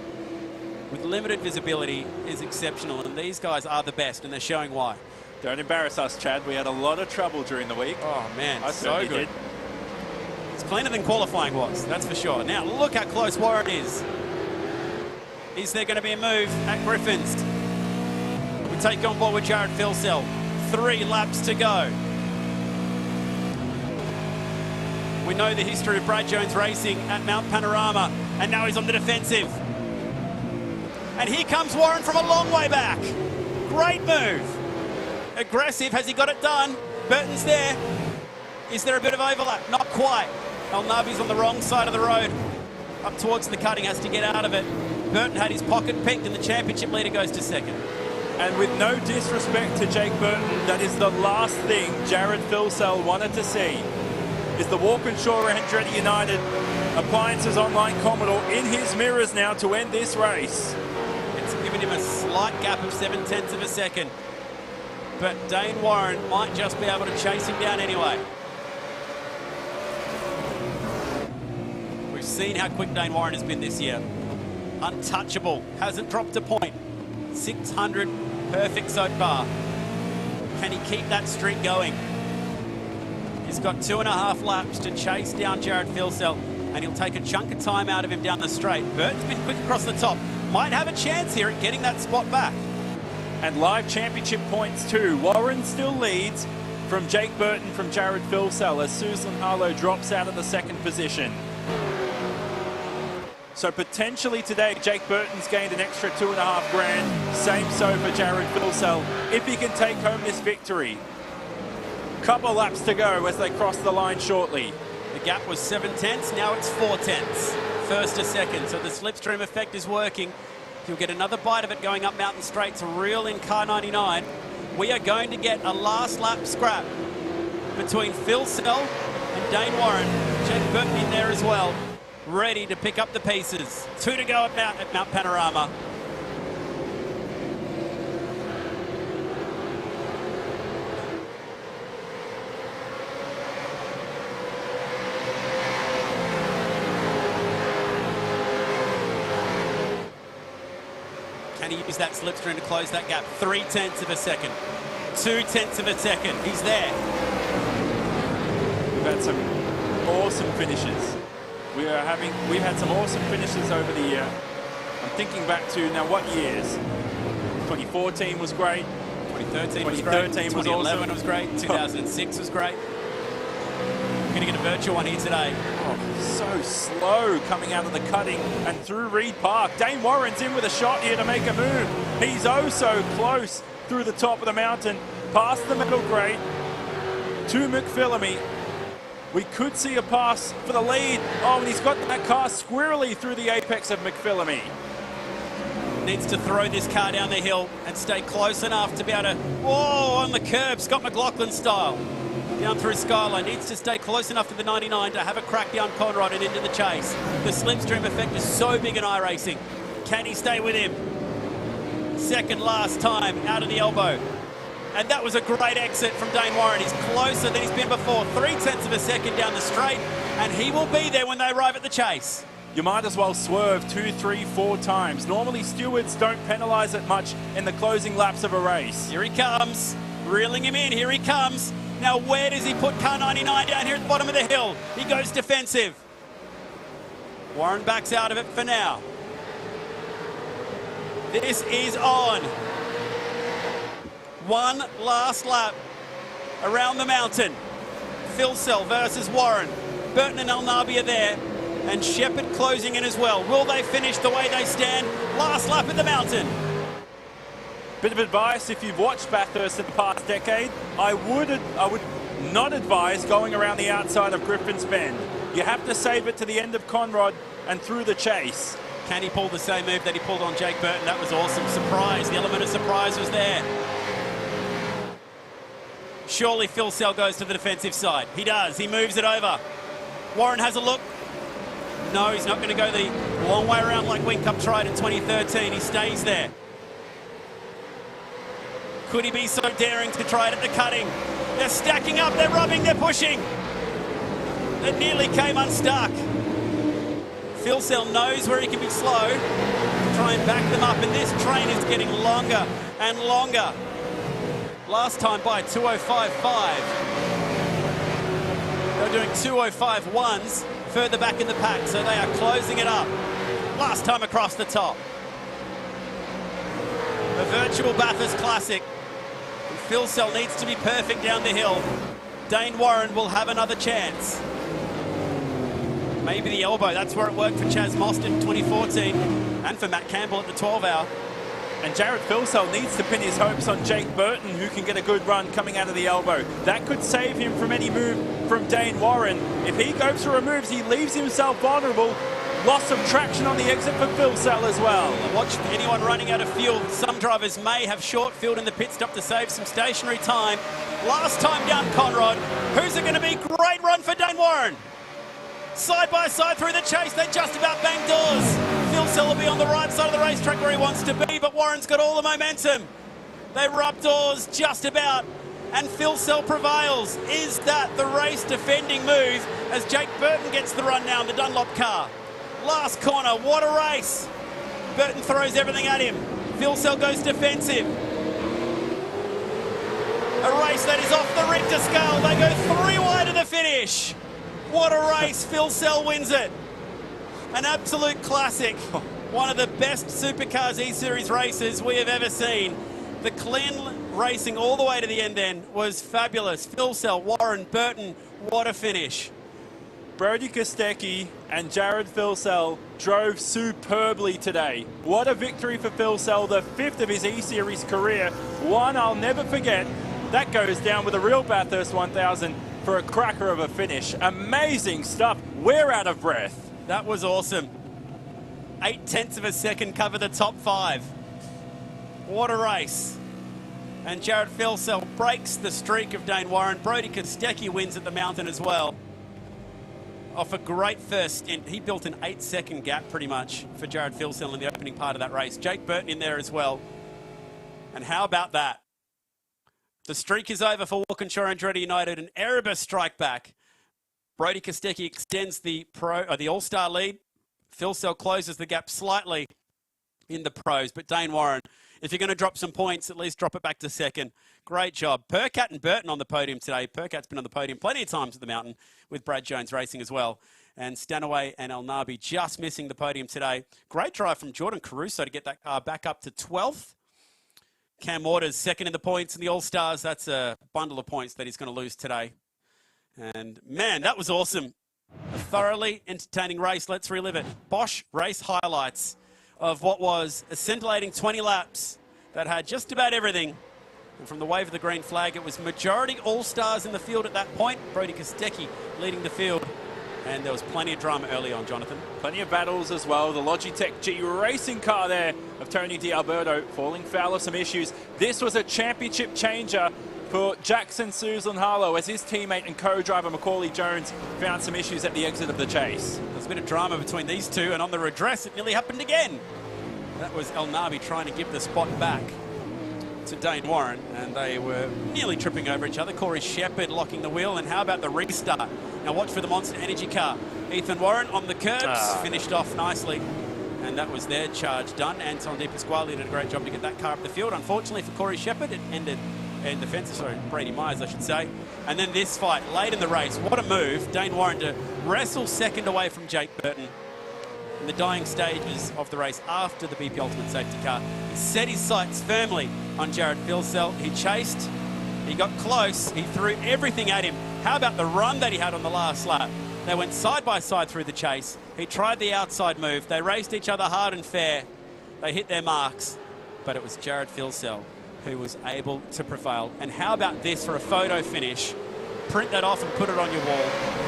with limited visibility is exceptional, and these guys are the best, and they're showing why. Don't embarrass us, Chad. We had a lot of trouble during the week. Oh, man, I so good. did. It's cleaner than qualifying was, that's for sure. Now, look how close Warren is. Is there going to be a move at Griffin's? We take on board with Jared Philsell. 3 laps to go. We know the history of Brad Jones Racing at Mount Panorama, and now he's on the defensive. And here comes Warren from a long way back. Great move. Aggressive. Has he got it done? Burton's there. Is there a bit of overlap? Not quite. El Nabi's on the wrong side of the road. Up towards the cutting, has to get out of it. Burton had his pocket picked, and the championship leader goes to second. And with no disrespect to Jake Burton, that is the last thing Jared Philsell wanted to see. Is the Walkinshaw Andretti United Appliances Online Commodore in his mirrors now to end this race. It's given him a slight gap of 0.7 of a second. But Dane Warren might just be able to chase him down anyway. We've seen how quick Dane Warren has been this year. Untouchable, hasn't dropped a point. 600 perfect so far. Can he keep that streak going? He's got 2.5 laps to chase down Jared Filsell, and he'll take a chunk of time out of him down the straight. Burton's been quick across the top. Might have a chance here at getting that spot back. And live championship points too. Warren still leads from Jake Burton from Jared Filsell as Susan Harlow drops out of the second position. So potentially today, Jake Burton's gained an extra 2.5 grand. Same so for Jared Filsell, if he can take home this victory. Couple laps to go as they cross the line shortly. The gap was 7/10, now it's 4/10. First to second, so the slipstream effect is working. He'll get another bite of it going up Mountain Straight to reel in car 99. We are going to get a last lap scrap between Filsell and Dane Warren. Jake Burton in there as well, ready to pick up the pieces. 2 to go at Mount Panorama. Can he use that slipstream to close that gap? 0.3 of a second. 0.2 of a second. He's there. We've had some awesome finishes. We've had some awesome finishes over the year. I'm thinking back to now what years? 2014 was great. 2013 was great. 2011 awesome. was great. 2006 was great. We're going to get a virtual one here today. Oh, so slow coming out of the cutting and through Reed Park. Dane Warren's in with a shot here to make a move. He's oh so close through the top of the mountain, past the middle grade to McPhillamy. We could see a pass for the lead. Oh, and he's got that car squirrely through the apex of McPhillamy. Needs to throw this car down the hill and stay close enough to be able to, whoa, on the curb, Scott McLaughlin style. Down through Skyline, needs to stay close enough to the 99 to have a crack down Conrod and into the chase. The slipstream effect is so big in iRacing. Can he stay with him? Second last time out of the elbow. And that was a great exit from Dane Warren. He's closer than he's been before. 0.3 of a second down the straight, and he will be there when they arrive at the chase. You might as well swerve 2, 3, 4 times. Normally stewards don't penalise it much in the closing laps of a race. Here he comes, reeling him in, here he comes. Now where does he put car 99 down here at the bottom of the hill? He goes defensive. Warren backs out of it for now. This is on. One last lap around the mountain. Filsell versus Warren. Burton and Elnabi are there. And Shepherd closing in as well. Will they finish the way they stand? Last lap at the mountain. Bit of advice, if you've watched Bathurst in the past decade, I would not advise going around the outside of Griffin's Bend. You have to save it to the end of Conrod and through the chase. Can he pull the same move that he pulled on Jake Burton? That was awesome. Surprise. The element of surprise was there. Surely Filsell goes to the defensive side. He does. He moves it over. Warren has a look. No, he's not going to go the long way around like Wingcup tried in 2013. He stays there. Could he be so daring to try it at the cutting? They're stacking up, they're rubbing, they're pushing. It nearly came unstuck. Filsell knows where he can be slow to try and back them up, and this train is getting longer and longer. Last time by 2:05.5. They're doing 2:05.1s further back in the pack, so they are closing it up. Last time across the top. A virtual Bathurst Classic. Filsell needs to be perfect down the hill. Dane Warren will have another chance. Maybe the elbow, that's where it worked for Chaz Most in 2014 and for Matt Campbell at the 12 hour. And Jared Filsell needs to pin his hopes on Jake Burton, who can get a good run coming out of the elbow. That could save him from any move from Dane Warren. If he goes for removes, he leaves himself vulnerable. Loss of traction on the exit for Filsell as well. Watch anyone running out of fuel. Some drivers may have short fuel in the pit stop to save some stationary time. Last time down Conrod. Who's it going to be? Great run for Dane Warren. Side by side through the chase. They just about banged doors. Filsell will be on the right side of the racetrack where he wants to be, but Warren's got all the momentum. They rub doors just about, and Filsell prevails. Is that the race defending move as Jake Burton gets the run now in the Dunlop car? Last corner, what a race. Burton throws everything at him. Filsell goes defensive. A race that is off the Richter scale. They go 3 wide to the finish. What a race. Phil Sell wins it. An absolute classic. One of the best Supercars E-Series races we have ever seen. The clean racing all the way to the end then was fabulous. Phil Sell, Warren, Burton, what a finish. Brody Kostecki and Jared Philsell drove superbly today. What a victory for Philsell, the 5th of his E-Series career. One I'll never forget. That goes down with a real Bathurst 1000 for a cracker of a finish. Amazing stuff. We're out of breath. That was awesome. 0.8 of a second cover the top 5. What a race. And Jared Philsell breaks the streak of Dane Warren. Brody Kostecki wins at the mountain as well. Off a great first stint. He built an 8-second gap pretty much for Jared Philsell in the opening part of that race. Jake Burton in there as well. And how about that? The streak is over for Walkinshaw Andretti United. An Erebus strike back. Brody Kostecki extends the All-Star lead. Philsell closes the gap slightly in the pros. But Dane Warren, if you're going to drop some points, at least drop it back to second. Great job. Percat and Burton on the podium today. Percat's been on the podium plenty of times at the mountain with Brad Jones Racing as well. And Stanaway and El Nabi just missing the podium today. Great drive from Jordan Caruso to get that car back up to 12th. Cam Waters second in the points in the All-Stars. That's a bundle of points that he's going to lose today. And man, that was awesome. A thoroughly entertaining race. Let's relive it. Bosch race highlights of what was a scintillating 20 laps that had just about everything. And from the wave of the green flag, it was majority All-Stars in the field at that point. Brody Kostecki leading the field. And there was plenty of drama early on, Jonathan. Plenty of battles as well. The Logitech G racing car there of Tony D'Alberto falling foul of some issues. This was a championship changer for Jackson Susan-Harlow as his teammate and co-driver Macaulay Jones found some issues at the exit of the chase. There's a bit of drama between these two, and on the redress, it nearly happened again. That was El Nabi trying to give the spot back to Dane Warren, and they were nearly tripping over each other. Corey Shepherd locking the wheel, and how about the restart? Now watch for the Monster Energy car. Ethan Warren on the curbs, finished off nicely, and that was their charge done. Anton De Pasquale did a great job to get that car up the field. Unfortunately for Corey Shepherd, it ended in defence, sorry, Brady Myers, I should say. And then this fight, late in the race, what a move. Dane Warren to wrestle second away from Jake Burton. In the dying stages of the race after the BP Ultimate Safety Car, he set his sights firmly on Jared Philsell. He chased, he got close, he threw everything at him. How about the run that he had on the last lap? They went side by side through the chase. He tried the outside move. They raced each other hard and fair. They hit their marks, but it was Jared Philsell who was able to prevail. And how about this for a photo finish? Print that off and put it on your wall.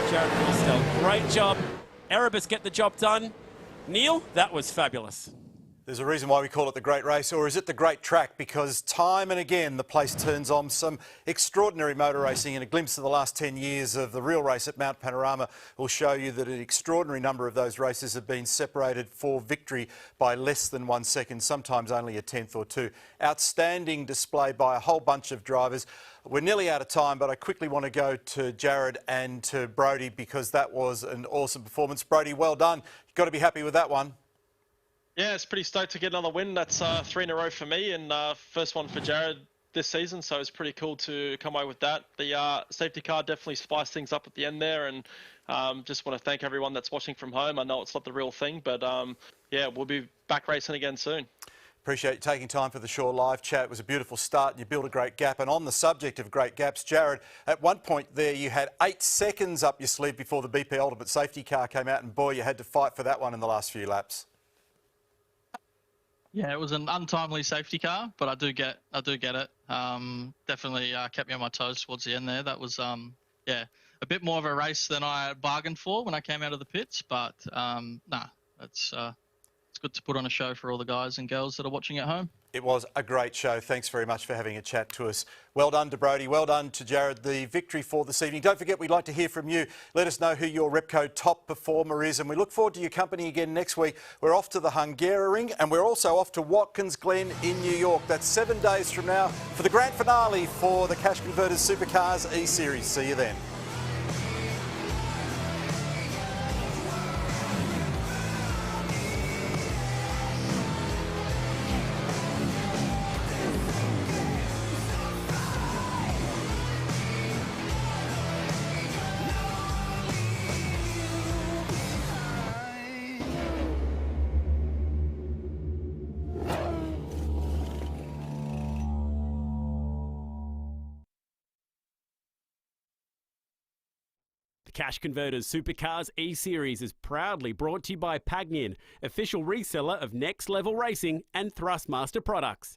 Jared Philsell, great job. Erebus get the job done. Neil, that was fabulous. There's a reason why we call it the Great Race, or is it the Great Track? Because time and again the place turns on some extraordinary motor racing, and a glimpse of the last 10 years of the real race at Mount Panorama will show you that an extraordinary number of those races have been separated for victory by less than 1 second, sometimes only a tenth or two. Outstanding display by a whole bunch of drivers. We're nearly out of time, but I quickly want to go to Jared and to Brody because that was an awesome performance. Brody, well done. You've got to be happy with that one. Yeah, it's pretty stoked to get another win. That's 3 in a row for me, and first one for Jared this season, so it's pretty cool to come away with that. The safety car definitely spiced things up at the end there, and just want to thank everyone that's watching from home. I know it's not the real thing, but yeah, we'll be back racing again soon. Appreciate you taking time for the Shore Live chat. It was a beautiful start and you built a great gap. And on the subject of great gaps, Jared, at one point there you had 8 seconds up your sleeve before the BP Ultimate Safety Car came out, and boy, you had to fight for that one in the last few laps. Yeah, it was an untimely safety car, but I do get it. Definitely kept me on my toes towards the end there. That was yeah, a bit more of a race than I bargained for when I came out of the pits, but it's good to put on a show for all the guys and girls that are watching at home. It was a great show. Thanks very much for having a chat to us. Well done to Brody. Well done to Jared. The victory for this evening. Don't forget, we'd like to hear from you. Let us know who your Repco top performer is, and we look forward to your company again next week. We're off to the Hungaroring, and we're also off to Watkins Glen in New York. That's 7 days from now for the grand finale for the Cash Converters Supercars E-Series. See you then. Cash Converters Supercars E-Series is proudly brought to you by Pagnian, official reseller of Next Level Racing and Thrustmaster products.